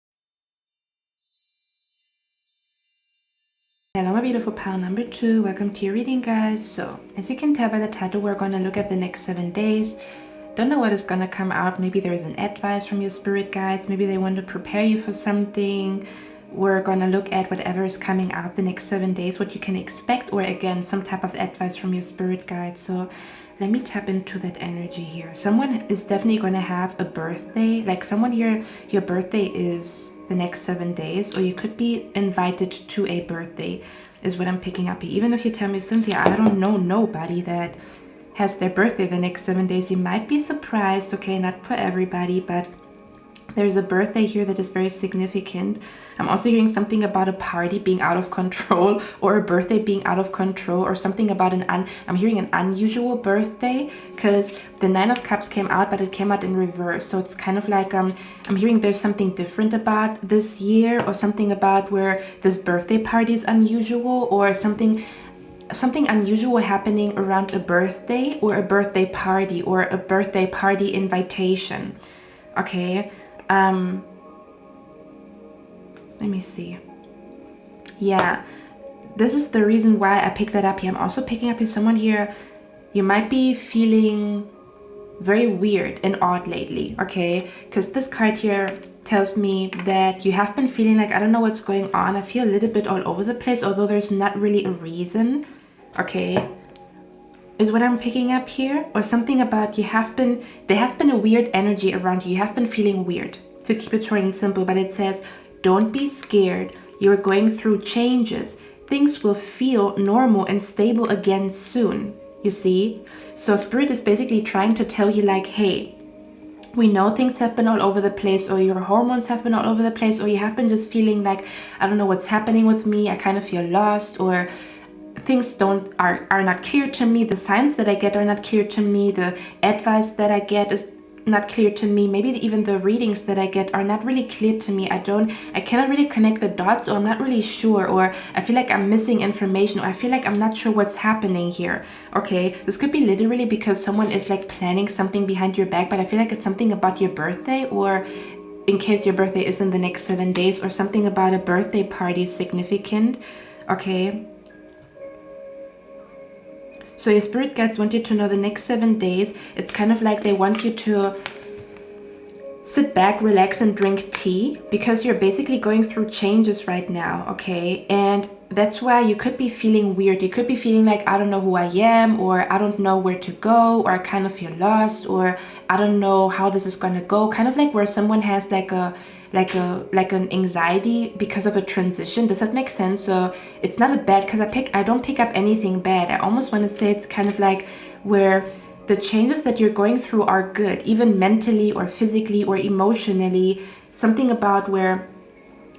Hello my beautiful pile number 2. Welcome to your reading, guys. So as you can tell by the title, we're gonna look at the next 7 days. Don't know what is gonna come out. Maybe there's an advice from your spirit guides. Maybe they want to prepare you for something. We're gonna look at whatever is coming out the next 7 days, what you can expect, or again, some type of advice from your spirit guide. So let me tap into that energy here. Someone is definitely gonna have a birthday. Like someone here, your birthday is the next 7 days, or you could be invited to a birthday is what I'm picking up here. Even if you tell me, Cynthia, I don't know nobody that has their birthday the next 7 days, you might be surprised. Okay, not for everybody, but there's a birthday here that is very significant. I'm also hearing something about a party being out of control, or a birthday being out of control, or something about I'm hearing an unusual birthday, because the 9 of Cups came out, but it came out in reverse. So it's kind of like I'm hearing there's something different about this year, or something about where this birthday party is unusual, or something unusual happening around a birthday, or a birthday party, or a birthday party invitation. Okay, let me see. Yeah, this is the reason why I picked that up here. I'm also picking up with someone here. You might be feeling very weird and odd lately, okay? Because this card here tells me that you have been feeling like, I don't know what's going on. I feel a little bit all over the place, although there's not really a reason. Okay, is what I'm picking up here, or something about there has been a weird energy around you. You have been feeling weird, to keep it short and simple, but it says, don't be scared. You're going through changes. Things will feel normal and stable again soon, you see? So Spirit is basically trying to tell you like, hey, we know things have been all over the place, or your hormones have been all over the place, or you have been just feeling like, I don't know what's happening with me. I kind of feel lost, or things are not clear to me. The signs that I get are not clear to me. The advice that I get is not clear to me. Maybe even the readings that I get are not really clear to me. I cannot really connect the dots, or I'm not really sure, or I feel like I'm missing information, or I feel like I'm not sure what's happening here. Okay, this could be literally because someone is like planning something behind your back, but I feel like it's something about your birthday, or in case your birthday is in the next 7 days, or something about a birthday party significant. Okay, so your spirit guides want you to know the next 7 days, it's kind of like they want you to sit back, relax, and drink tea, because you're basically going through changes right now, okay? And that's why you could be feeling weird. You could be feeling like, I don't know who I am, or I don't know where to go, or I kind of feel lost, or I don't know how this is gonna go. Kind of like where someone has like an anxiety because of a transition. Does that make sense? So it's not a bad, because I don't pick up anything bad. I almost want to say it's kind of like where the changes that you're going through are good, even mentally or physically or emotionally. Something about where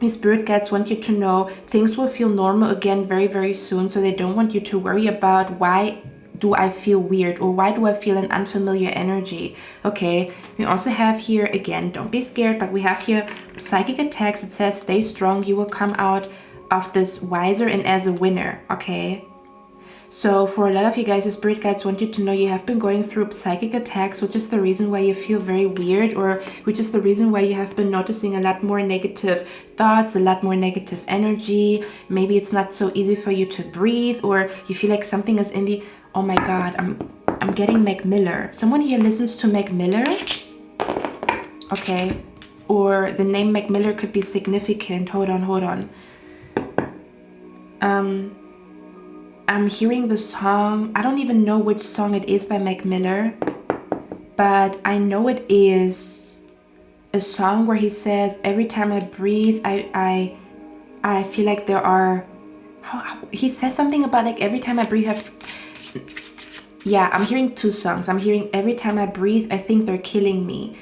your spirit guides want you to know things will feel normal again very, very soon. So they don't want you to worry about why do I feel weird, or why do I feel an unfamiliar energy. Okay, we also have here, again, don't be scared, but we have here psychic attacks. It says stay strong, you will come out of this wiser and as a winner. Okay, so for a lot of you guys, your spirit guides want you to know you have been going through psychic attacks, which is the reason why you feel very weird, or which is the reason why you have been noticing a lot more negative thoughts, a lot more negative energy. Maybe it's not so easy for you to breathe, or you feel like something is in the, oh my god, I'm getting 𝐸𝑚𝑗𝐿. Someone here listens to 𝐸𝑚𝑗𝐿. Okay, or the name 𝐸𝑚𝑗𝐿 could be significant. Hold on. I'm hearing the song. I don't even know which song it is by 𝐸𝑚𝑗𝐿, but I know it is a song where he says, every time I breathe, I feel like there are, he says something about like every time I breathe, yeah, I'm hearing two songs. I'm hearing every time I breathe, I think they're killing me,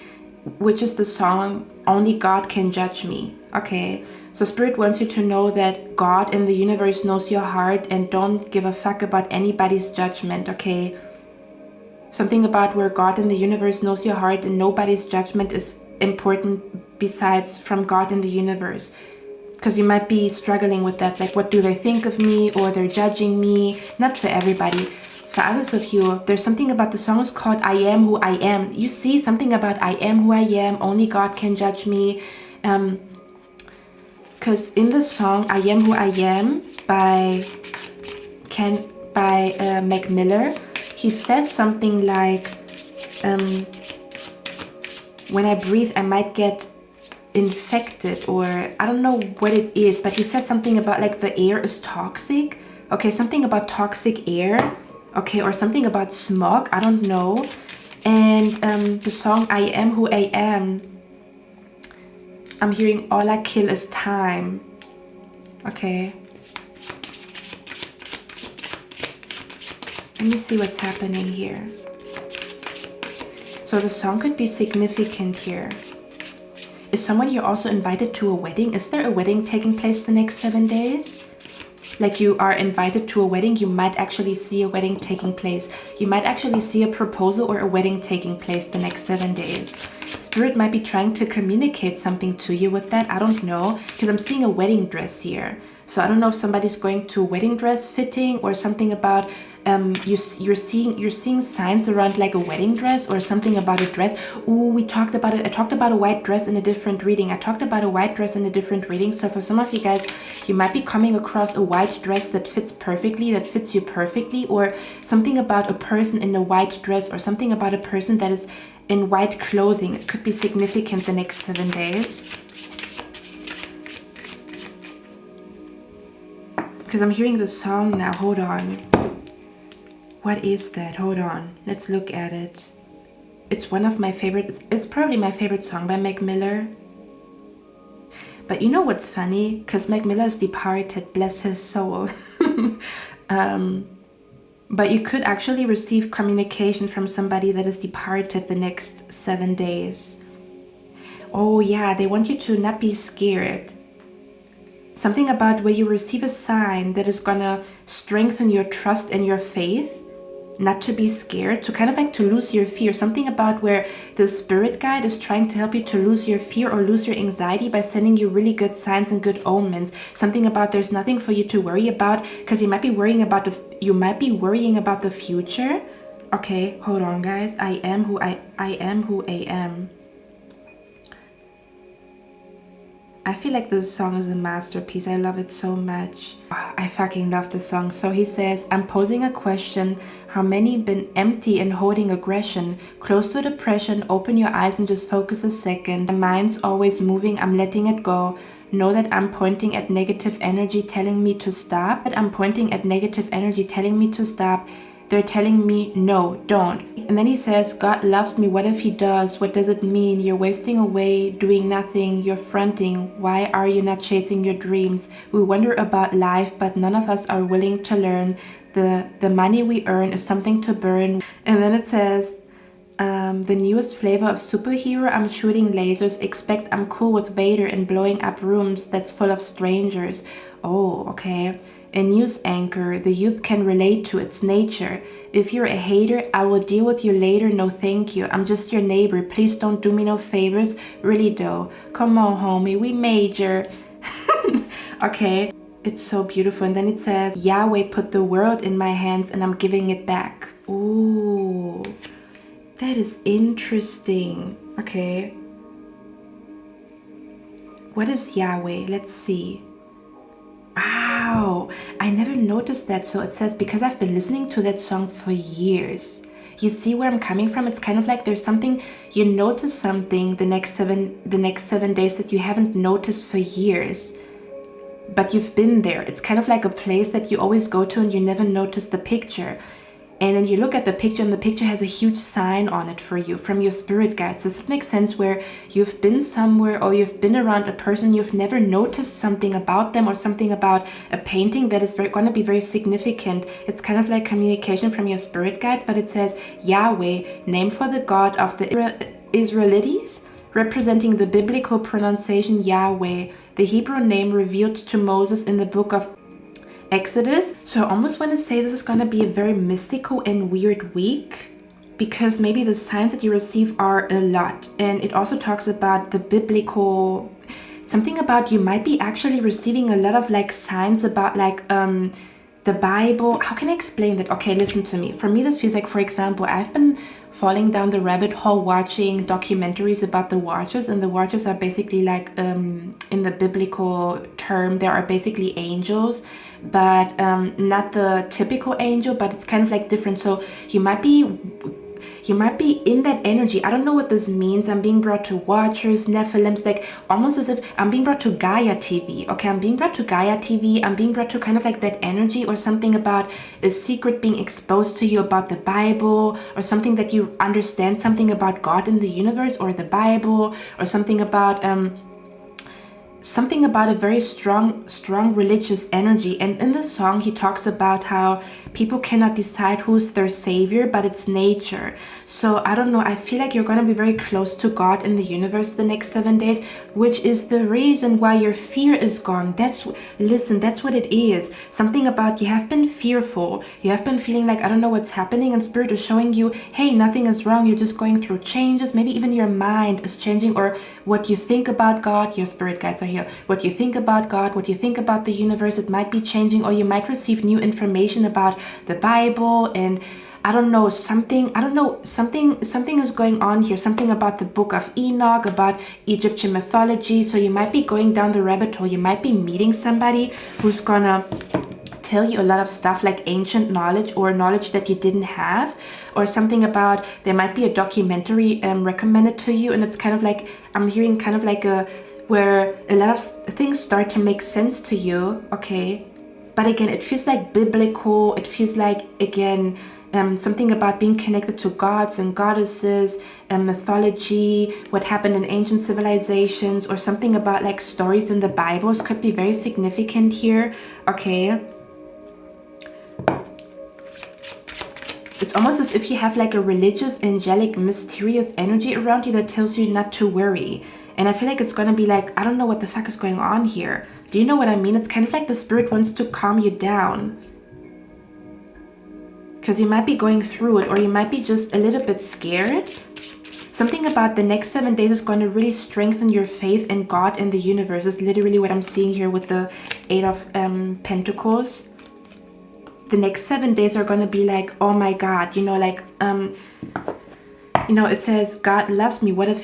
which is the song Only God Can Judge Me. Okay, so spirit wants you to know that God in the universe knows your heart and don't give a fuck about anybody's judgment. Okay, something about where God in the universe knows your heart and nobody's judgment is important besides from God in the universe. Because you might be struggling with that, like what do they think of me, or they're judging me. Not for everybody. For others of you, there's something about the song is called I Am Who I Am. You see something about I am who I am, only God can judge me. Because in the song I Am Who I Am by 𝐸𝑚𝑗𝐿, he says something like, when I breathe I might get infected, or I don't know what it is, but he says something about like the air is toxic. Okay, something about toxic air. Okay, or something about smog, I don't know. And the song I Am Who I Am, I'm hearing all I kill is time. Okay, let me see what's happening here. So the song could be significant here. Is someone here also invited to a wedding? Is there a wedding taking place the next 7 days? Like you are invited to a wedding, you might actually see a wedding taking place. You might actually see a proposal or a wedding taking place the next 7 days. Spirit might be trying to communicate something to you with that. I don't know, because I'm seeing a wedding dress here. So I don't know if somebody's going to a wedding dress fitting, or something about you're seeing signs around like a wedding dress or something about a dress. Ooh, we talked about it. I talked about a white dress in a different reading. So for some of you guys, you might be coming across a white dress that fits you perfectly, or something about a person in a white dress, or something about a person that is in white clothing. It could be significant the next 7 days. Because I'm hearing the song now. Hold on. What is that? Hold on. Let's look at it. It's one of my favorites. It's probably my favorite song by 𝐸𝑚𝑗𝐿. But you know what's funny? Because 𝐸𝑚𝑗𝐿 is departed. Bless his soul. But you could actually receive communication from somebody that is departed the next 7 days. Oh yeah, they want you to not be scared. Something about where you receive a sign that is gonna strengthen your trust and your faith. Not to be scared, to kind of like to lose your fear. Something about where the spirit guide is trying to help you to lose your fear or lose your anxiety by sending you really good signs and good omens. Something about there's nothing for you to worry about, because you might be worrying about the future. Okay, hold on guys. I am who I am. I feel like this song is a masterpiece. I love it so much. I fucking love this song. So he says, I'm posing a question. How many been empty and holding aggression? Close to depression, open your eyes and just focus a second. My mind's always moving, I'm letting it go. know that I'm pointing at negative energy telling me to stop. That I'm pointing at negative energy telling me to stop. They're telling me, no, don't. And then he says, God loves me. What if he does? What does it mean? You're wasting away, doing nothing. You're fronting. Why are you not chasing your dreams? We wonder about life, but none of us are willing to learn. The money we earn is something to burn. And then it says, the newest flavor of superhero, I'm shooting lasers. Expect I'm cool with Vader and blowing up rooms that's full of strangers. Oh, okay. A news anchor the youth can relate to, its nature. If you're a hater, I will deal with you later. No thank you. I'm just your neighbor. Please don't do me no favors. Really though. Come on, homie. We major. Okay. It's so beautiful. And then it says, Yahweh put the world in my hands and I'm giving it back. Ooh. That is interesting. Okay. What is Yahweh? Let's see. Wow, I never noticed that. So it says, because I've been listening to that song for years. You see where I'm coming from? It's kind of like there's something, you notice something the next 7 days that you haven't noticed for years. But you've been there. It's kind of like a place that you always go to and you never notice the picture. And then you look at the picture and the picture has a huge sign on it for you from your spirit guides. Does it make sense where you've been somewhere or you've been around a person, you've never noticed something about them or something about a painting that is going to be very significant? It's kind of like communication from your spirit guides, but it says Yahweh, name for the God of the Israelites, representing the biblical pronunciation Yahweh, the Hebrew name revealed to Moses in the book of Exodus. So I almost want to say this is going to be a very mystical and weird week because maybe the signs that you receive are a lot. And it also talks about the biblical, something about you might be actually receiving a lot of like signs about like the Bible. How can I explain that? Okay, listen to me. For me, this feels like, for example, I've been falling down the rabbit hole watching documentaries about the Watchers, and the Watchers are basically like in the biblical term, there are basically angels, but not the typical angel, but it's kind of like different. So you might be in that energy. I don't know what this means. I'm being brought to Watchers, Nephilims, like almost as if I'm being brought to Gaia TV. Okay, I'm being brought to Gaia TV. I'm being brought to kind of like that energy or something about a secret being exposed to you about the Bible, or something that you understand something about God in the universe or the Bible, or something about a very strong religious energy. And in the song he talks about how people cannot decide who's their savior, but it's nature. So I don't know, I feel like you're going to be very close to God in the universe the next 7 days, which is the reason why your fear is gone. That's what it is. Something about you have been fearful, you have been feeling like I don't know what's happening, and spirit is showing you, hey, nothing is wrong, you're just going through changes. Maybe even your mind is changing, or what you think about God. Your spirit guides are here. What you think about God, what you think about the universe, it might be changing, or you might receive new information about the Bible. And I don't know, something is going on here, something about the book of Enoch, about Egyptian mythology. So you might be going down the rabbit hole. You might be meeting somebody who's gonna tell you a lot of stuff, like ancient knowledge or knowledge that you didn't have, or something about, there might be a documentary recommended to you, and it's kind of like, I'm hearing kind of like where a lot of things start to make sense to you. Okay, but again, it feels like biblical. It feels like, again, something about being connected to gods and goddesses and mythology, what happened in ancient civilizations, or something about like stories in the Bibles could be very significant here. Okay, it's almost as if you have like a religious, angelic, mysterious energy around you that tells you not to worry. And I feel like it's gonna be like, I don't know what the fuck is going on here. Do you know what I mean? It's kind of like the spirit wants to calm you down, because you might be going through it, or you might be just a little bit scared. Something about the next 7 days is going to really strengthen your faith in God and the universe. Is literally what I'm seeing here with the 8 of Pentacles. The next 7 days are going to be like, oh my God, you know, like you know, it says God loves me. What if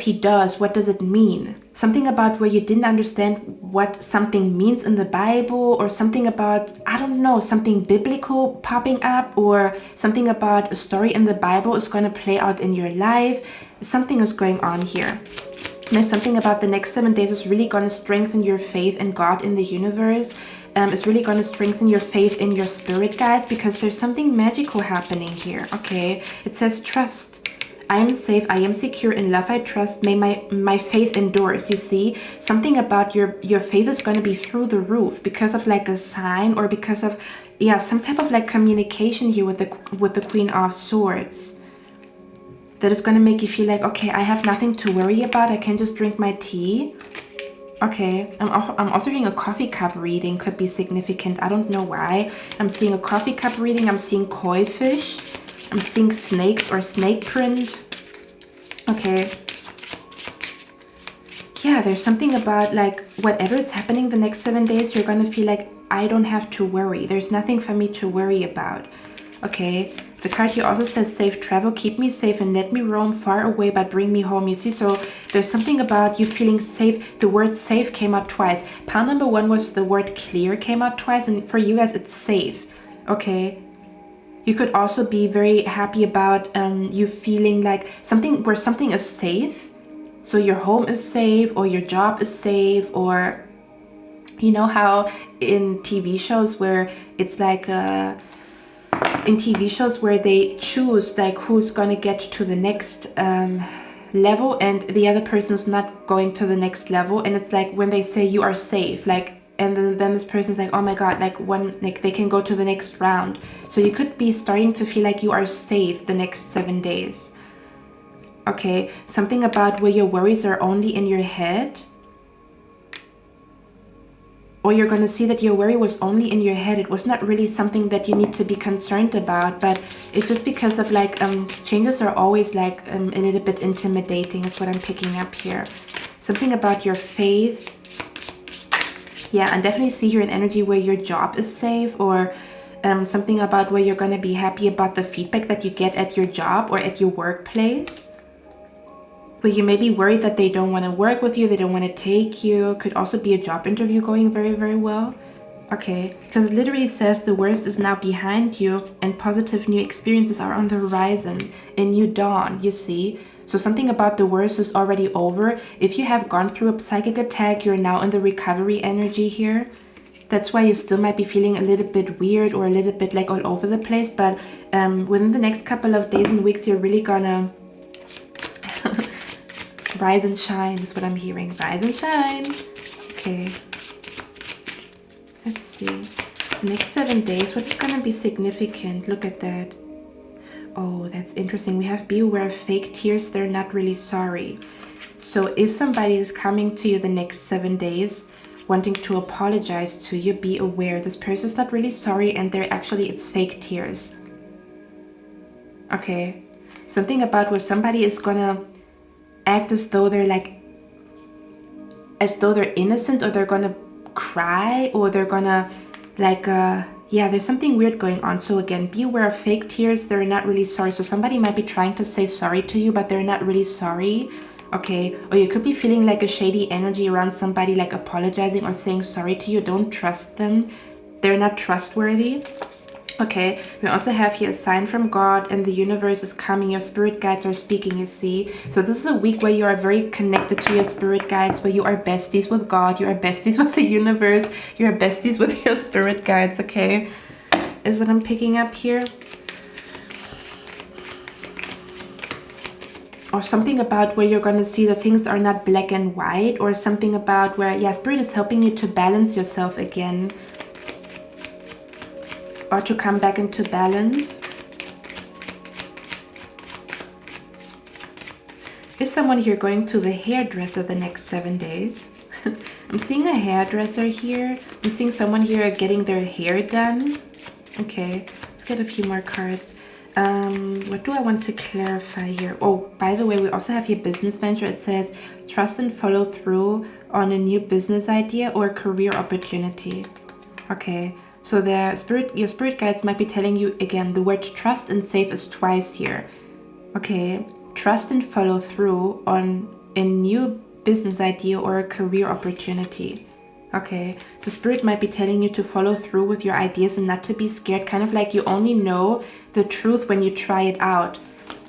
he does? What does it mean? Something about where you didn't understand what something means in the Bible, or something about, I don't know, something biblical popping up, or something about a story in the Bible is going to play out in your life. Something is going on here. There's something about the next 7 days is really going to strengthen your faith in God, in the universe. It's really going to strengthen your faith in your spirit guides, because there's something magical happening here. Okay, it says trust. I am safe, I am secure, in love I trust, may my faith endures. You see, something about your faith is going to be through the roof because of like a sign, or because of, yeah, some type of like communication here with the Queen of Swords. That is going to make you feel like, okay, I have nothing to worry about, I can just drink my tea. Okay, I'm also hearing a coffee cup reading, could be significant, I don't know why. I'm seeing a coffee cup reading, I'm seeing koi fish, I'm seeing snakes or snake print. Okay. Yeah, there's something about like whatever is happening the next 7 days, you're gonna feel like I don't have to worry. There's nothing for me to worry about. Okay. The card here also says safe travel, keep me safe and let me roam far away but bring me home. You see, so there's something about you feeling safe. The word safe came out twice. Pile number 1 was the word clear came out twice, and for you guys it's safe. Okay. You could also be very happy about you feeling like something where something is safe. So your home is safe, or your job is safe, or you know how in TV shows where it's like in TV shows where they choose like who's gonna get to the next level and the other person's not going to the next level, and it's like when they say you are safe, like, and then this person's like, oh my god, like they can go to the next round. So you could be starting to feel like you are safe the next 7 days. Okay, something about where your worries are only in your head, or you're going to see that your worry was only in your head. It was not really something that you need to be concerned about, but it's just because of like changes are always like a little bit intimidating is what I'm picking up here. Something about your faith. Yeah, and definitely see here an energy where your job is safe, or something about where you're going to be happy about the feedback that you get at your job or at your workplace. Where you may be worried that they don't want to work with you, they don't want to take you. Could also be a job interview going very, very well. Okay, because it literally says the worst is now behind you and positive new experiences are on the horizon. A new dawn, you see. So something about the worst is already over. If you have gone through a psychic attack, you're now in the recovery energy here. That's why you still might be feeling a little bit weird or a little bit like all over the place. But within the next couple of days and weeks, you're really gonna rise and shine is what I'm hearing. Rise and shine. Okay. Let's see. The next 7 days, what's gonna be significant? Look at that. Oh, that's interesting. We have beware of fake tears. They're not really sorry. So if somebody is coming to you the next 7 days wanting to apologize to you, be aware. This person's not really sorry, and it's fake tears. Okay. Something about where somebody is gonna act as though they're innocent, or they're gonna cry, or they're gonna yeah, there's something weird going on. So again, be aware of fake tears. They're not really sorry. So somebody might be trying to say sorry to you, but they're not really sorry. Okay, or you could be feeling like a shady energy around somebody, like apologizing or saying sorry to you. Don't trust them. They're not trustworthy. Okay, we also have here a sign from God, and the universe is coming. Your spirit guides are speaking, you see. So this is a week where you are very connected to your spirit guides, where you are besties with God, you are besties with the universe, you are besties with your spirit guides, okay? Is what I'm picking up here. Or something about where you're going to see that things are not black and white, or something about where, yeah, spirit is helping you to balance yourself again, or to come back into balance. Is someone here going to the hairdresser the next 7 days? I'm seeing a hairdresser here. I'm seeing someone here getting their hair done. Okay, let's get a few more cards. What do I want to clarify here? Oh, by the way, we also have here business venture. It says trust and follow through on a new business idea or career opportunity. Okay. So your spirit guides might be telling you, again, the word trust and safe is twice here. Okay, trust and follow through on a new business idea or a career opportunity. Okay, so spirit might be telling you to follow through with your ideas and not to be scared. Kind of like you only know the truth when you try it out.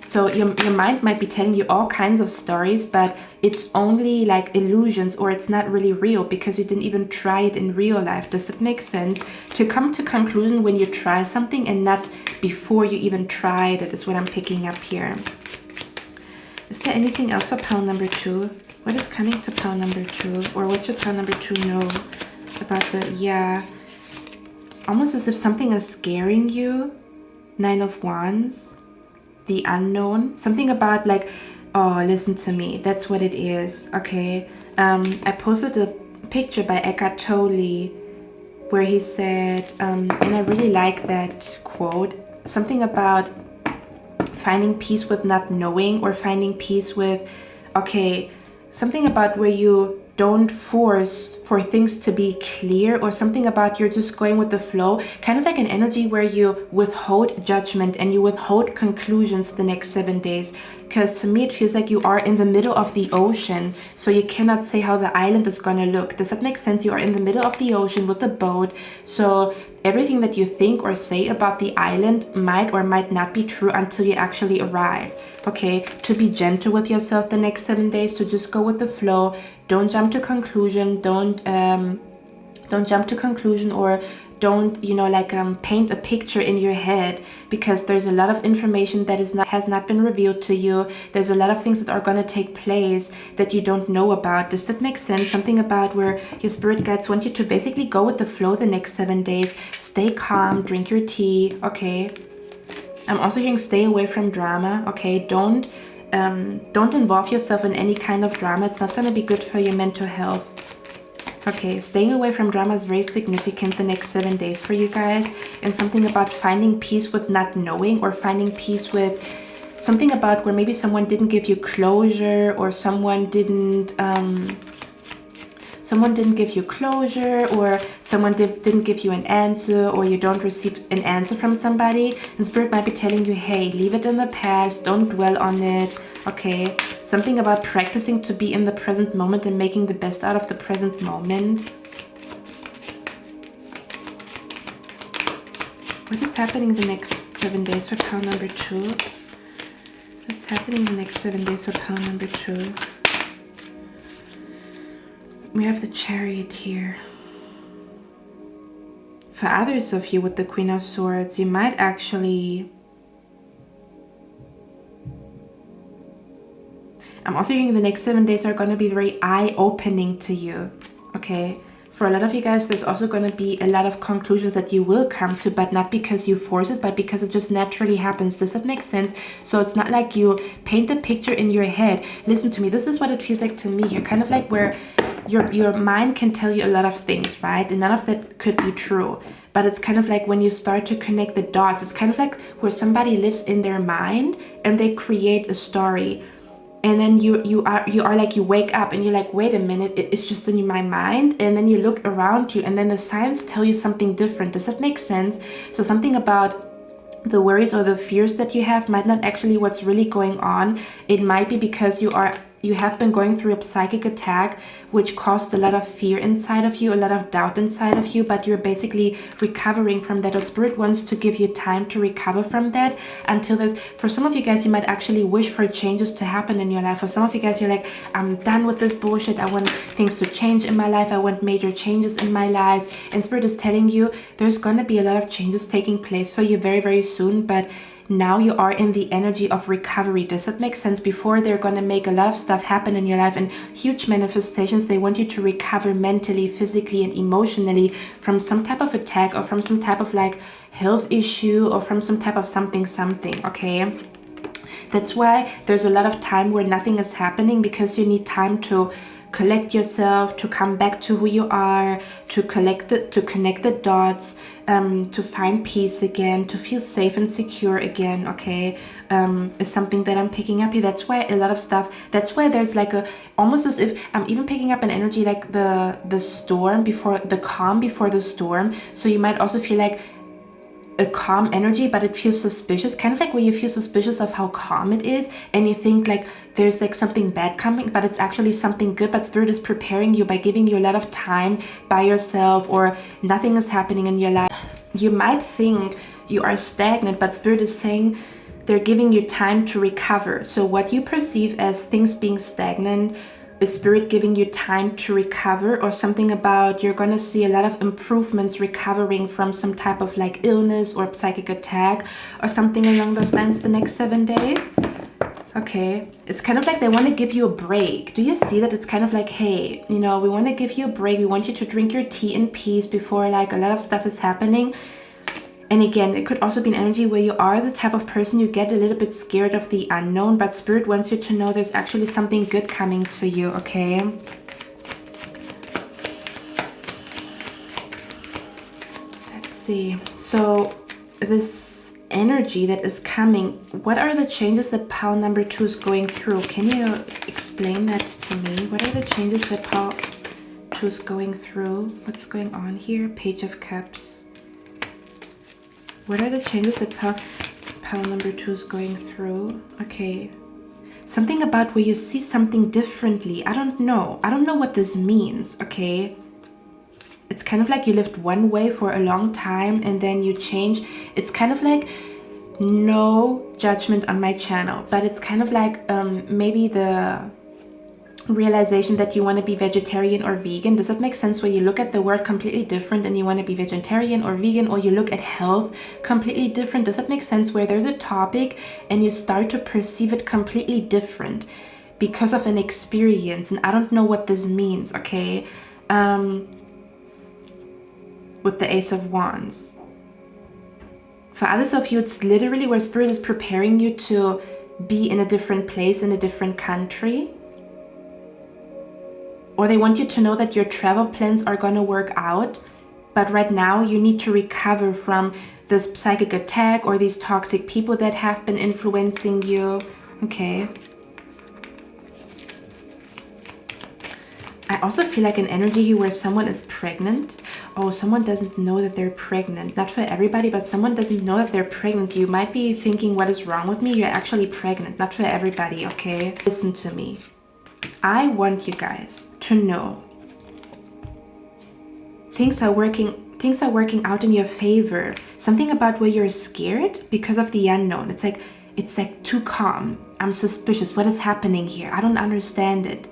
So your mind might be telling you all kinds of stories, but it's only like illusions, or it's not really real because you didn't even try it in real life. Does that make sense? To come to conclusion when you try something and not before you even tried it is what I'm picking up here. Is there anything else for pile number 2? What is coming to pile number 2? Or what should pile number 2 know about the, yeah, almost as if something is scaring you. 9 of Wands. The unknown, something about like, oh, listen to me, that's what it is. Okay, I posted a picture by Eckhart Tolle where he said, and I really like that quote, something about finding peace with not knowing, or finding peace with, okay, something about where you don't force for things to be clear, or something about you're just going with the flow, kind of like an energy where you withhold judgment and you withhold conclusions the next 7 days. Because to me it feels like you are in the middle of the ocean, so you cannot say how the island is gonna look. Does that make sense? You are in the middle of the ocean with the boat, so everything that you think or say about the island might or might not be true until you actually arrive. Okay, to be gentle with yourself the next 7 days, to just go with the flow. Don't jump to conclusion. Don't jump to conclusion, or don't, you know, like paint a picture in your head, because there's a lot of information that has not been revealed to you. There's a lot of things that are going to take place that you don't know about. Does that make sense? Something about where your spirit guides want you to basically go with the flow the next 7 days. Stay calm, drink your tea. Okay, I'm also hearing stay away from drama. Okay, don't involve yourself in any kind of drama. It's not going to be good for your mental health. Okay, staying away from drama is very significant the next 7 days for you guys. And something about finding peace with not knowing, or finding peace with something about where maybe someone didn't give you closure, or someone didn't give you closure, or someone didn't give you an answer, or you don't receive an answer from somebody, and spirit might be telling you, hey, leave it in the past, don't dwell on it. Okay, something about practicing to be in the present moment and making the best out of the present moment. What is happening the next 7 days for pile number 2? What's happening the next 7 days for pile number 2? We have the Chariot here. For others of you with the Queen of Swords, you might actually... I'm also hearing the next 7 days are going to be very eye-opening to you, okay? For a lot of you guys, there's also going to be a lot of conclusions that you will come to, but not because you force it, but because it just naturally happens. Does that make sense? So it's not like you paint a picture in your head. Listen to me, this is what it feels like to me here. Kind of like where your mind can tell you a lot of things, right? And none of that could be true. But it's kind of like when you start to connect the dots, it's kind of like where somebody lives in their mind and they create a story. And then you are like, you wake up and you're like, wait a minute, it's just in my mind. And then you look around you and then the signs tell you something different. Does that make sense? So something about the worries or the fears that you have might not actually what's really going on. It might be because you have been going through a psychic attack, which caused a lot of fear inside of you, a lot of doubt inside of you, but you're basically recovering from that. Or spirit wants to give you time to recover from that until there's, for some of you guys, you might actually wish for changes to happen in your life. For some of you guys, you're like, I'm done with this bullshit. I want things to change in my life. I want major changes in my life. And spirit is telling you there's going to be a lot of changes taking place for you very, very soon, but now you are in the energy of recovery. Does that make sense? Before, they're going to make a lot of stuff happen in your life and huge manifestations. They want you to recover mentally, physically, and emotionally from some type of attack, or from some type of like health issue, or from some type of something, okay? That's why there's a lot of time where nothing is happening, because you need time to collect yourself, to come back to who you are, to connect the dots, to find peace again, to feel safe and secure again, okay? Is something that I'm picking up here. That's why a lot of stuff, that's why there's like a, almost as if I'm even picking up an energy like the storm before, the calm before the storm. So you might also feel like a calm energy, but it feels suspicious, kind of like where you feel suspicious of how calm it is, and you think like there's like something bad coming, but it's actually something good. But spirit is preparing you by giving you a lot of time by yourself, or nothing is happening in your life. You might think you are stagnant, but spirit is saying they're giving you time to recover. So what you perceive as things being stagnant is Spirit giving you time to recover, or something about you're going to see a lot of improvements recovering from some type of like illness or psychic attack or something along those lines the next 7 days. Okay, it's kind of like they want to give you a break. Do you see that? It's kind of like, hey, you know, we want to give you a break. We want you to drink your tea in peace before like a lot of stuff is happening. And again, it could also be an energy where you are the type of person you get a little bit scared of the unknown, but Spirit wants you to know there's actually something good coming to you, okay? Let's see. So this energy that is coming, what are the changes that pile number 2 is going through? Can you explain that to me? What are the changes that pile 2 is going through? What's going on here? Page of Cups. What are the changes that pile number 2 is going through? Okay. Something about where you see something differently. I don't know. I don't know what this means, okay? It's kind of like you lived one way for a long time and then you change. It's kind of like, no judgment on my channel, but it's kind of like maybe the realization that you want to be vegetarian or vegan. Does that make sense? Where you look at the world completely different and you want to be vegetarian or vegan, or you look at health completely different. Does that make sense? Where there's a topic and you start to perceive it completely different because of an experience, and I don't know what this means, okay? With the Ace of Wands. For others of you, it's literally where Spirit is preparing you to be in a different place, in a different country. Or they want you to know that your travel plans are going to work out, but right now you need to recover from this psychic attack or these toxic people that have been influencing you. Okay. I also feel like an energy here where someone is pregnant. Oh, someone doesn't know that they're pregnant. Not for everybody, but someone doesn't know that they're pregnant. You might be thinking, what is wrong with me? You're actually pregnant. Not for everybody, okay? Listen to me. I want you guys to know things are working out in your favor. Something about where you're scared because of the unknown. It's like too calm. I'm suspicious. What is happening here? I don't understand it.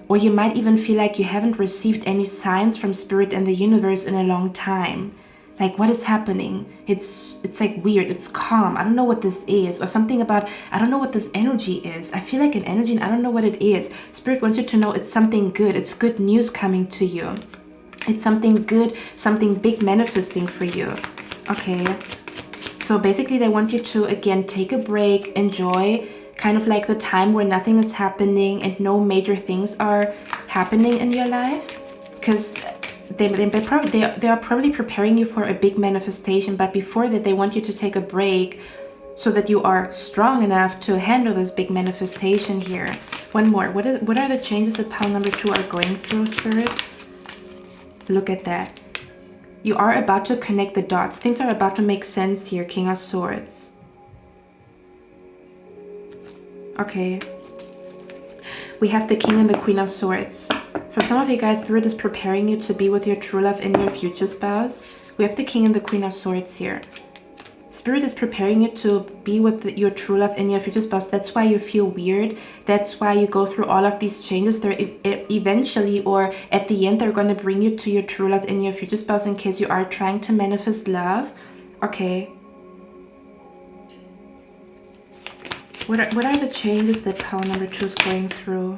Or you might even feel like you haven't received any signs from Spirit and the universe in a long time. Like, what is happening? It's like weird. It's calm. I don't know what this is. Or something about, I don't know what this energy is. I feel like an energy and I don't know what it is. Spirit wants you to know it's something good. It's good news coming to you. It's something good, something big manifesting for you. Okay. So basically they want you to, again, take a break, enjoy kind of like the time where nothing is happening and no major things are happening in your life. Because they are probably preparing you for a big manifestation, but before that they want you to take a break so that you are strong enough to handle this big manifestation here. One more. What are the changes that pile number 2 are going through, Spirit? Look at that. You are about to connect the dots. Things are about to make sense here, King of Swords. Okay. We have the King and the Queen of Swords. For some of you guys, Spirit is preparing you to be with your true love and your future spouse. We have the King and the Queen of Swords here. Spirit is preparing you to be with your true love and your future spouse. That's why you feel weird. That's why you go through all of these changes. They're eventually, or at the end, they're going to bring you to your true love and your future spouse in case you are trying to manifest love. Okay. What are the changes that pile number 2 is going through?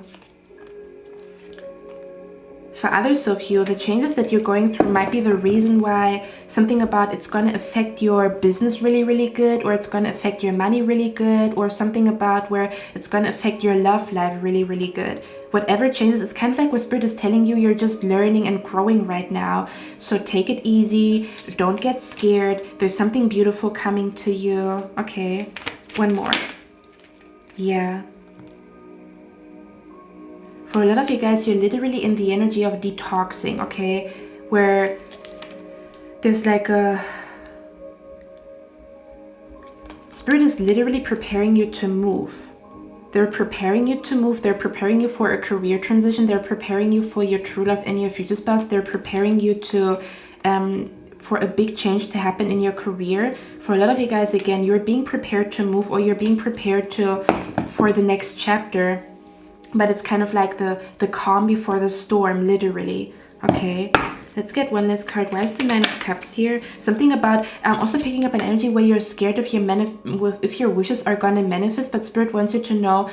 For others of you, the changes that you're going through might be the reason why something about it's going to affect your business really, really good, or it's going to affect your money really good, or something about where it's going to affect your love life really, really good. Whatever changes, it's kind of like what Spirit is telling you, you're just learning and growing right now. So take it easy. Don't get scared. There's something beautiful coming to you. Okay, one more. Yeah. For a lot of you guys, you're literally in the energy of detoxing, okay? Where there's like a... Spirit is literally preparing you to move. They're preparing you to move. They're preparing you for a career transition. They're preparing you for your true love and your future spouse. They're preparing you to for a big change to happen in your career. For a lot of you guys, again, you're being prepared to move, or you're being prepared for the next chapter. But it's kind of like the calm before the storm, literally. Okay, let's get one last card. Why is the Nine of Cups here? Something about also picking up an energy where you're scared if your wishes are gonna manifest, but Spirit wants you to know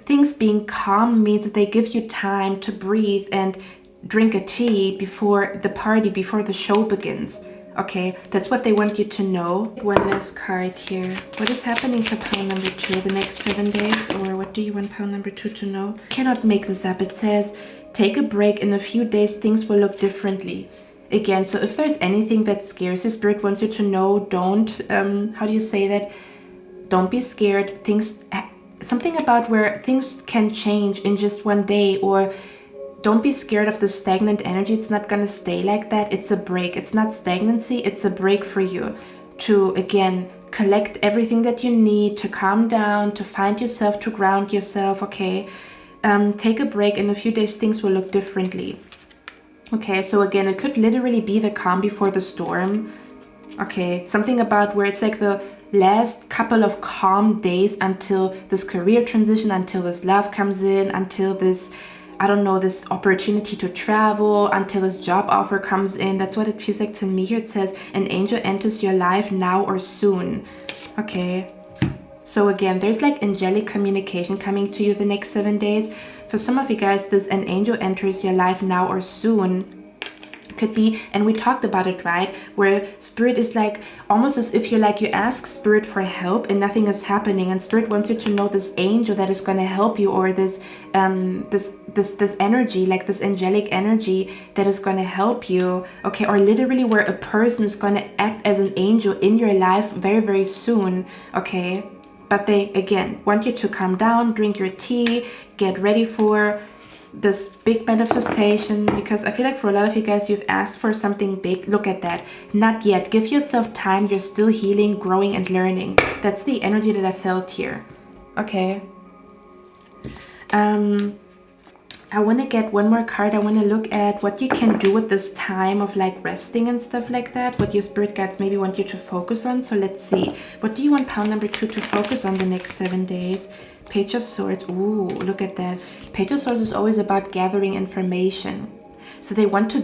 things being calm means that they give you time to breathe and drink a tea before the party, before the show begins. Okay, that's what they want you to know. One last card here. What is happening to pile number 2 the next 7 days? Or what do you want pile number 2 to know? Cannot make this up. It says, take a break. In a few days, things will look differently. Again, so if there's anything that scares you, Spirit wants you to know, don't, how do you say that? Don't be scared. Something about where things can change in just one day, or don't be scared of the stagnant energy. It's not going to stay like that. It's a break. It's not stagnancy. It's a break for you to, again, collect everything that you need to calm down, to find yourself, to ground yourself, okay? Take a break. In a few days, things will look differently. Okay, so again, it could literally be the calm before the storm. Okay, something about where it's like the last couple of calm days until this career transition, until this love comes in, until this, I don't know, this opportunity to travel, until this job offer comes in. That's what it feels like to me here. It says, an angel enters your life now or soon. Okay, so again, there's like angelic communication coming to you the next 7 days. For some of you guys, this an angel enters your life now or soon could be, and we talked about it, right, where Spirit is like almost as if you ask Spirit for help and nothing is happening, and Spirit wants you to know this angel that is going to help you, or this this energy, like this angelic energy that is going to help you, okay? Or literally where a person is going to act as an angel in your life very, very soon, okay? But they, again, want you to calm down, drink your tea, get ready for this big manifestation, because I feel like for a lot of you guys, you've asked for something big. Look at that. Not yet. Give yourself time. You're still healing, growing, and learning. That's the energy that I felt here. Okay. I want to get one more card. I want to look at what you can do with this time of like resting and stuff like that. What your spirit guides maybe want you to focus on. So let's see. What do you want pile number 2 to focus on the next 7 days? Page of Swords. Ooh, look at that. Page of Swords is always about gathering information. So they want you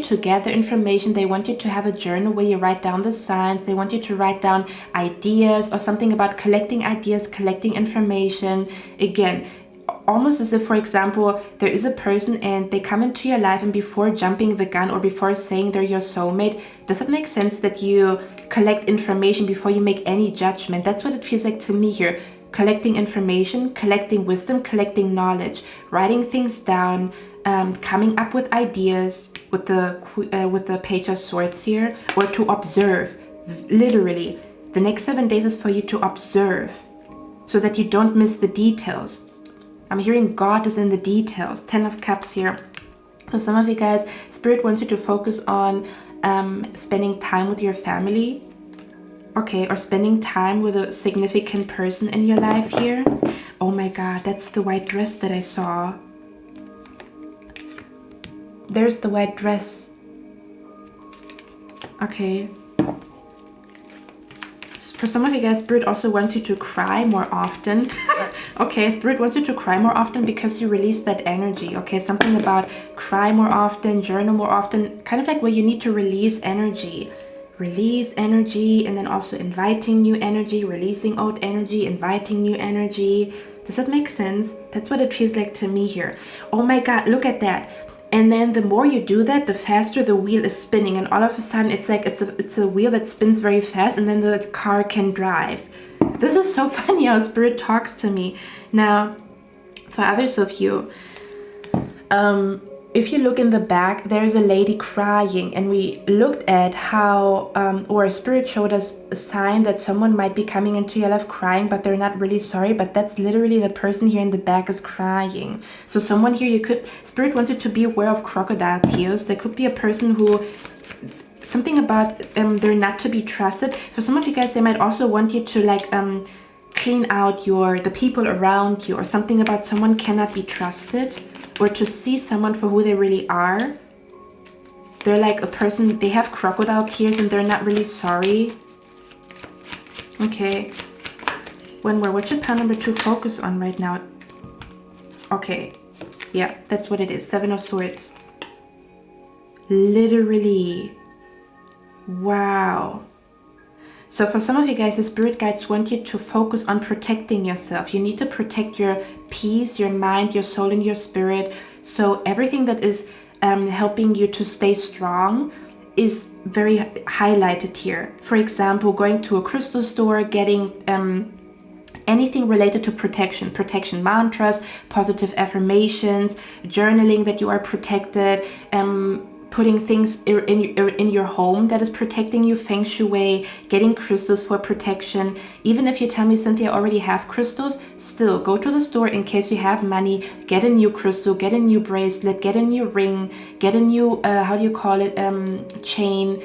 to gather information. They want you to have a journal where you write down the signs. They want you to write down ideas, or something about collecting ideas, collecting information. Again, almost as if, for example, there is a person and they come into your life, and before jumping the gun or before saying they're your soulmate, does that make sense that you collect information before you make any judgment? That's what it feels like to me here. Collecting information, collecting wisdom, collecting knowledge, writing things down, coming up with ideas with the Page of Swords here, or to observe. Literally, the next 7 days is for you to observe so that you don't miss the details. I'm hearing God is in the details. 10 of Cups here. So some of you guys, Spirit wants you to focus on spending time with your family. Okay, or spending time with a significant person in your life here. Oh my God, that's the white dress that I saw. There's the white dress. Okay. For some of you guys, Spirit also wants you to cry more often. Okay, Spirit wants you to cry more often because you release that energy. Okay, something about cry more often, journal more often, kind of like where you need to release energy. Release energy, and then also inviting new energy, releasing old energy, inviting new energy. Does that make sense? That's what it feels like to me here. Oh my God, look at that. And then the more you do that, the faster the wheel is spinning, and all of a sudden it's like it's a wheel that spins very fast, and then the car can drive. This is so funny how Spirit talks to me. Now, for others of you, if you look in the back, there's a lady crying, and we looked at how, or Spirit showed us a sign that someone might be coming into your life crying, but they're not really sorry, but that's literally the person here in the back is crying. So someone here, Spirit wants you to be aware of crocodile tears. There could be a person who, something about they're not to be trusted. For some of you guys, they might also want you to like clean out the people around you, or something about someone cannot be trusted, or to see someone for who they really are. They're like a person, they have crocodile tears and they're not really sorry. Okay. One more. What should pile number 2 focus on right now? Okay. Yeah, that's what it is. 7 of Swords. Literally. Wow. So for some of you guys, the spirit guides want you to focus on protecting yourself. You need to protect your peace, your mind, your soul, and your spirit. So everything that is helping you to stay strong is very highlighted here. For example, going to a crystal store, getting anything related to protection mantras, positive affirmations, journaling that you are protected, putting things in your home that is protecting you, feng shui, getting crystals for protection. Even if you tell me, Cynthia, I already have crystals, still go to the store in case you have money, get a new crystal, get a new bracelet, get a new ring, get a new, how do you call it, chain.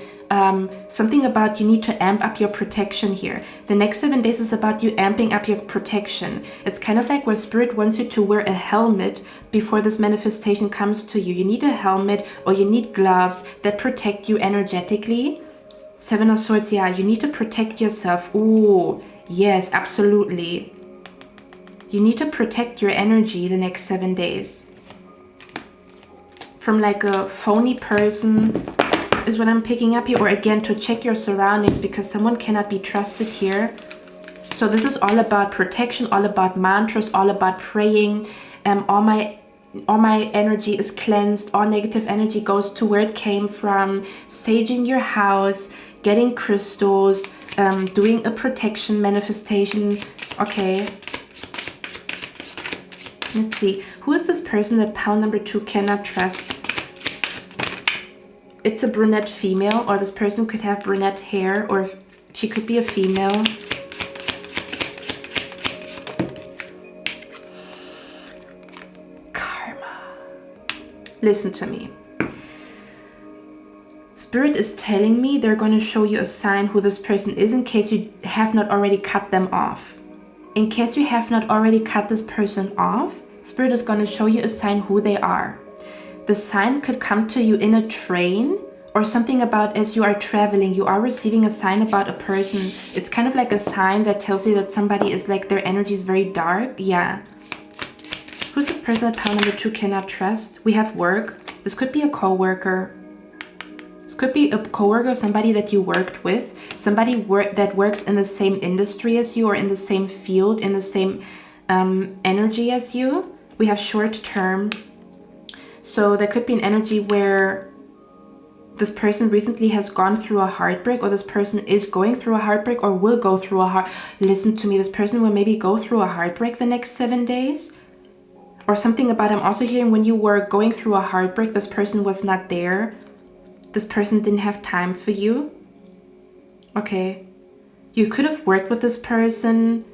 Something about you need to amp up your protection here. The next 7 days is about you amping up your protection. It's kind of like where spirit wants you to wear a helmet before this manifestation comes to you. You need a helmet or you need gloves that protect you energetically. 7 of Swords, yeah, you need to protect yourself. Ooh, yes, absolutely. You need to protect your energy the next 7 days. From like a phony person, is what I'm picking up here, or again to check your surroundings because someone cannot be trusted here. So this is all about protection, all about mantras, all about praying. All my energy is cleansed, all negative energy goes to where it came from. Saging your house, getting crystals, doing a protection manifestation. Okay, let's see, who is this person that pile number 2 cannot trust? It's a brunette female, or this person could have brunette hair, or she could be a female. Karma. Listen to me. Spirit is telling me they're going to show you a sign who this person is in case you have not already cut them off. In case you have not already cut this person off, Spirit is going to show you a sign who they are. The sign could come to you in a train or something about as you are traveling, you are receiving a sign about a person. It's kind of like a sign that tells you that somebody is like, their energy is very dark. Yeah. Who's this person that pile number 2 cannot trust? We have work. This could be a co-worker. This could be a co-worker, somebody that you worked with, somebody that works in the same industry as you or in the same field, in the same energy as you. We have short term. So there could be an energy where this person recently has gone through a heartbreak, or this person is going through a heartbreak or will go through listen to me, this person will maybe go through a heartbreak the next 7 days. Or something about, I'm also hearing when you were going through a heartbreak, this person was not there. This person didn't have time for you. Okay. You could have worked with this person.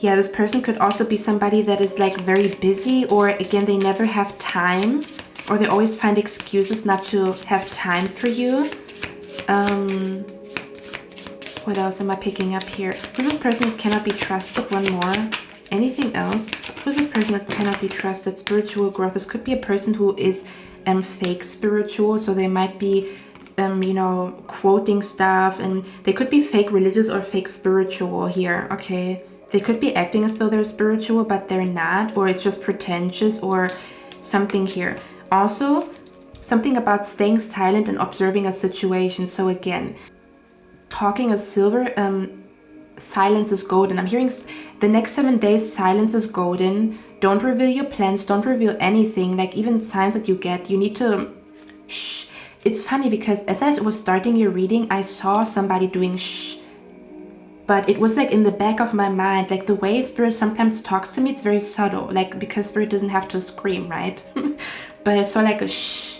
Yeah, this person could also be somebody that is like very busy, or again, they never have time, or they always find excuses not to have time for you. What else am I picking up here? Who's this person that cannot be trusted? One more. Anything else? Who's this person that cannot be trusted? Spiritual growth. This could be a person who is fake spiritual, so they might be you know, quoting stuff, and they could be fake religious or fake spiritual here. Okay. They could be acting as though they're spiritual, but they're not, or it's just pretentious or something here. Also, something about staying silent and observing a situation. So again, talking a silver, silence is golden. I'm hearing the next 7 days, silence is golden. Don't reveal your plans. Don't reveal anything. Like even signs that you get, you need to shh. It's funny because as I was starting your reading, I saw somebody doing shh. But it was like in the back of my mind, like the way Spirit sometimes talks to me, it's very subtle, like because Spirit doesn't have to scream, right? But I saw like a shh.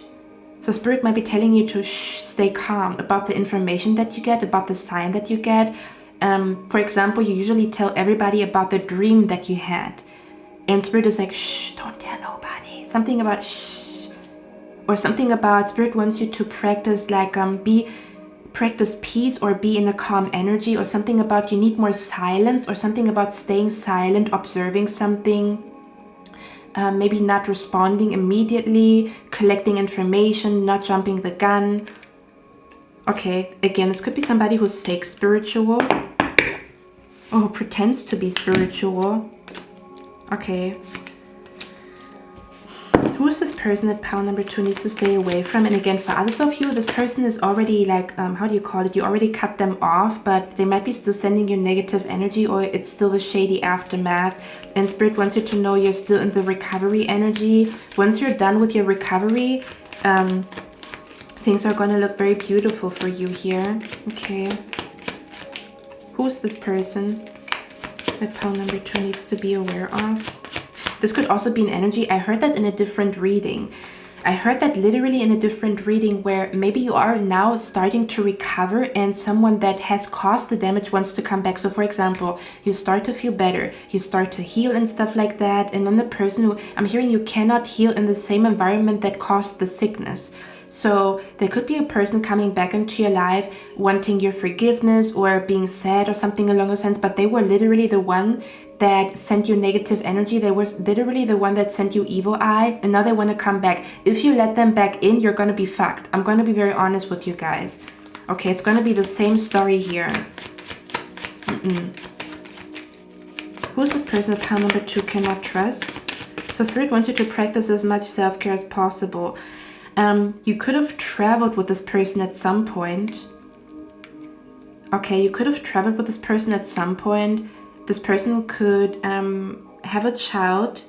So Spirit might be telling you to shh, stay calm about the information that you get, about the sign that you get. For example, you usually tell everybody about the dream that you had. And Spirit is like, shh, don't tell nobody. Something about shh. Or something about Spirit wants you to practice like practice peace or be in a calm energy, or something about you need more silence, or something about staying silent, observing something. maybe not responding immediately, collecting information, not jumping the gun. Okay, again, this could be somebody who's fake spiritual or who pretends to be spiritual. Okay. Who is this person that pile number 2 needs to stay away from? And again, for others of you, this person is already like, how do you call it? You already cut them off, but they might be still sending you negative energy, or it's still the shady aftermath. And Spirit wants you to know you're still in the recovery energy. Once you're done with your recovery, things are going to look very beautiful for you here. Okay. Who's this person that pile number 2 needs to be aware of? This could also be an energy. I heard that in a different reading. I heard that literally in a different reading where maybe you are now starting to recover and someone that has caused the damage wants to come back. So for example, you start to feel better, you start to heal and stuff like that. And then the person who I'm hearing you cannot heal in the same environment that caused the sickness. So there could be a person coming back into your life wanting your forgiveness or being sad or something along those lines, but they were literally the one that sent you negative energy. They was literally the one that sent you evil eye, and now they want to come back. If you let them back in, you're going to be fucked. I'm going to be very honest with you guys. Okay, it's going to be the same story here. Who's this person that pile number 2 cannot trust? So Spirit wants you to practice as much self-care as possible. You could have traveled with this person at some point. Okay, you could have traveled with this person at some point. This person could have a child.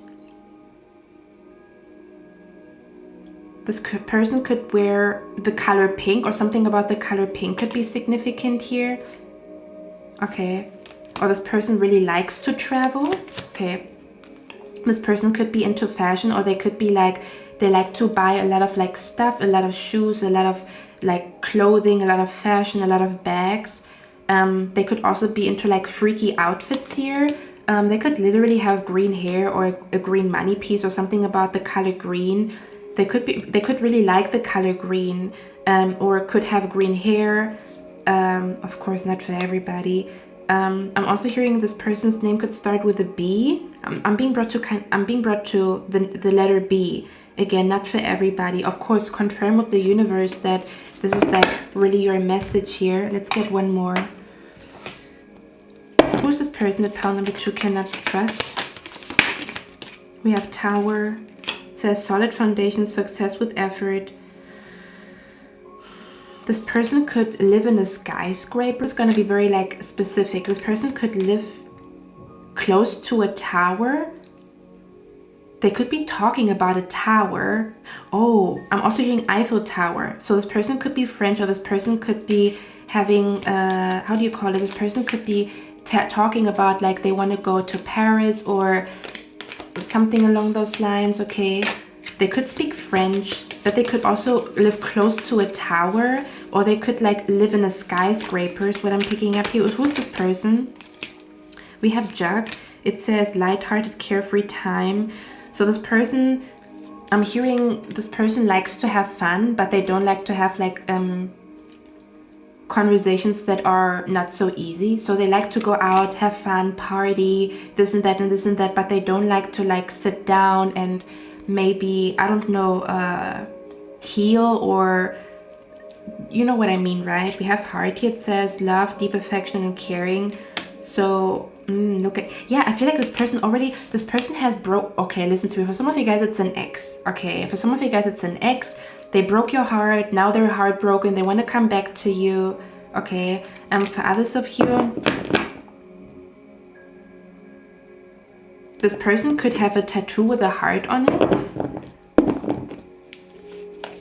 This person could wear the color pink, or something about the color pink could be significant here. Okay. Or this person really likes to travel. Okay. This person could be into fashion, or they could be like, they like to buy a lot of like stuff, a lot of shoes, a lot of like clothing, a lot of fashion, a lot of bags. They could also be into like freaky outfits here. They could literally have green hair or a green money piece or something about the color green. They could really like the color green, or could have green hair. Of course, not for everybody. I'm also hearing this person's name could start with a B. I'm being brought to the letter B. Again, not for everybody. Of course, confirm with the universe that this is like really your message here. Let's get one more. Who's this person that pile number 2 cannot trust? We have Tower. It says solid foundation, success with effort. This person could live in a skyscraper. It's going to be very like specific. This person could live close to a tower. They could be talking about a tower. Oh, I'm also hearing Eiffel Tower. So this person could be French, or this person could be having, how do you call it? This person could be talking about like they want to go to Paris or something along those lines. Okay. They could speak French, but they could also live close to a tower, or they could like live in a skyscraper is what I'm picking up here. Who's this person? We have Jug. It says lighthearted, carefree time. So this person, I'm hearing this person likes to have fun, but they don't like to have like conversations that are not so easy. So they like to go out, have fun, party, this and that and this and that, but they don't like to like sit down and maybe, I don't know, heal, or you know what I mean, right? We have heart here. It says love, deep affection and caring. So look at, yeah, I feel like this person has okay, listen to me. For some of you guys, it's an ex. Okay, for some of you guys, it's an ex. They broke your heart. Now they're heartbroken. They want to come back to you. Okay, for others of you, this person could have a tattoo with a heart on it.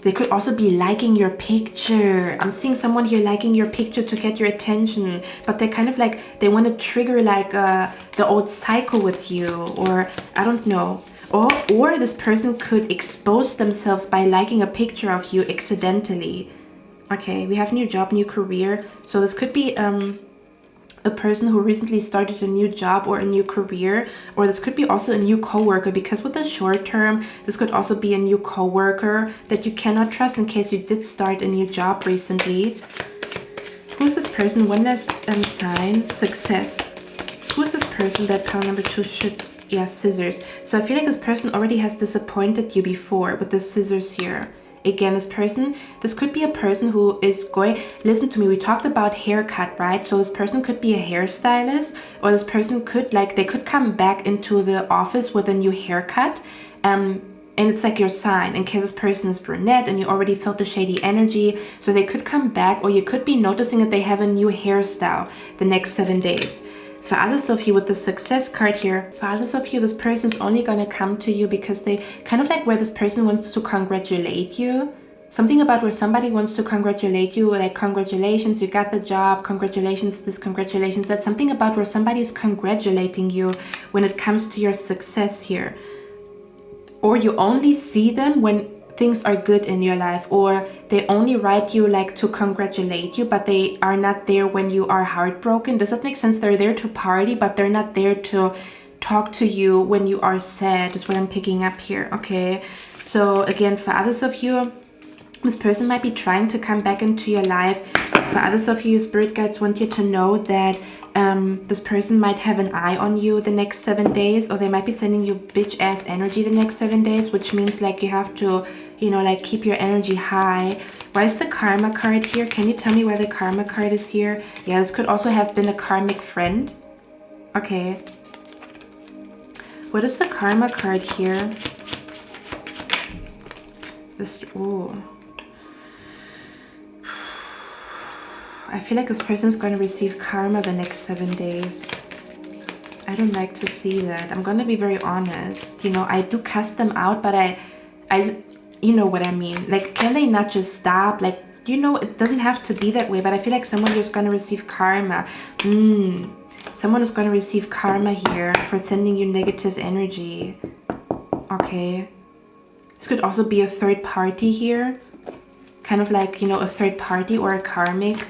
They could also be liking your picture. I'm seeing someone here liking your picture to get your attention, but they're kind of like, they want to trigger like the old cycle with you, or I don't know. Or this person could expose themselves by liking a picture of you accidentally. Okay, we have new job, new career. So this could be a person who recently started a new job or a new career, or this could be also a new co-worker, because with the short term, this could also be a new co-worker that you cannot trust in case you did start a new job recently. Who's this person? One last sign, success. Who's this person that pile number 2 should yeah, scissors. So I feel like this person already has disappointed you before with the scissors here. Again, this could be a person who is going, listen to me, we talked about haircut, right? So this person could be a hairstylist, or this person could, like, they could come back into the office with a new haircut. And it's like your sign, in case this person is brunette and you already felt the shady energy. So they could come back, or you could be noticing that they have a new hairstyle the next 7 days. For others of you with the success card here, for others of you, this person is only going to come to you because they kind of like where this person wants to congratulate you. Something about where somebody wants to congratulate you, like congratulations, you got the job, congratulations, this, congratulations. That's something about where somebody is congratulating you when it comes to your success here. Or you only see them when things are good in your life, or they only write you like to congratulate you, but they are not there when you are heartbroken. Does that make sense? They're there to party, but they're not there to talk to you when you are sad, is what I'm picking up here. Okay, so again, for others of you, this person might be trying to come back into your life. For others of you, spirit guides want you to know that this person might have an eye on you the next 7 days, or they might be sending you bitch ass energy the next 7 days, which means like you have to, you know, like keep your energy high. Why is the karma card here? Can you tell me why the karma card is here? Yeah, this could also have been a karmic friend. Okay. What is the karma card here? This, ooh. I feel like this person is going to receive karma the next 7 days. I don't like to see that. I'm going to be very honest. You know, I do cast them out, but I, you know what I mean. Like, can they not just stop? Like, you know, it doesn't have to be that way, but I feel like someone is going to receive karma. Someone is going to receive karma here for sending you negative energy. Okay. This could also be a third party here. Kind of like, you know, a third party or a karmic.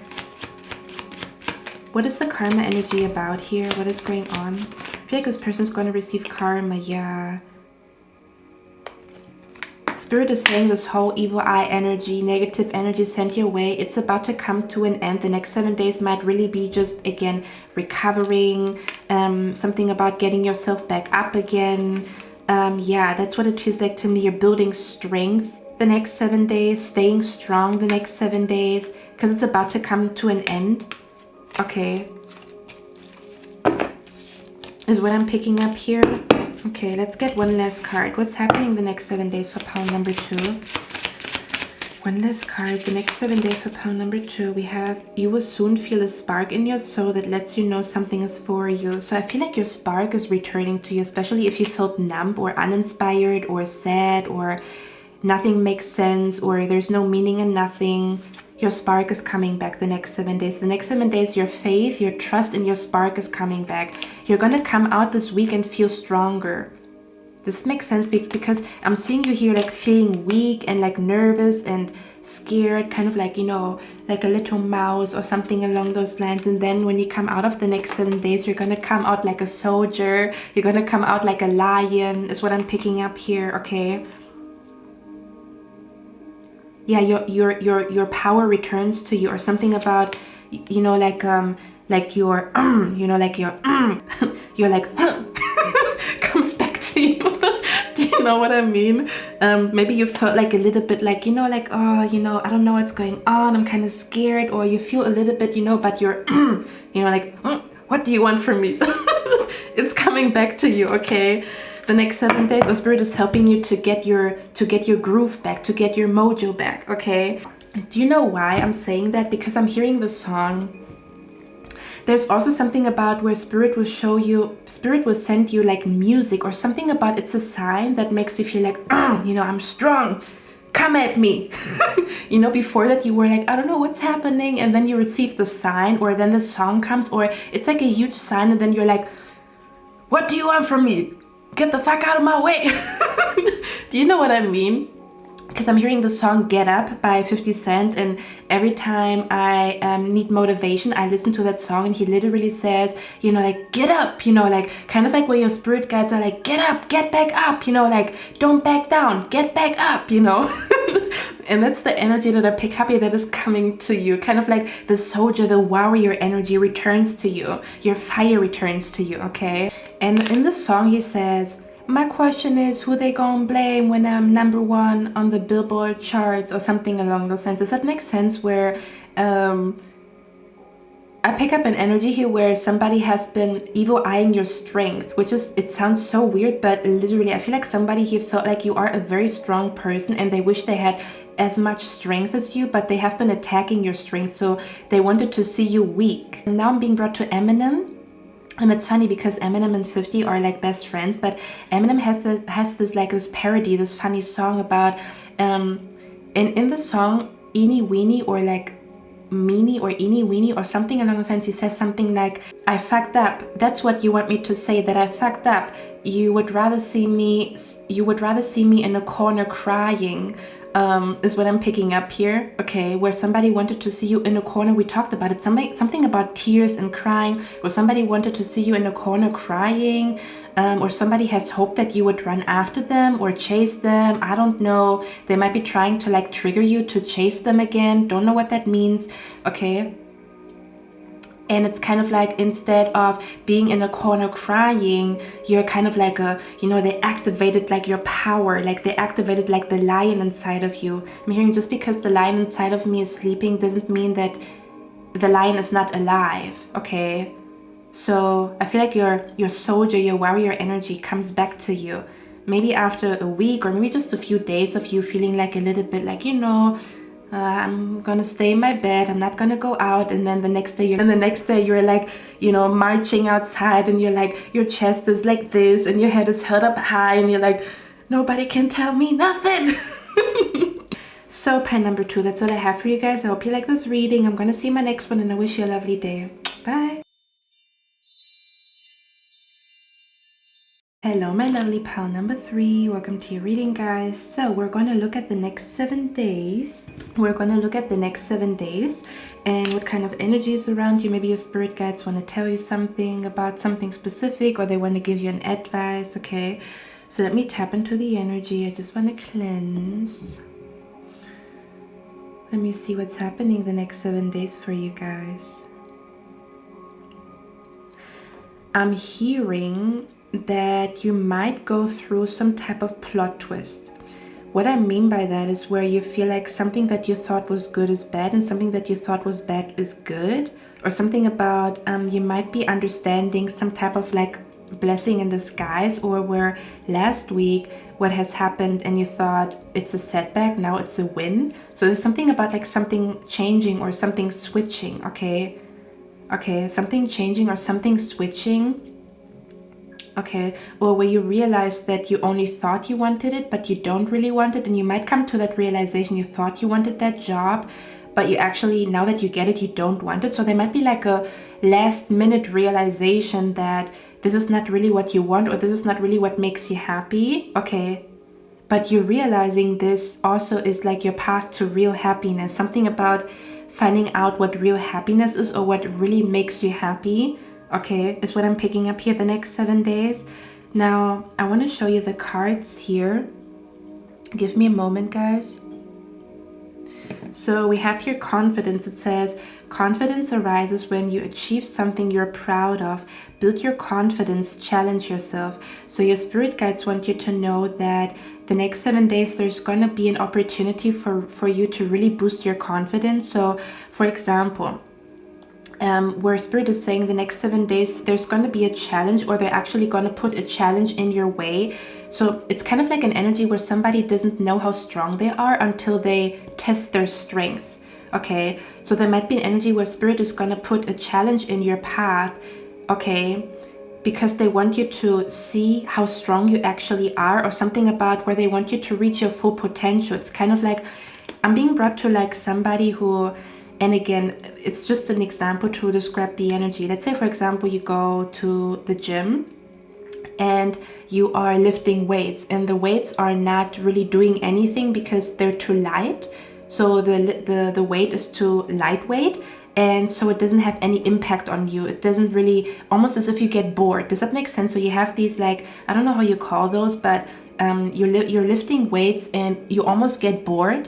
What is the karma energy about here? What is going on? I feel like this person is going to receive karma. Yeah. Spirit is saying this whole evil eye energy, negative energy sent your way, it's about to come to an end. The next 7 days might really be just, again, recovering. Something about getting yourself back up again. Yeah, that's what it feels like to me. You're building strength the next 7 days, staying strong the next 7 days, because it's about to come to an end. Okay, is what I'm picking up here. Okay, let's get one last card. What's happening the next 7 days for pile number 2? One last card. The next 7 days for pile number 2, we have, you will soon feel a spark in your soul that lets you know something is for you. So I feel like your spark is returning to you, especially if you felt numb or uninspired or sad or nothing makes sense or there's no meaning in nothing. Your spark is coming back the next 7 days. The next 7 days, your faith, your trust in your spark is coming back. You're going to come out this week and feel stronger. Does this make sense? Because I'm seeing you here like feeling weak and like nervous and scared, kind of like, you know, like a little mouse or something along those lines. And then when you come out of the next 7 days, you're going to come out like a soldier. You're going to come out like a lion is what I'm picking up here, okay? Yeah, your power returns to you, or something about, you know, like your you know, like your you're like comes back to you. Do you know what I mean? Maybe you felt like a little bit like, you know, like, oh, you know, I don't know what's going on, I'm kind of scared, or you feel a little bit, you know, but you're you know, like, what do you want from me? It's coming back to you, okay? The next 7 days, or spirit is helping you to get your groove back, to get your mojo back, okay? Do you know why I'm saying that? Because I'm hearing the song. There's also something about where spirit will show you, spirit will send you like music or something about, it's a sign that makes you feel like, you know, I'm strong, come at me. You know, before that you were like, I don't know what's happening, and then you receive the sign, or then the song comes, or it's like a huge sign, and then you're like, what do you want from me? Get the fuck out of my way. Do you know what I mean? Because I'm hearing the song Get Up by 50 Cent, and every time I need motivation, I listen to that song, and he literally says, you know, like, get up, you know, like, kind of like where your spirit guides are like, get up, get back up, you know, like, don't back down, get back up, you know. And that's the energy that I pick up here that is coming to you. Kind of like the soldier, the warrior energy returns to you. Your fire returns to you, okay? And in the song he says, my question is who they gonna blame when I'm #1 on the Billboard charts, or something along those lines. Does that make sense? Where I pick up an energy here where somebody has been evil eyeing your strength, which is, it sounds so weird, but literally I feel like somebody here felt like you are a very strong person and they wish they had as much strength as you, but they have been attacking your strength, so they wanted to see you weak. Now I'm being brought to Eminem. And it's funny because Eminem and 50 are like best friends, but Eminem has this parody, this funny song about in the song Eeny Weeny, or like meanie or eeny weeny or something along the lines, he says something like, I fucked up. That's what you want me to say, that I fucked up. You would rather see me in a corner crying, is what I'm picking up here. Okay, where somebody wanted to see you in a corner. We talked about it, something about tears and crying, or somebody wanted to see you in a corner crying, or somebody has hoped that you would run after them or chase them. I don't know. They might be trying to like trigger you to chase them again. Don't know what that means. Okay. And it's kind of like, instead of being in a corner crying, you're kind of like they activated like your power, like they activated like the lion inside of you. I'm hearing, just because the lion inside of me is sleeping doesn't mean that the lion is not alive, okay? So I feel like your soldier, your warrior energy comes back to you. Maybe after a week or maybe just a few days of you feeling like a little bit like, I'm gonna stay in my bed, I'm not gonna go out, and then the next day you're like, marching outside, and you're like, your chest is like this and your head is held up high, and you're like, nobody can tell me nothing. So pen number 2, that's all I have for you guys. I hope you like this reading. I'm gonna see you in my next one, and I wish you a lovely day. Bye. Hello my lovely pal number 3, welcome to your reading, guys. So we're going to look at the next 7 days. We're going to look at the next 7 days and what kind of energy is around you. Maybe your spirit guides want to tell you something about something specific, or they want to give you an advice. Okay, so let me tap into the energy. I just want to cleanse. Let me see what's happening the next 7 days for you guys. I'm hearing that you might go through some type of plot twist. What I mean by that is where you feel like something that you thought was good is bad, and something that you thought was bad is good, or something about you might be understanding some type of like blessing in disguise, or where last week what has happened and you thought it's a setback, now it's a win. So there's something about like something changing or something switching. Okay, something changing or something switching. Okay, or where you realize that you only thought you wanted it, but you don't really want it, and you might come to that realization you thought you wanted that job, but you actually, now that you get it, you don't want it. So there might be like a last minute realization that this is not really what you want, or this is not really what makes you happy. Okay, but you're realizing this also is like your path to real happiness. Something about finding out what real happiness is, or what really makes you happy. Okay, is what I'm picking up here the next 7 days. Now, I want to show you the cards here. Give me a moment, guys. So we have here confidence. It says, confidence arises when you achieve something you're proud of. Build your confidence, challenge yourself. So your spirit guides want you to know that the next 7 days, there's going to be an opportunity for you to really boost your confidence. So, for example, where spirit is saying the next 7 days there's going to be a challenge, or they're actually going to put a challenge in your way. So it's kind of like an energy where somebody doesn't know how strong they are until they test their strength. Okay, so there might be an energy where spirit is going to put a challenge in your path, okay, because they want you to see how strong you actually are, or something about where they want you to reach your full potential. It's kind of like, I'm being brought to like somebody who, and again, it's just an example to describe the energy. Let's say, for example, you go to the gym and you are lifting weights, and the weights are not really doing anything because they're too light. So the weight is too lightweight, and so it doesn't have any impact on you. It doesn't really, almost as if you get bored. Does that make sense? So you have these, like, I don't know how you call those, but you're lifting weights and you almost get bored.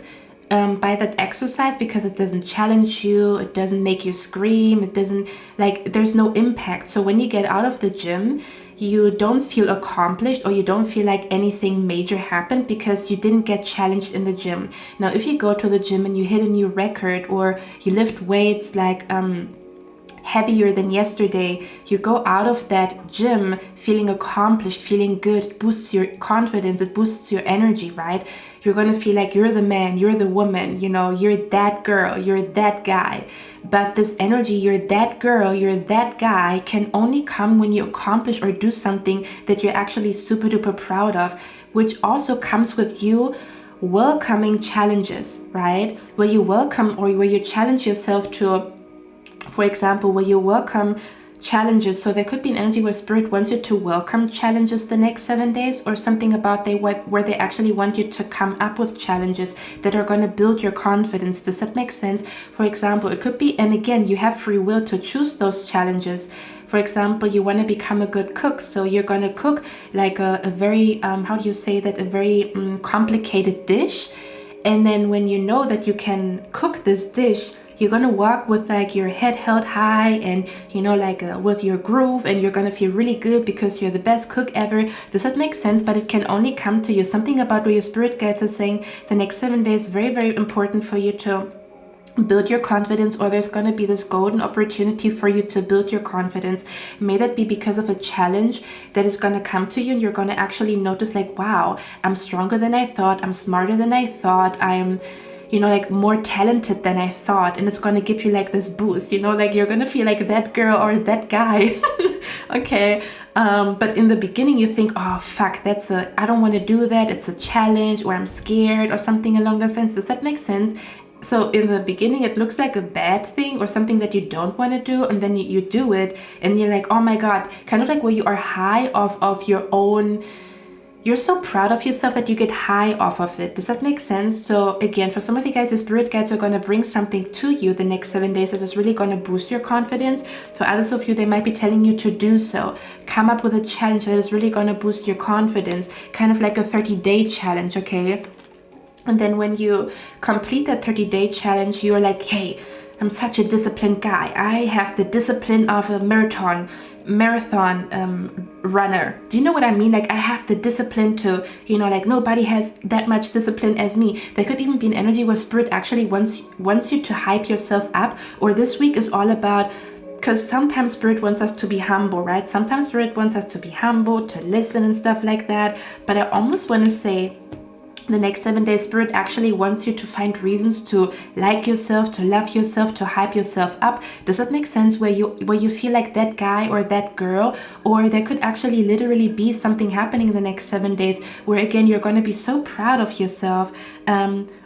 by that exercise because it doesn't challenge you, it doesn't make you scream, it doesn't, like, there's no impact. So when you get out of the gym, you don't feel accomplished, or you don't feel like anything major happened because you didn't get challenged in the gym. Now, if you go to the gym and you hit a new record, or you lift weights like heavier than yesterday, you go out of that gym feeling accomplished, feeling good. It boosts your confidence, it boosts your energy, right? You're gonna feel like you're the man, you're the woman, you know, you're that girl, you're that guy. But this energy, you're that girl, you're that guy, can only come when you accomplish or do something that you're actually super duper proud of, which also comes with you welcoming challenges, right? Where you welcome, or where you challenge yourself to, for example, where you welcome challenges. So there could be an energy where spirit wants you to welcome challenges the next 7 days, or something about where they actually want you to come up with challenges that are going to build your confidence. Does that make sense? For example, it could be, and again, you have free will to choose those challenges. For example, you want to become a good cook, so you're going to cook like a very how do you say that, a very complicated dish. And then when you know that you can cook this dish, you're gonna walk with like your head held high, and you know, like with your groove, and you're gonna feel really good because you're the best cook ever. Does that make sense? But it can only come to you. Something about where your spirit guides are saying the next 7 days is very, very important for you to build your confidence, or there's going to be this golden opportunity for you to build your confidence. May that be because of a challenge that is going to come to you, and you're going to actually notice like, wow, I'm stronger than I thought, I'm smarter than I thought, I'm, you know, like more talented than I thought. And it's going to give you like this boost, you know, like you're going to feel like that girl or that guy. Okay. But in the beginning you think, oh fuck, I don't want to do that, it's a challenge, or I'm scared, or something along those lines. Does that make sense? So in the beginning it looks like a bad thing, or something that you don't want to do, and then you do it and you're like, oh my god, kind of like where you are high off of your own, you're so proud of yourself that you get high off of it. Does that make sense? So again, for some of you guys, the spirit guides are going to bring something to you the next 7 days that is really going to boost your confidence. For others of you, they might be telling you to do so. Come up with a challenge that is really going to boost your confidence, kind of like a 30-day challenge, okay? And then when you complete that 30-day challenge, you're like, hey, I'm such a disciplined guy. I have the discipline of a marathon runner. Do you know what I mean? Like I have the discipline to, you know, like nobody has that much discipline as me. There could even be an energy where spirit actually wants you to hype yourself up. Or this week is all about, because sometimes spirit wants us to be humble, right? Sometimes spirit wants us to be humble, to listen and stuff like that. But I almost want to say, the next 7 days, spirit actually wants you to find reasons to like yourself, to love yourself, to hype yourself up. Does that make sense? Where you feel like that guy or that girl, or there could actually literally be something happening in the next 7 days where again you're going to be so proud of yourself,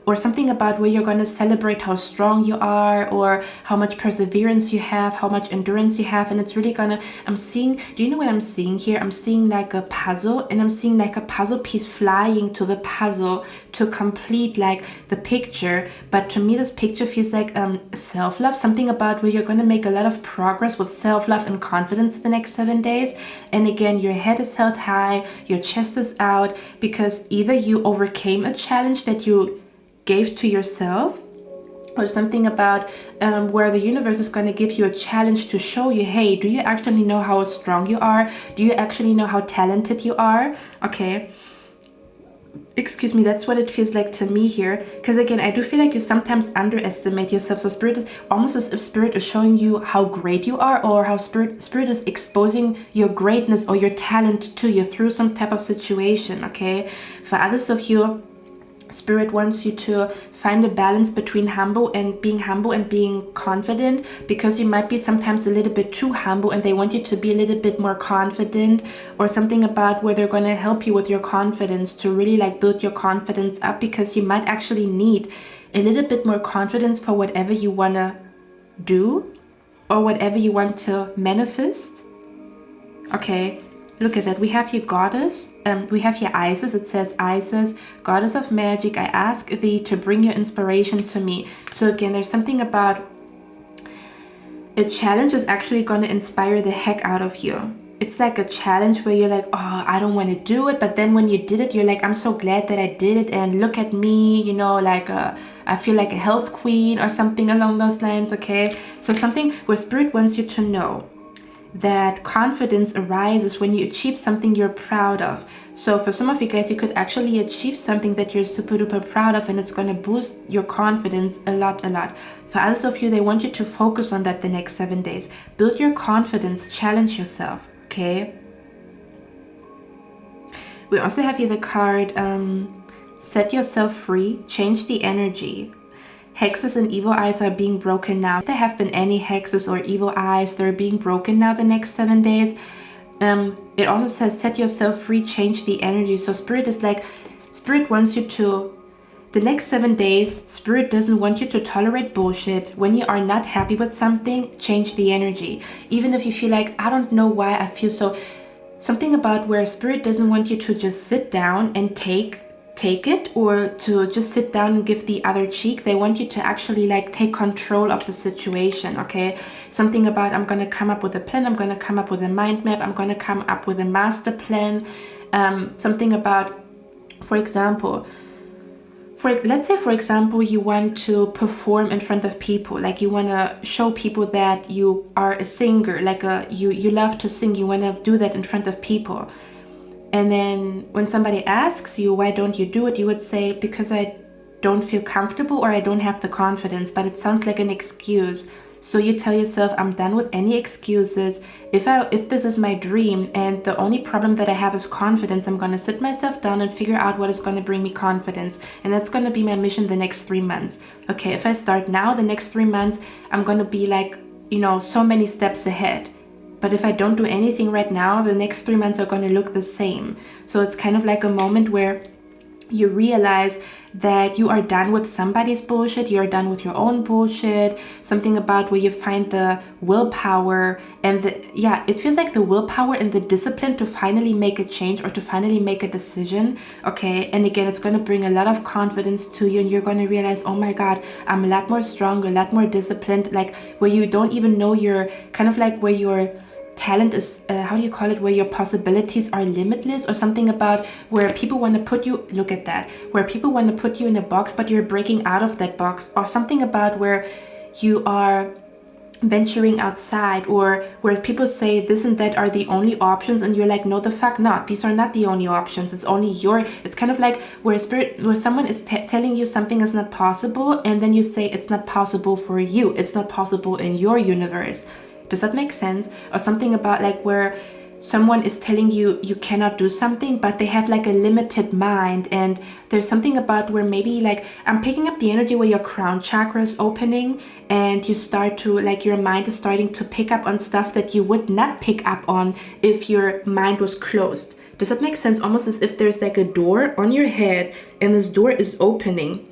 or something about where you're going to celebrate how strong you are, or how much perseverance you have, how much endurance you have. And it's really gonna, I'm seeing, do you know what I'm seeing here? I'm seeing like a puzzle, and I'm seeing like a puzzle piece flying to the puzzle to complete like the picture. But to me this picture feels like self-love, something about where you're going to make a lot of progress with self-love and confidence the next 7 days. And again, your head is held high, your chest is out, because either you overcame a challenge that you gave to yourself, or something about where the universe is going to give you a challenge to show you, hey, do you actually know how strong you are? Do you actually know how talented you are? Okay, excuse me, that's what it feels like to me here. Because again, I do feel like you sometimes underestimate yourself. So spirit is almost as if spirit is showing you how great you are, or how spirit is exposing your greatness or your talent to you through some type of situation. Okay, for others of you, spirit wants you to find a balance between humble and being confident, because you might be sometimes a little bit too humble and they want you to be a little bit more confident, or something about where they're going to help you with your confidence to really like build your confidence up, because you might actually need a little bit more confidence for whatever you want to do or whatever you want to manifest. Okay, look at that. We have here goddess, we have here Isis. It says, Isis, goddess of magic, I ask thee to bring your inspiration to me. So again, there's something about a challenge is actually going to inspire the heck out of you. it's like a challenge where you're like, oh, I don't want to do it, but then when you did it, you're like, I'm so glad that I did it, and look at me, you know, like I feel like a health queen or something along those lines. Okay, so something where Spirit wants you to know that confidence arises when you achieve something you're proud of. So for some of you guys, you could actually achieve something that you're super duper proud of, and it's going to boost your confidence a lot. For others of you, they want you to focus on that the next 7 days. Build your confidence, challenge yourself. Okay, we also have here the card set yourself free, change the energy. Hexes and evil eyes are being broken now. If there have been any hexes or evil eyes, they're being broken now the next 7 days. It also says set yourself free, change the energy. So Spirit is like, Spirit wants you to, the next 7 days, Spirit doesn't want you to tolerate bullshit. When you are not happy with something, change the energy. Even if you feel like, I don't know why I feel so, something about where Spirit doesn't want you to just sit down and take it, or to just sit down and give the other cheek. They want you to actually like take control of the situation. Okay, something about, I'm going to come up with a plan, I'm going to come up with a mind map, I'm going to come up with a master plan. Something about, for example, let's say for example, you want to perform in front of people, like you want to show people that you are a singer, like you love to sing, you want to do that in front of people. And then when somebody asks you, why don't you do it? You would say, because I don't feel comfortable, or I don't have the confidence. But it sounds like an excuse. So you tell yourself, I'm done with any excuses. If this is my dream and the only problem that I have is confidence, I'm going to sit myself down and figure out what is going to bring me confidence. And that's going to be my mission the next 3 months. Okay, if I start now, the next 3 months, I'm going to be like, you know, so many steps ahead. But if I don't do anything right now, the next 3 months are going to look the same. So it's kind of like a moment where you realize that you are done with somebody's bullshit, you're done with your own bullshit. Something about where you find the willpower and it feels like the willpower and the discipline to finally make a change or to finally make a decision. Okay, and again, it's going to bring a lot of confidence to you, and you're going to realize, oh my God, I'm a lot more stronger, a lot more disciplined, like where you don't even know you're kind of like where your talent is, how do you call it, where your possibilities are limitless, or something about where people want to put you, look at that, where people want to put you in a box, but you're breaking out of that box, or something about where you are venturing outside, or where people say this and that are the only options, and you're like, no, the fuck not, these are not the only options, it's only it's kind of like where someone is telling you something is not possible, and then you say it's not possible for you, it's not possible in your universe. Does that make sense? Or something about like where someone is telling you you cannot do something, but they have like a limited mind, and there's something about where maybe like I'm picking up the energy where your crown chakra is opening, and you start to like your mind is starting to pick up on stuff that you would not pick up on if your mind was closed. Does that make sense? Almost as if there's like a door on your head and this door is opening.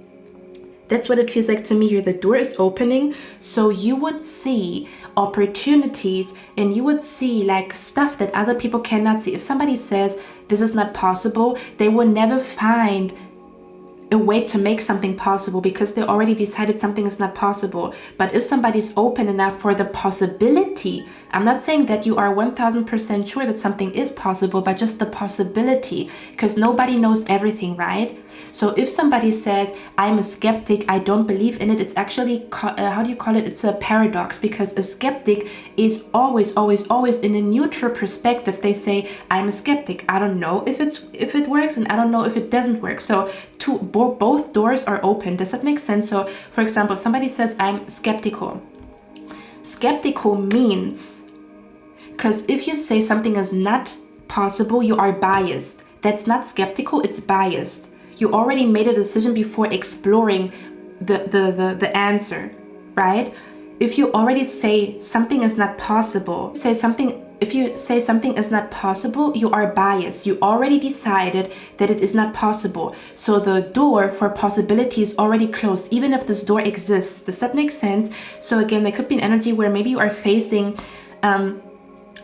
That's what it feels like to me here. The door is opening, so you would see opportunities, and you would see like stuff that other people cannot see. If somebody says this is not possible, they will never find a way to make something possible because they already decided something is not possible. But if somebody's open enough for the possibility, I'm not saying that you are 1000% sure that something is possible, but just the possibility, because nobody knows everything, right? So if somebody says, I'm a skeptic, I don't believe in it, it's actually, how do you call it? It's a paradox, because a skeptic is always in a neutral perspective. They say, I'm a skeptic. I don't know if it works, and I don't know if it doesn't work. So both doors are open. Does that make sense? So for example, if somebody says, I'm skeptical. Skeptical means, because if you say something is not possible, you are biased. That's not skeptical, it's biased. You already made a decision before exploring the answer, right? If you already say something is not possible, if you say something is not possible, you are biased. You already decided that it is not possible. So the door for possibility is already closed, even if this door exists. Does that make sense? So again, there could be an energy where maybe you are facing,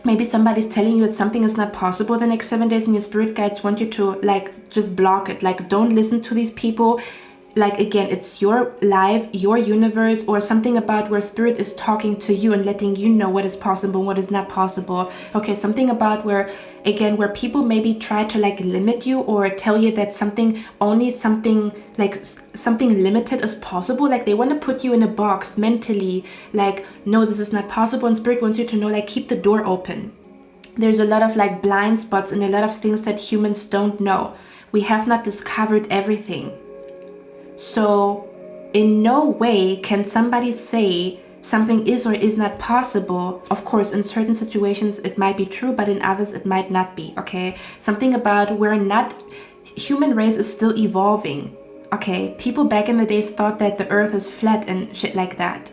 maybe somebody's telling you that something is not possible the next 7 days, and your spirit guides want you to like just block it. Like, don't listen to these people. like, again, it's your life, your universe, or something about where spirit is talking to you and letting you know what is possible and what is not possible. Okay, something about where, again, where people maybe try to like limit you or tell you that something limited is possible. Like they want to put you in a box mentally, like, no, this is not possible. And spirit wants you to know, like, keep the door open. There's a lot of like blind spots and a lot of things that humans don't know. We have not discovered everything. So in no way can somebody say something is or is not possible. Of course, in certain situations it might be true, but in others it might not be, okay? Something about human race is still evolving, okay? People back in the days thought that the earth is flat and shit like that.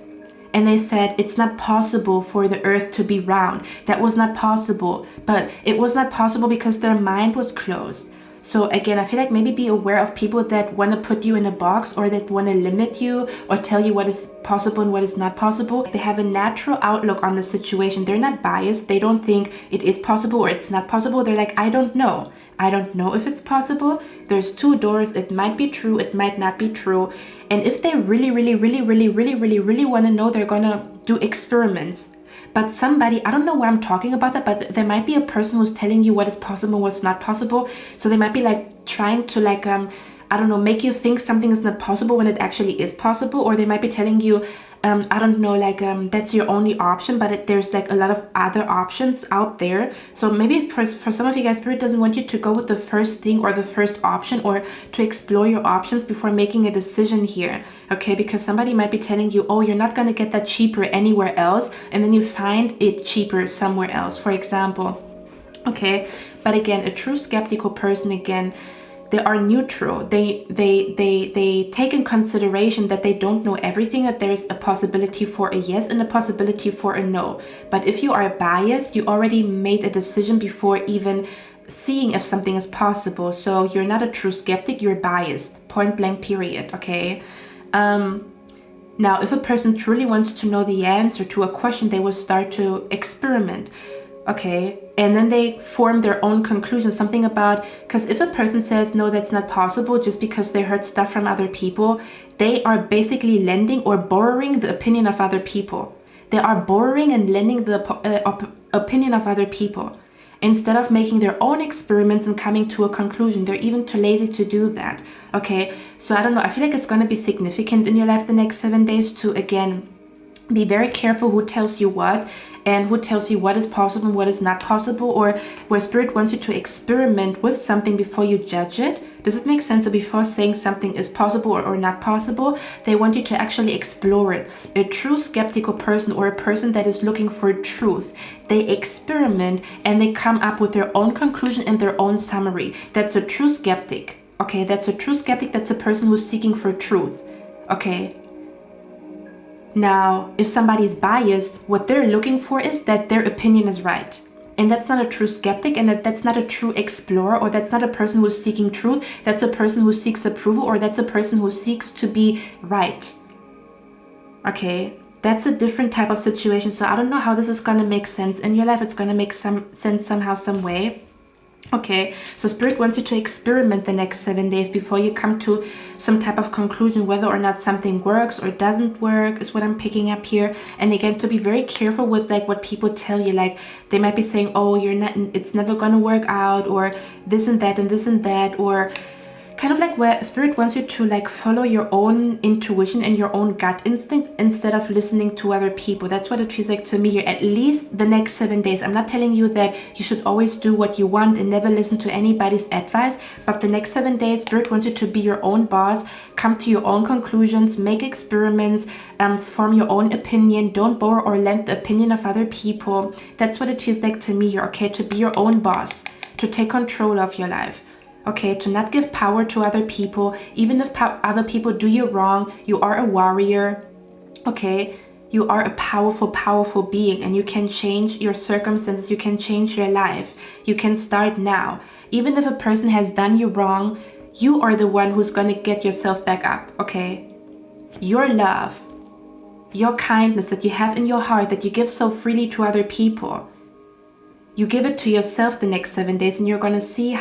And they said it's not possible for the earth to be round. That was not possible, but it was not possible because their mind was closed. So again, I feel like maybe be aware of people that want to put you in a box or that want to limit you or tell you what is possible and what is not possible. They have a natural outlook on the situation. They're not biased. They don't think it is possible or it's not possible. They're like, I don't know. I don't know if it's possible. There's two doors. It might be true. It might not be true. And if they really want to know, they're going to do experiments. But somebody, I don't know why I'm talking about that, but there might be a person who's telling you what is possible, what's not possible. So they might be like trying to like, I don't know, make you think something is not possible when it actually is possible. Or they might be telling you, I don't know, like that's your only option, but there's like a lot of other options out there. So maybe for some of you guys, spirit doesn't want you to go with the first thing or the first option or to explore your options before making a decision here, okay? Because somebody might be telling you, oh, you're not going to get that cheaper anywhere else, and then you find it cheaper somewhere else, for example, okay? But again, a true skeptical person, again, they are neutral. They take in consideration that they don't know everything, that there's a possibility for a yes and a possibility for a no. But if you are biased, you already made a decision before even seeing if something is possible. So you're not a true skeptic, you're biased, point blank period, okay? Now, if a person truly wants to know the answer to a question, they will start to experiment. Okay, and then they form their own conclusion, something about, because if a person says, no, that's not possible just because they heard stuff from other people, they are basically lending or borrowing the opinion of other people. They are borrowing and lending the opinion of other people instead of making their own experiments and coming to a conclusion. They're even too lazy to do that. Okay, so I don't know, I feel like it's going to be significant in your life the next 7 days to, again, be very careful who tells you what and who tells you what is possible and what is not possible, or where spirit wants you to experiment with something before you judge it. Does it make sense? So before saying something is possible or not possible, they want you to actually explore it. A true skeptical person or a person that is looking for truth, they experiment and they come up with their own conclusion and their own summary. That's a true skeptic. Okay, that's a true skeptic. That's a person who's seeking for truth. Okay. Now, if somebody's biased, what they're looking for is that their opinion is right. And that's not a true skeptic, and that's not a true explorer, or that's not a person who's seeking truth. That's a person who seeks approval, or that's a person who seeks to be right. Okay, that's a different type of situation. So I don't know how this is going to make sense in your life. It's going to make some sense somehow, some way. Okay, so spirit wants you to experiment the next 7 days before you come to some type of conclusion, whether or not something works or doesn't work is what I'm picking up here. And again, to be very careful with like what people tell you. Like they might be saying, oh, you're not, it's never gonna work out, or this and that and this and that, or kind of like where spirit wants you to like follow your own intuition and your own gut instinct instead of listening to other people. That's what it feels like to me here, at least the next 7 days. I'm not telling you that you should always do what you want and never listen to anybody's advice, but the next 7 days, spirit wants you to be your own boss, come to your own conclusions, make experiments, form your own opinion. Don't borrow or lend the opinion of other people. That's what it feels like to me here, okay? To be your own boss, to take control of your life. Okay, to not give power to other people. Even if other people do you wrong, you are a warrior. Okay, you are a powerful being, and you can change your circumstances. You can change your life. You can start now. Even if a person has done you wrong, you are the one who's going to get yourself back up. Okay, your love, your kindness that you have in your heart, that you give so freely to other people, you give it to yourself the next 7 days, and you're going to see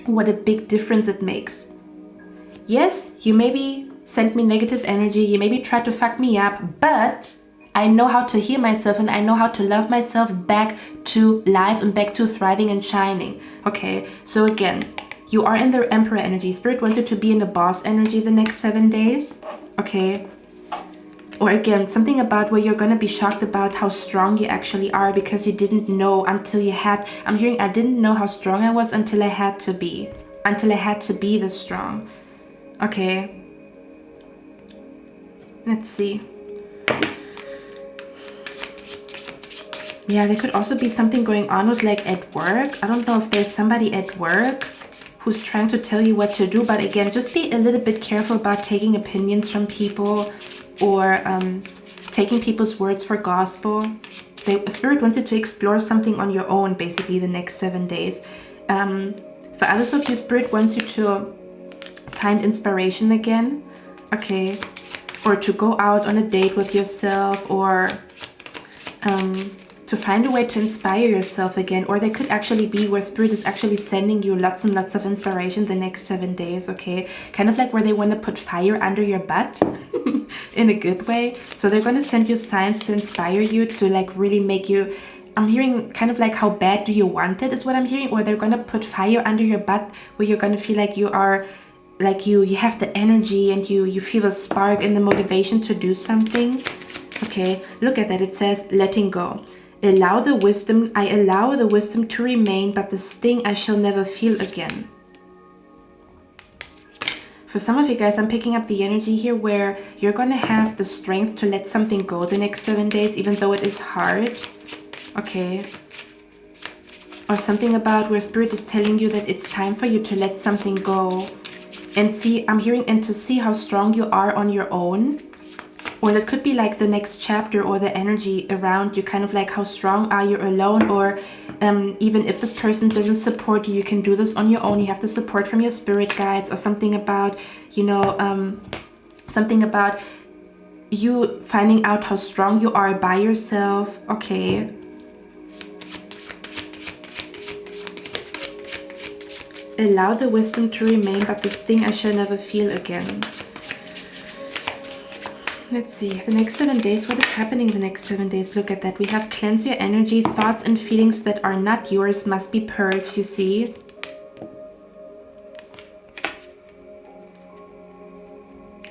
what a big difference it makes. yes, you maybe sent me negative energy, you maybe tried to fuck me up, but I know how to heal myself and I know how to love myself back to life and back to thriving and shining. Okay, so again, you are in the Emperor energy. Spirit wants you to be in the Boss energy the next 7 days. Okay. Or again, something about where you're going to be shocked about how strong you actually are because you didn't know until you had... I'm hearing I didn't know how strong I was until I had to be. Until I had to be this strong. Okay. Let's see. Yeah, there could also be something going on with like at work. I don't know if there's somebody at work who's trying to tell you what to do. But again, just be a little bit careful about taking opinions from people or taking people's words for gospel. The Spirit wants you to explore something on your own, basically, the next 7 days. For others of you, Spirit wants you to find inspiration again. Okay. Or to go out on a date with yourself, or to find a way to inspire yourself again. Or there could actually be where Spirit is actually sending you lots and lots of inspiration the next 7 days, okay? Kind of like where they want to put fire under your butt in a good way. So they're going to send you signs to inspire you, to like really make you... I'm hearing kind of like how bad do you want it is what I'm hearing. Or they're going to put fire under your butt where you're going to feel like you are... like you have the energy and you feel a spark and the motivation to do something. Okay, look at that. It says letting go. I allow the wisdom to remain, but the sting I shall never feel again. For some of you guys, I'm picking up the energy here where you're going to have the strength to let something go the next 7 days, even though it is hard. Okay. Or something about where Spirit is telling you that it's time for you to let something go. And see, I'm hearing, and to see how strong you are on your own. Or that could be like the next chapter, or the energy around you, kind of like how strong are you alone. Or even if this person doesn't support you, you can do this on your own. You have the support from your spirit guides, or something about, you know, something about you finding out how strong you are by yourself. Okay. Allow the wisdom to remain, but the sting I shall never feel again. Let's see, the next 7 days, what is happening the next 7 days? Look at that. We have cleanse your energy. Thoughts and feelings that are not yours must be purged, you see.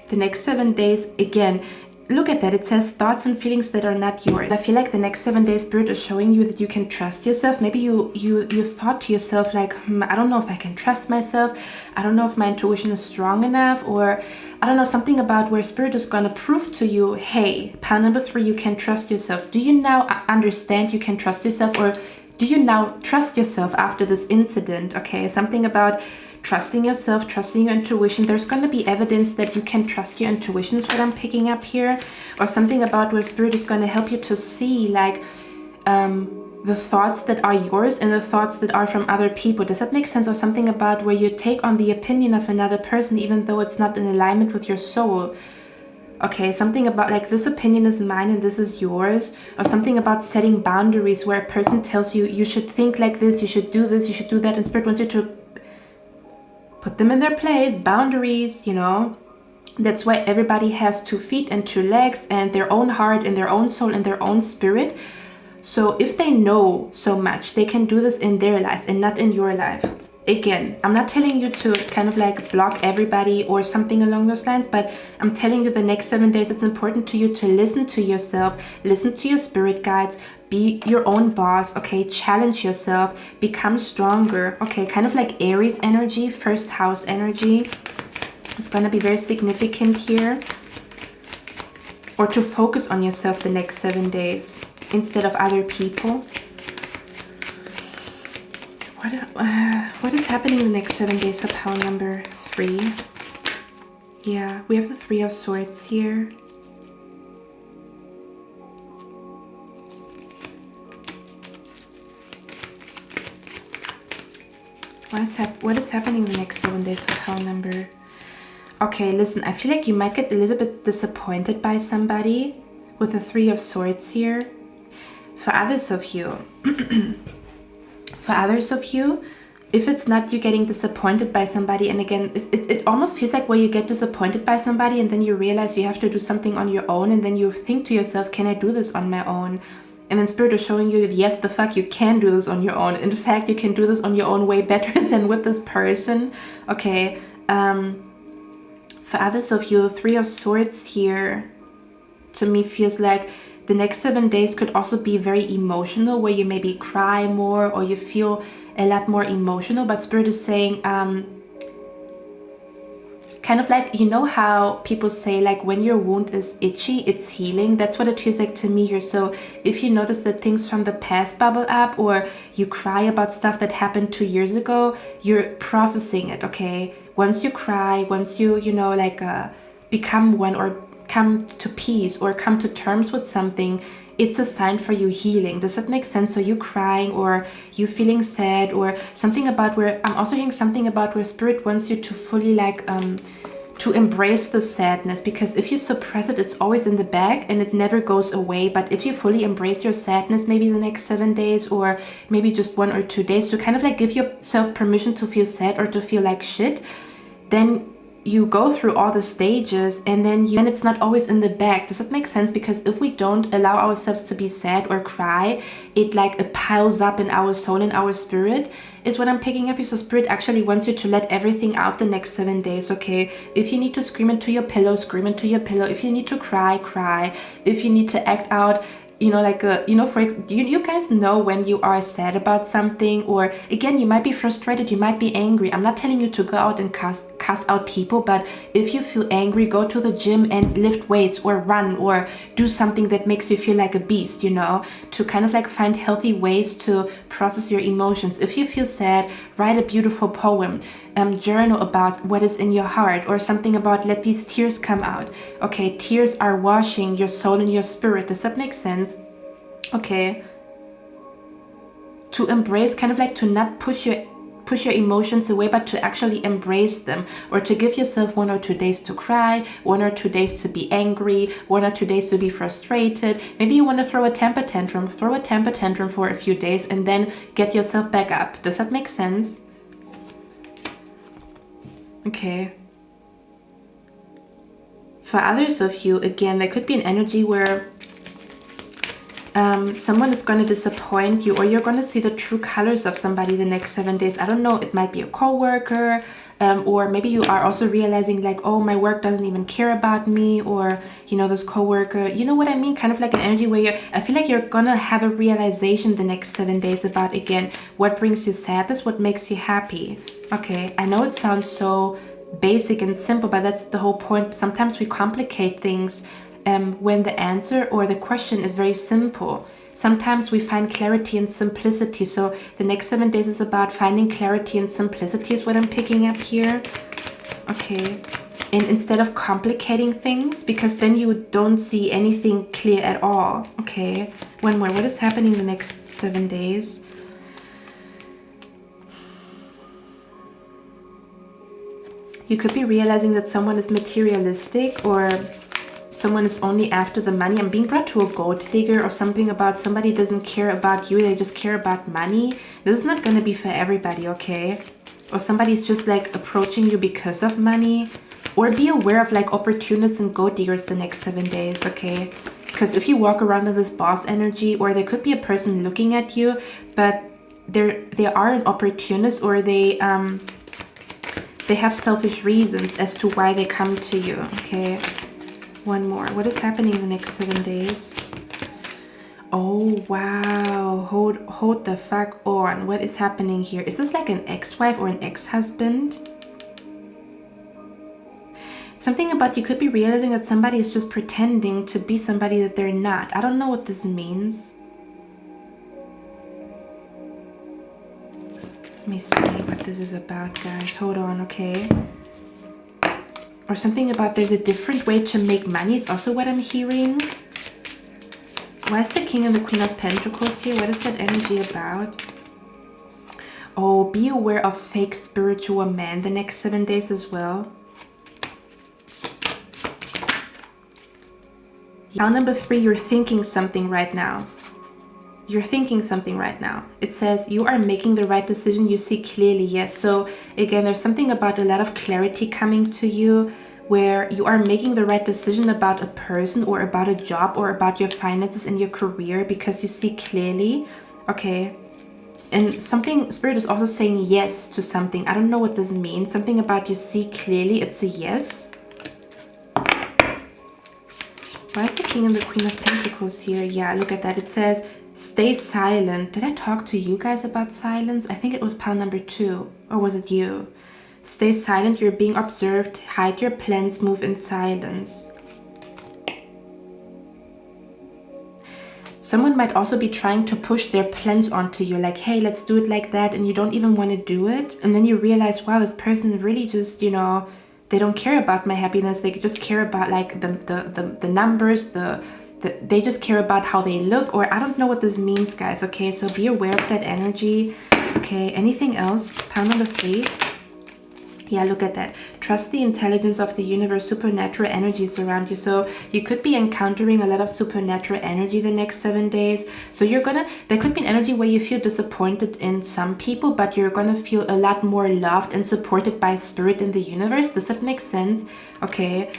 The next 7 days, again, look at that. It says thoughts and feelings that are not yours. I feel like the next 7 days, Spirit is showing you that you can trust yourself. Maybe you thought to yourself like, I don't know if I can trust myself. I don't know if my intuition is strong enough. Or I don't know, something about where Spirit is going to prove to you, hey, pile number 3, you can trust yourself. Do you now understand you can trust yourself? Or do you now trust yourself after this incident? Okay, something about trusting yourself, trusting your intuition. There's going to be evidence that you can trust your intuition is what I'm picking up here. Or something about where Spirit is going to help you to see like the thoughts that are yours and the thoughts that are from other people. Does that make sense? Or something about where you take on the opinion of another person even though it's not in alignment with your soul. Okay, something about like this opinion is mine and this is yours. Or something about setting boundaries where a person tells you, you should think like this, you should do this, you should do that. And Spirit wants you to put them in their place. Boundaries, you know. That's why everybody has 2 feet and 2 legs and their own heart and their own soul and their own spirit. So if they know so much, they can do this in their life and not in your life. Again, I'm not telling you to kind of like block everybody or something along those lines, but I'm telling you the next 7 days, it's important to you to listen to yourself, listen to your spirit guides, be your own boss, okay? Challenge yourself, become stronger, okay? Kind of like Aries energy, first house energy. It's going to be very significant here. Or to focus on yourself the next 7 days instead of other people. What is happening in the next 7 days of pile number 3? Yeah, we have the 3 of Swords here. What is happening in the next 7 days of pile number? Okay, listen, I feel like you might get a little bit disappointed by somebody with the 3 of Swords here. For others of you, if it's not you getting disappointed by somebody, and again, it almost feels like where you get disappointed by somebody and then you realize you have to do something on your own, and then you think to yourself, can I do this on my own? And then Spirit is showing you, yes, the fuck, you can do this on your own. In fact, you can do this on your own way better than with this person. Okay, for others of you, the Three of Swords here, to me, feels like the next 7 days could also be very emotional, where you maybe cry more or you feel a lot more emotional. But Spirit is saying, kind of like, you know how people say, like, when your wound is itchy, it's healing. That's what it feels like to me here. So if you notice that things from the past bubble up, or you cry about stuff that happened 2 years ago, you're processing it, okay? Once you cry, once you know, like, become one, or come to peace, or come to terms with something, it's a sign for you healing. Does that make sense? So you crying, or you feeling sad, or something about where, I'm also hearing something about where Spirit wants you to fully, like, to embrace the sadness, because if you suppress it, it's always in the back and it never goes away. But if you fully embrace your sadness, maybe the next 7 days, or maybe just 1 or 2 days, to kind of like give yourself permission to feel sad or to feel like shit, then you go through all the stages, and then it's not always in the back. Does that make sense? Because if we don't allow ourselves to be sad or cry, it piles up in our soul and our spirit, is what I'm picking up. So Spirit actually wants you to let everything out the next 7 days, okay? If you need to scream into your pillow, scream into your pillow. If you need to cry, cry. If you need to act out, you know, like, you guys know when you are sad about something, or again, you might be frustrated, you might be angry. I'm not telling you to go out and cast out people, but if you feel angry, go to the gym and lift weights, or run, or do something that makes you feel like a beast, you know, to kind of like find healthy ways to process your emotions. If you feel sad, write a beautiful poem, journal about what is in your heart, or something about let these tears come out. Okay, tears are washing your soul and your spirit. Does that make sense? Okay, to embrace, kind of like to not push your emotions away, but to actually embrace them, or to give yourself 1 or 2 days to cry, 1 or 2 days to be angry, 1 or 2 days to be frustrated. Maybe you want to throw a temper tantrum for a few days, and then get yourself back up. Does that make sense? Okay. For others of you, again, there could be an energy where someone is going to disappoint you, or you're going to see the true colors of somebody the next 7 days. I don't know, it might be a co-worker, or maybe you are also realizing, like, oh, my work doesn't even care about me, or, you know, this co-worker, you know what I mean? Kind of like an energy where I feel like you're going to have a realization the next 7 days about, again, what brings you sadness, what makes you happy. Okay, I know it sounds so basic and simple, but that's the whole point. Sometimes we complicate things when the answer or the question is very simple. Sometimes we find clarity and simplicity. So the next 7 days is about finding clarity and simplicity, is what I'm picking up here. Okay. And instead of complicating things, because then you don't see anything clear at all. Okay. One more. What is happening the next 7 days? You could be realizing that someone is materialistic, or someone is only after the money. I'm being brought to a gold digger, or something about somebody doesn't care about you, they just care about money. This is not going to be for everybody, okay? Or somebody's just like approaching you because of money. Or be aware of like opportunists and gold diggers the next 7 days, okay? Because if you walk around with this boss energy, or there could be a person looking at you, but they are an opportunist, or they have selfish reasons as to why they come to you, okay? One more. What is happening in the next 7 days? Oh, wow. Hold the fuck on. What is happening here? Is this like an ex-wife or an ex-husband? Something about you could be realizing that somebody is just pretending to be somebody that they're not. I don't know what this means. Let me see what this is about, guys. Hold on, okay? Or something about there's a different way to make money is also what I'm hearing. Why is the King and the Queen of Pentacles here? What is that energy about? Oh, be aware of fake spiritual men the next 7 days as well. Pile number 3, you're thinking something right now. you're thinking something right now. It says you are making the right decision. You see clearly. Yes. So again, there's something about a lot of clarity coming to you, where you are making the right decision about a person or about a job or about your finances and your career, because you see clearly. Okay. And something, Spirit is also saying yes to something. I don't know what this means. Something about you see clearly. It's a yes. Why is the King and the Queen of Pentacles here? Yeah, look at that. It says, stay silent. Did I talk to you guys about silence? I think it was pile number 2. Or was it you? Stay silent. You're being observed. Hide your plans. Move in silence. Someone might also be trying to push their plans onto you. Like, hey, let's do it like that. And you don't even want to do it. And then you realize, wow, this person really just, you know, they don't care about my happiness. They just care about like the numbers, they just care about how they look, or I don't know what this means, guys. Okay, so be aware of that energy. Okay, anything else? Pile number 3. Yeah, look at that. Trust the intelligence of the universe. Supernatural energies around you. So you could be encountering a lot of supernatural energy the next 7 days. So there could be an energy where you feel disappointed in some people, but you're gonna feel a lot more loved and supported by spirit in the universe. Does that make sense? Okay.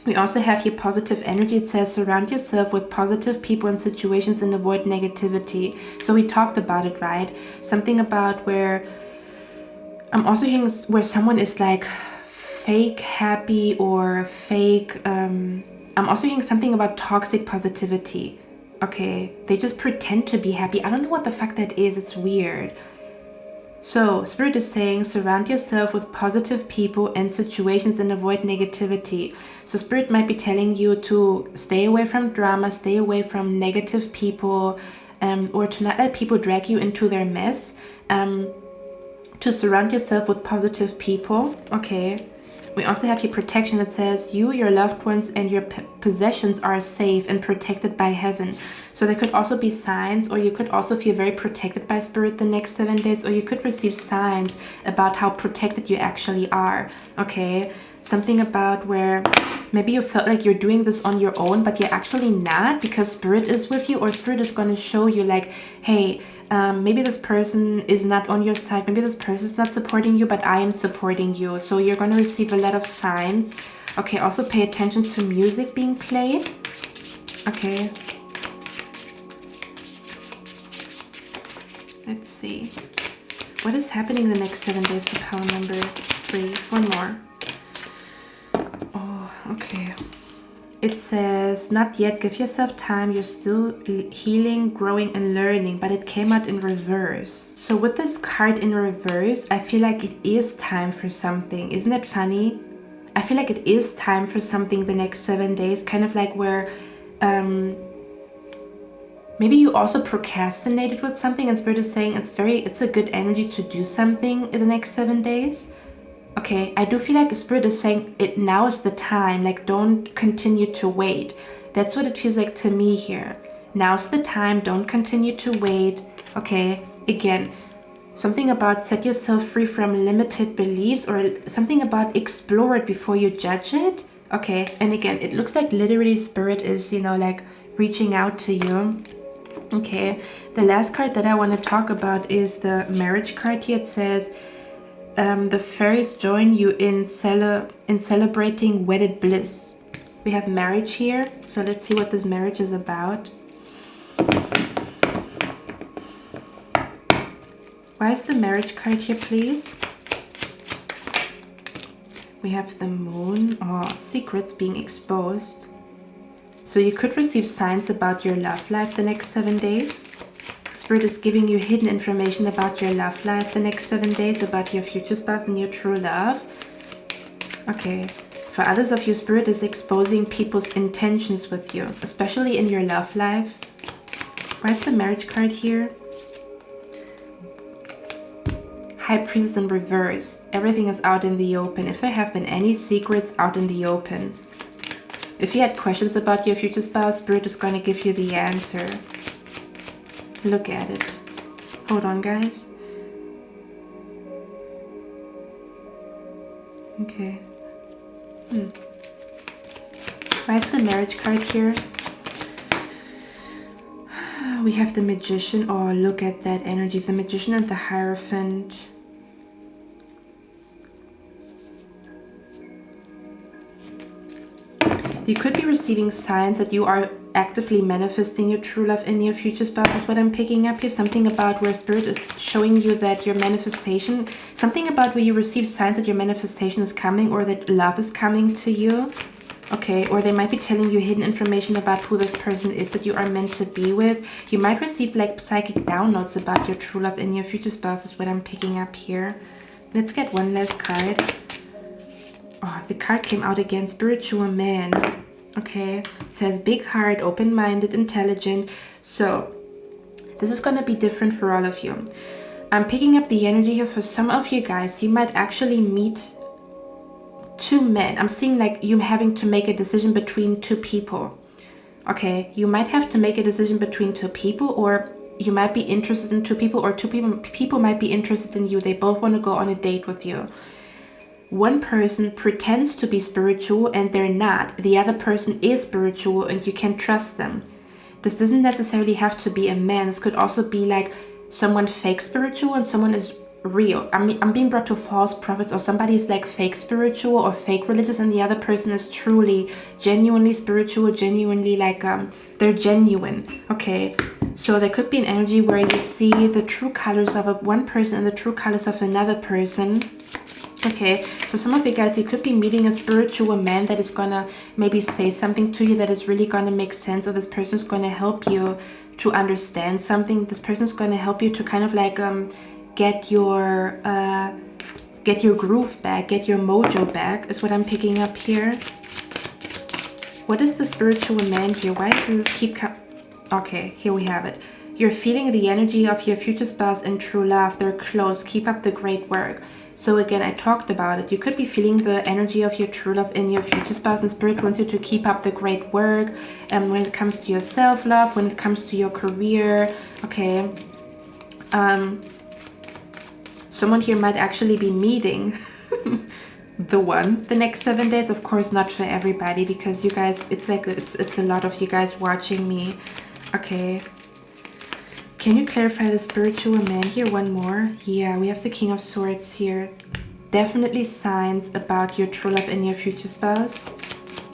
We also have here positive energy. It says surround yourself with positive people and situations and avoid negativity. So we talked about it, right? Something about where I'm also hearing where someone is like fake happy or fake. I'm also hearing something about toxic positivity. Okay, they just pretend to be happy. I don't know what the fuck that is. It's weird. So Spirit is saying surround yourself with positive people and situations and avoid negativity. So Spirit might be telling you to stay away from drama, stay away from negative people, or to not let people drag you into their mess. To surround yourself with positive people. Okay. We also have your protection. It says you, your loved ones, and your possessions are safe and protected by heaven. So there could also be signs, or you could also feel very protected by spirit the next 7 days, or you could receive signs about how protected you actually are. Okay. Something about where maybe you felt like you're doing this on your own, but you're actually not, because spirit is with you, or spirit is going to show you like, hey, maybe this person is not on your side, maybe this person is not supporting you, but I am supporting you. So you're going to receive a lot of signs. Okay, also pay attention to music being played. Okay. Let's see. What is happening the next 7 days for pile number 3? One more. Oh, okay. It says, not yet, give yourself time, you're still healing, growing, and learning, but it came out in reverse. So with this card in reverse, I feel like it is time for something. Isn't it funny? I feel like it is time for something the next 7 days, kind of like where maybe you also procrastinated with something, and Spirit is saying it's a good energy to do something in the next 7 days. Okay, I do feel like Spirit is saying it now is the time, like don't continue to wait. That's what it feels like to me here. Now's the time, don't continue to wait. Okay, again, something about set yourself free from limited beliefs, or something about explore it before you judge it. Okay, and again, it looks like literally Spirit is, you know, like reaching out to you. Okay, the last card that I want to talk about is the marriage card here. It says, the fairies join you in celebrating wedded bliss. We have marriage here, so let's see what this marriage is about. Why is the marriage card here, please? We have the moon, or secrets being exposed. So you could receive signs about your love life the next 7 days. Spirit is giving you hidden information about your love life the next 7 days, about your future spouse and your true love. Okay. For others of you, Spirit is exposing people's intentions with you, especially in your love life. Why is the marriage card here? High Priestess in reverse. Everything is out in the open. If there have been any secrets, out in the open. If you had questions about your future spouse, Spirit is going to give you the answer. Look at it. Hold on, guys. Okay. Why is the marriage card here? We have the Magician. Oh, look at that energy. The Magician and the Hierophant. You could be receiving signs that you are actively manifesting your true love in your future spouse is what I'm picking up here. Something about where Spirit is showing you that your manifestation, something about where you receive signs that your manifestation is coming or that love is coming to you. Okay, or they might be telling you hidden information about who this person is that you are meant to be with. You might receive like psychic downloads about your true love in your future spouse is what I'm picking up here. Let's get one last card. Oh, the card came out again, Spiritual Man. Okay, it says big heart, open-minded, intelligent. So this is going to be different for all of you. I'm picking up the energy here for some of you guys. You might actually meet two men. I'm seeing like you having to make a decision between two people. Okay, you might have to make a decision between two people, or you might be interested in two people, or people might be interested in you. They both want to go on a date with you. One person pretends to be spiritual and they're not. The other person is spiritual and you can trust them. This doesn't necessarily have to be a man. This could also be like someone fake spiritual and someone is real. I mean, I'm being brought to false prophets, or somebody is like fake spiritual or fake religious and the other person is truly, genuinely spiritual, genuinely like, they're genuine. Okay, so there could be an energy where you see the true colors of one person and the true colors of another person. Okay, for some of you guys, you could be meeting a spiritual man that is gonna maybe say something to you that is really gonna make sense, or this person's gonna help you to understand something. This person's gonna help you to kind of like get your groove back, get your mojo back, is what I'm picking up here. What is the spiritual man here? Why does this keep okay, here we have it. You're feeling the energy of your future spouse in true love. They're close. Keep up the great work. So again, I talked about it. You could be feeling the energy of your true love in your future spouse, and Spirit wants you to keep up the great work. And when it comes to your self-love, when it comes to your career, okay. Someone here might actually be meeting the one the next 7 days. Of course, not for everybody, because you guys, it's like it's a lot of you guys watching me. Okay. Can you clarify the spiritual man here? One more. Yeah, we have the King of Swords here. Definitely signs about your true love and your future spouse.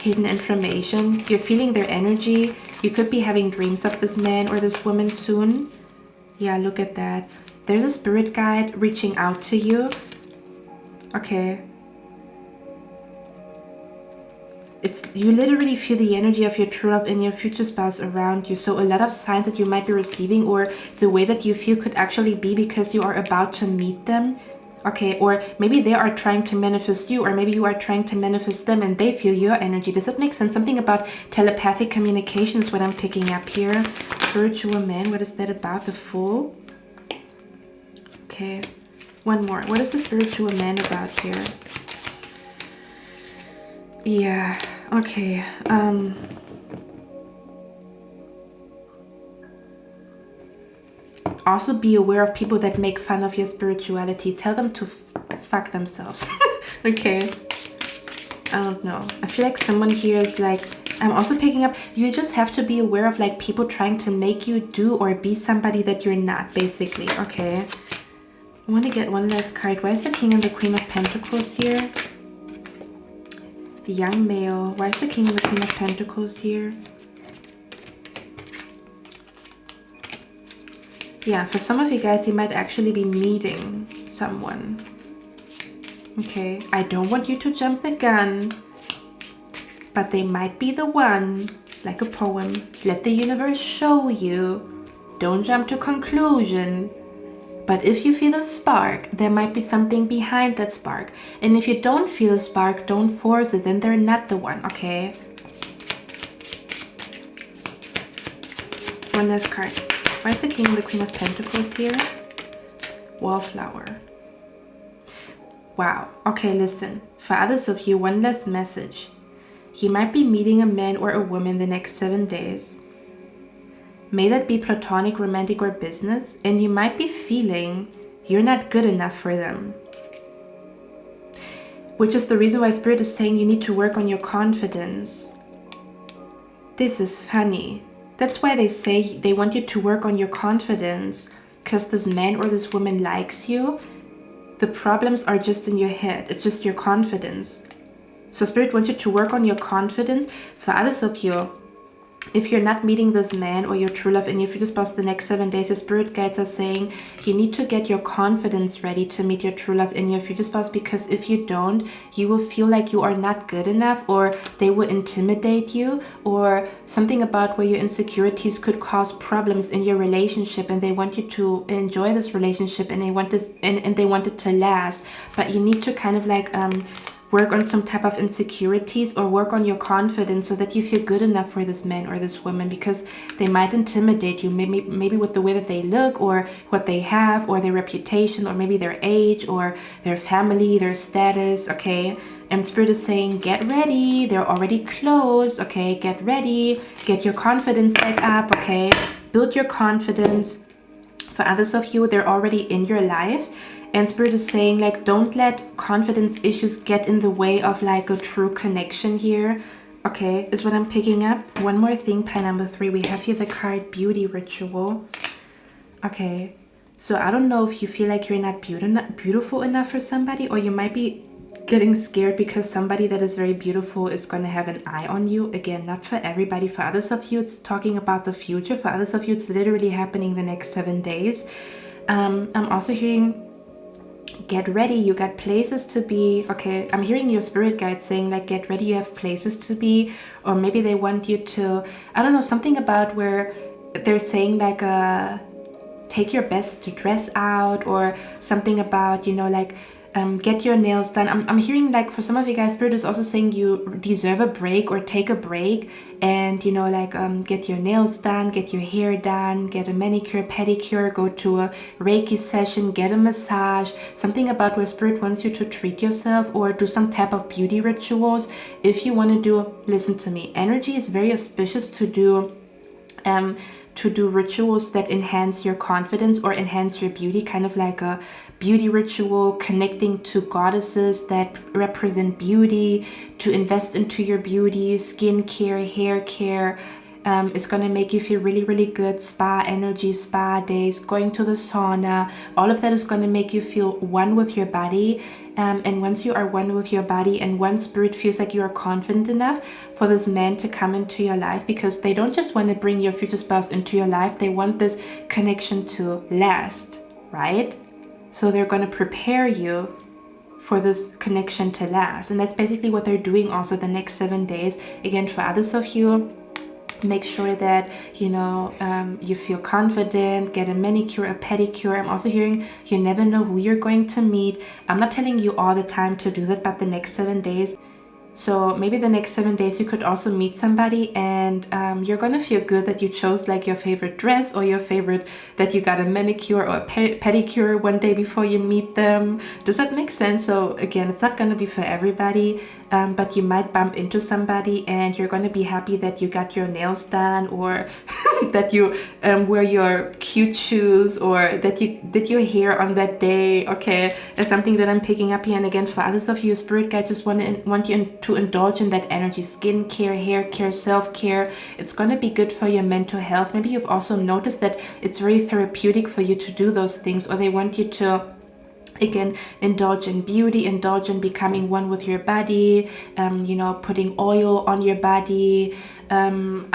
Hidden information. You're feeling their energy. You could be having dreams of this man or this woman soon. Yeah, look at that. There's a spirit guide reaching out to you. Okay. You literally feel the energy of your true love and your future spouse around you. So a lot of signs that you might be receiving, or the way that you feel, could actually be because you are about to meet them. Okay, or maybe they are trying to manifest you, or maybe you are trying to manifest them and they feel your energy. Does that make sense? Something about telepathic communication is what I'm picking up here. Spiritual man, what is that about? The Fool. Okay, one more. What is the spiritual man about here? Yeah, okay. Also be aware of people that make fun of your spirituality. Tell them to fuck themselves. Okay. I don't know. I feel like someone here is like, I'm also picking up, you just have to be aware of like people trying to make you do or be somebody that you're not, basically. Okay. I want to get one last card. Why is the King and the Queen of Pentacles here? The young male. Why is the King and the Queen of Pentacles here? Yeah, for some of you guys, you might actually be meeting someone. Okay, I don't want you to jump the gun, but they might be the one. Like a poem. Let the universe show you. Don't jump to conclusion. But if you feel a spark, there might be something behind that spark. And if you don't feel a spark, don't force it, then they're not the one, okay? One last card. Why is the King and the Queen of Pentacles here? Wallflower. Wow. Okay, listen. For others of you, one last message. You might be meeting a man or a woman the next 7 days. May that be platonic, romantic, or business, and you might be feeling you're not good enough for them. Which is the reason why Spirit is saying you need to work on your confidence. This is funny. That's why they say they want you to work on your confidence, because this man or this woman likes you. The problems are just in your head. It's just your confidence. So Spirit wants you to work on your confidence. For others of you, if you're not meeting this man or your true love in your future spouse the next 7 days, your spirit guides are saying you need to get your confidence ready to meet your true love in your future spouse, because if you don't, you will feel like you are not good enough, or they will intimidate you, or something about where your insecurities could cause problems in your relationship, and they want you to enjoy this relationship, and they want this and they want it to last. But you need to kind of like work on some type of insecurities, or work on your confidence so that you feel good enough for this man or this woman, because they might intimidate you, maybe with the way that they look, or what they have, or their reputation, or maybe their age, or their family, their status. Okay, and Spirit is saying get ready, they're already close. Okay, get ready, get your confidence back up. Okay, build your confidence. For others of you, they're already in your life. And Spirit is saying, like, don't let confidence issues get in the way of like a true connection here. Okay, is what I'm picking up. One more thing, pile number 3. We have here the card Beauty Ritual. Okay, so I don't know if you feel like you're not beautiful enough for somebody, or you might be getting scared because somebody that is very beautiful is going to have an eye on you. Again, not for everybody. For others of you, it's talking about the future. For others of you, it's literally happening the next 7 days. I'm also hearing get ready, you got places to be. Okay, I'm hearing your spirit guide saying like get ready, you have places to be, or maybe they want you to, I don't know, something about where they're saying like take your best to dress out, or something about, you know, like get your nails done. I'm hearing like for some of you guys, Spirit is also saying you deserve a break, or take a break, and you know, like get your nails done, get your hair done, get a manicure, pedicure, go to a Reiki session, get a massage. Something about where Spirit wants you to treat yourself, or do some type of beauty rituals. If you want to do, listen to me, energy is very auspicious to do rituals that enhance your confidence or enhance your beauty, kind of like a beauty ritual, connecting to goddesses that represent beauty, to invest into your beauty, skincare, hair care. It's going to make you feel really, really good. Spa energy, spa days, going to the sauna, all of that is going to make you feel one with your body. And once you are one with your body, and once Spirit feels like you are confident enough for this man to come into your life, because they don't just want to bring your future spouse into your life, they want this connection to last, right? So they're going to prepare you for this connection to last. And that's basically what they're doing also the next 7 days. Again, for others of you, make sure that, you know, you feel confident, get a manicure, a pedicure. I'm also hearing you never know who you're going to meet. I'm not telling you all the time to do that, but the next 7 days. So maybe the next 7 days you could also meet somebody, and you're gonna feel good that you chose like your favorite dress, or your favorite, that you got a manicure or a pedicure one day before you meet them. Does that make sense? So again, it's not gonna be for everybody, but you might bump into somebody and you're gonna be happy that you got your nails done, or that you wear your cute shoes, or that you did your hair on that day. Okay, that's something that I'm picking up here. And again, for others of you, spirit guides just want you to indulge in that energy, skincare, hair care, self-care. It's gonna be good for your mental health. Maybe you've also noticed that it's very therapeutic for you to do those things, or they want you to, again, indulge in beauty, indulge in becoming one with your body, you know, putting oil on your body, I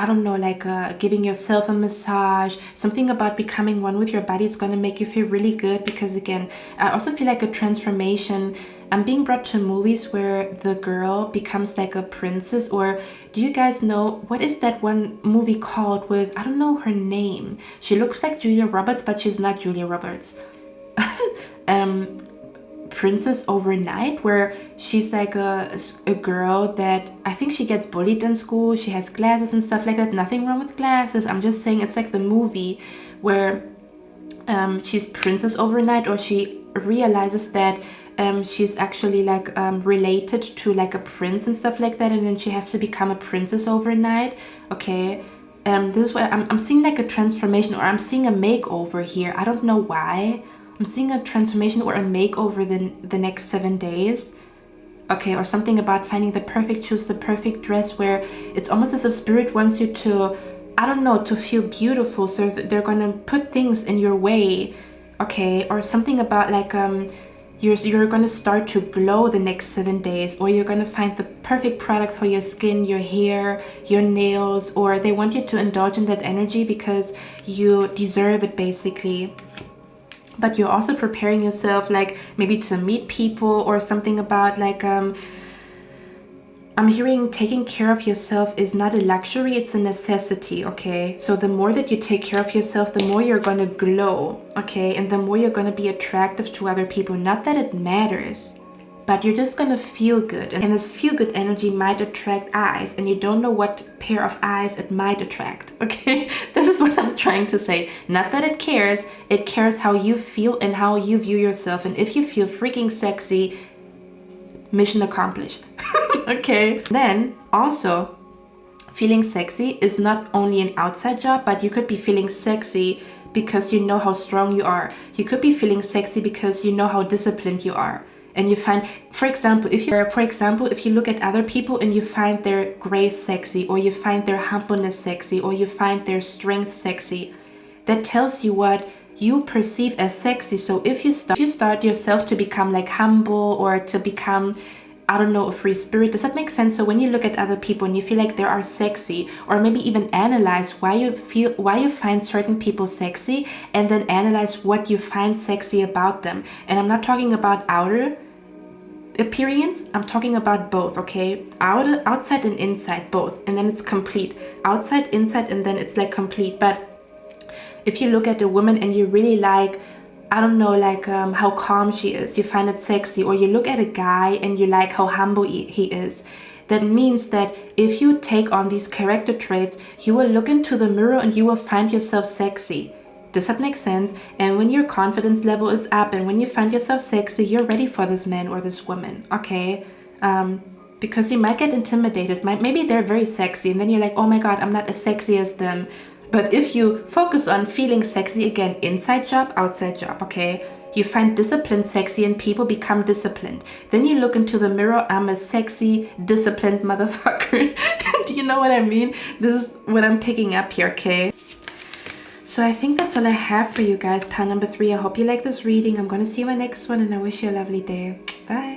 don't know, like giving yourself a massage. Something about becoming one with your body is going to make you feel really good, because again, I also feel like a transformation. I'm being brought to movies where the girl becomes like a princess. Or do you guys know, what is that one movie called with, I don't know her name, she looks like Julia Roberts, but she's not Julia Roberts. Princess Overnight, where she's like a girl that, I think she gets bullied in school, she has glasses and stuff like that. Nothing wrong with glasses, I'm just saying it's like the movie where she's Princess Overnight, or she realizes that she's actually like related to like a prince and stuff like that, and then she has to become a princess overnight. Okay, this is what I'm seeing, like a transformation, or I'm seeing a makeover here. I don't know why I'm seeing a transformation or a makeover the next 7 days. Okay, or something about finding the perfect shoes, the perfect dress, where it's almost as if spirit wants you to, I don't know, to feel beautiful. So they're gonna put things in your way, okay? Or something about like you're gonna start to glow the next 7 days, or you're gonna find the perfect product for your skin, your hair, your nails, or they want you to indulge in that energy because you deserve it basically. But you're also preparing yourself like maybe to meet people, or something about like I'm hearing taking care of yourself is not a luxury, it's a necessity, okay? So the more that you take care of yourself, the more you're gonna glow, okay? And the more you're gonna be attractive to other people. Not that it matters, but you're just gonna feel good. And this feel good energy might attract eyes, and you don't know what pair of eyes it might attract, okay? This is what I'm trying to say. Not that it cares how you feel and how you view yourself. And if you feel freaking sexy, mission accomplished. Okay. Then also, feeling sexy is not only an outside job, but you could be feeling sexy because you know how strong you are. You could be feeling sexy because you know how disciplined you are. And you find, for example, if you look at other people and you find their grace sexy, or you find their humbleness sexy, or you find their strength sexy, that tells you what you perceive as sexy. So if you start yourself to become like humble, or to become, I don't know, a free spirit. Does that make sense? So when you look at other people and you feel like they are sexy, or maybe even analyze why you find certain people sexy, and then analyze what you find sexy about them. And I'm not talking about outer appearance, I'm talking about both, okay? Outside and inside, both. And then it's complete. Outside, inside, and then it's like complete. But if you look at a woman and you really like, I don't know, like how calm she is, you find it sexy. Or you look at a guy and you like how humble he is. That means that if you take on these character traits, you will look into the mirror and you will find yourself sexy. Does that make sense? And when your confidence level is up and when you find yourself sexy, you're ready for this man or this woman, okay? Because you might get intimidated. Maybe they're very sexy and then you're like, oh my God, I'm not as sexy as them. But if you focus on feeling sexy, again, inside job, outside job, okay? You find discipline sexy and people become disciplined. Then you look into the mirror, I'm a sexy, disciplined motherfucker. Do you know what I mean? This is what I'm picking up here, okay? So I think that's all I have for you guys, pile number 3. I hope you like this reading. I'm going to see you in my next one, and I wish you a lovely day. Bye.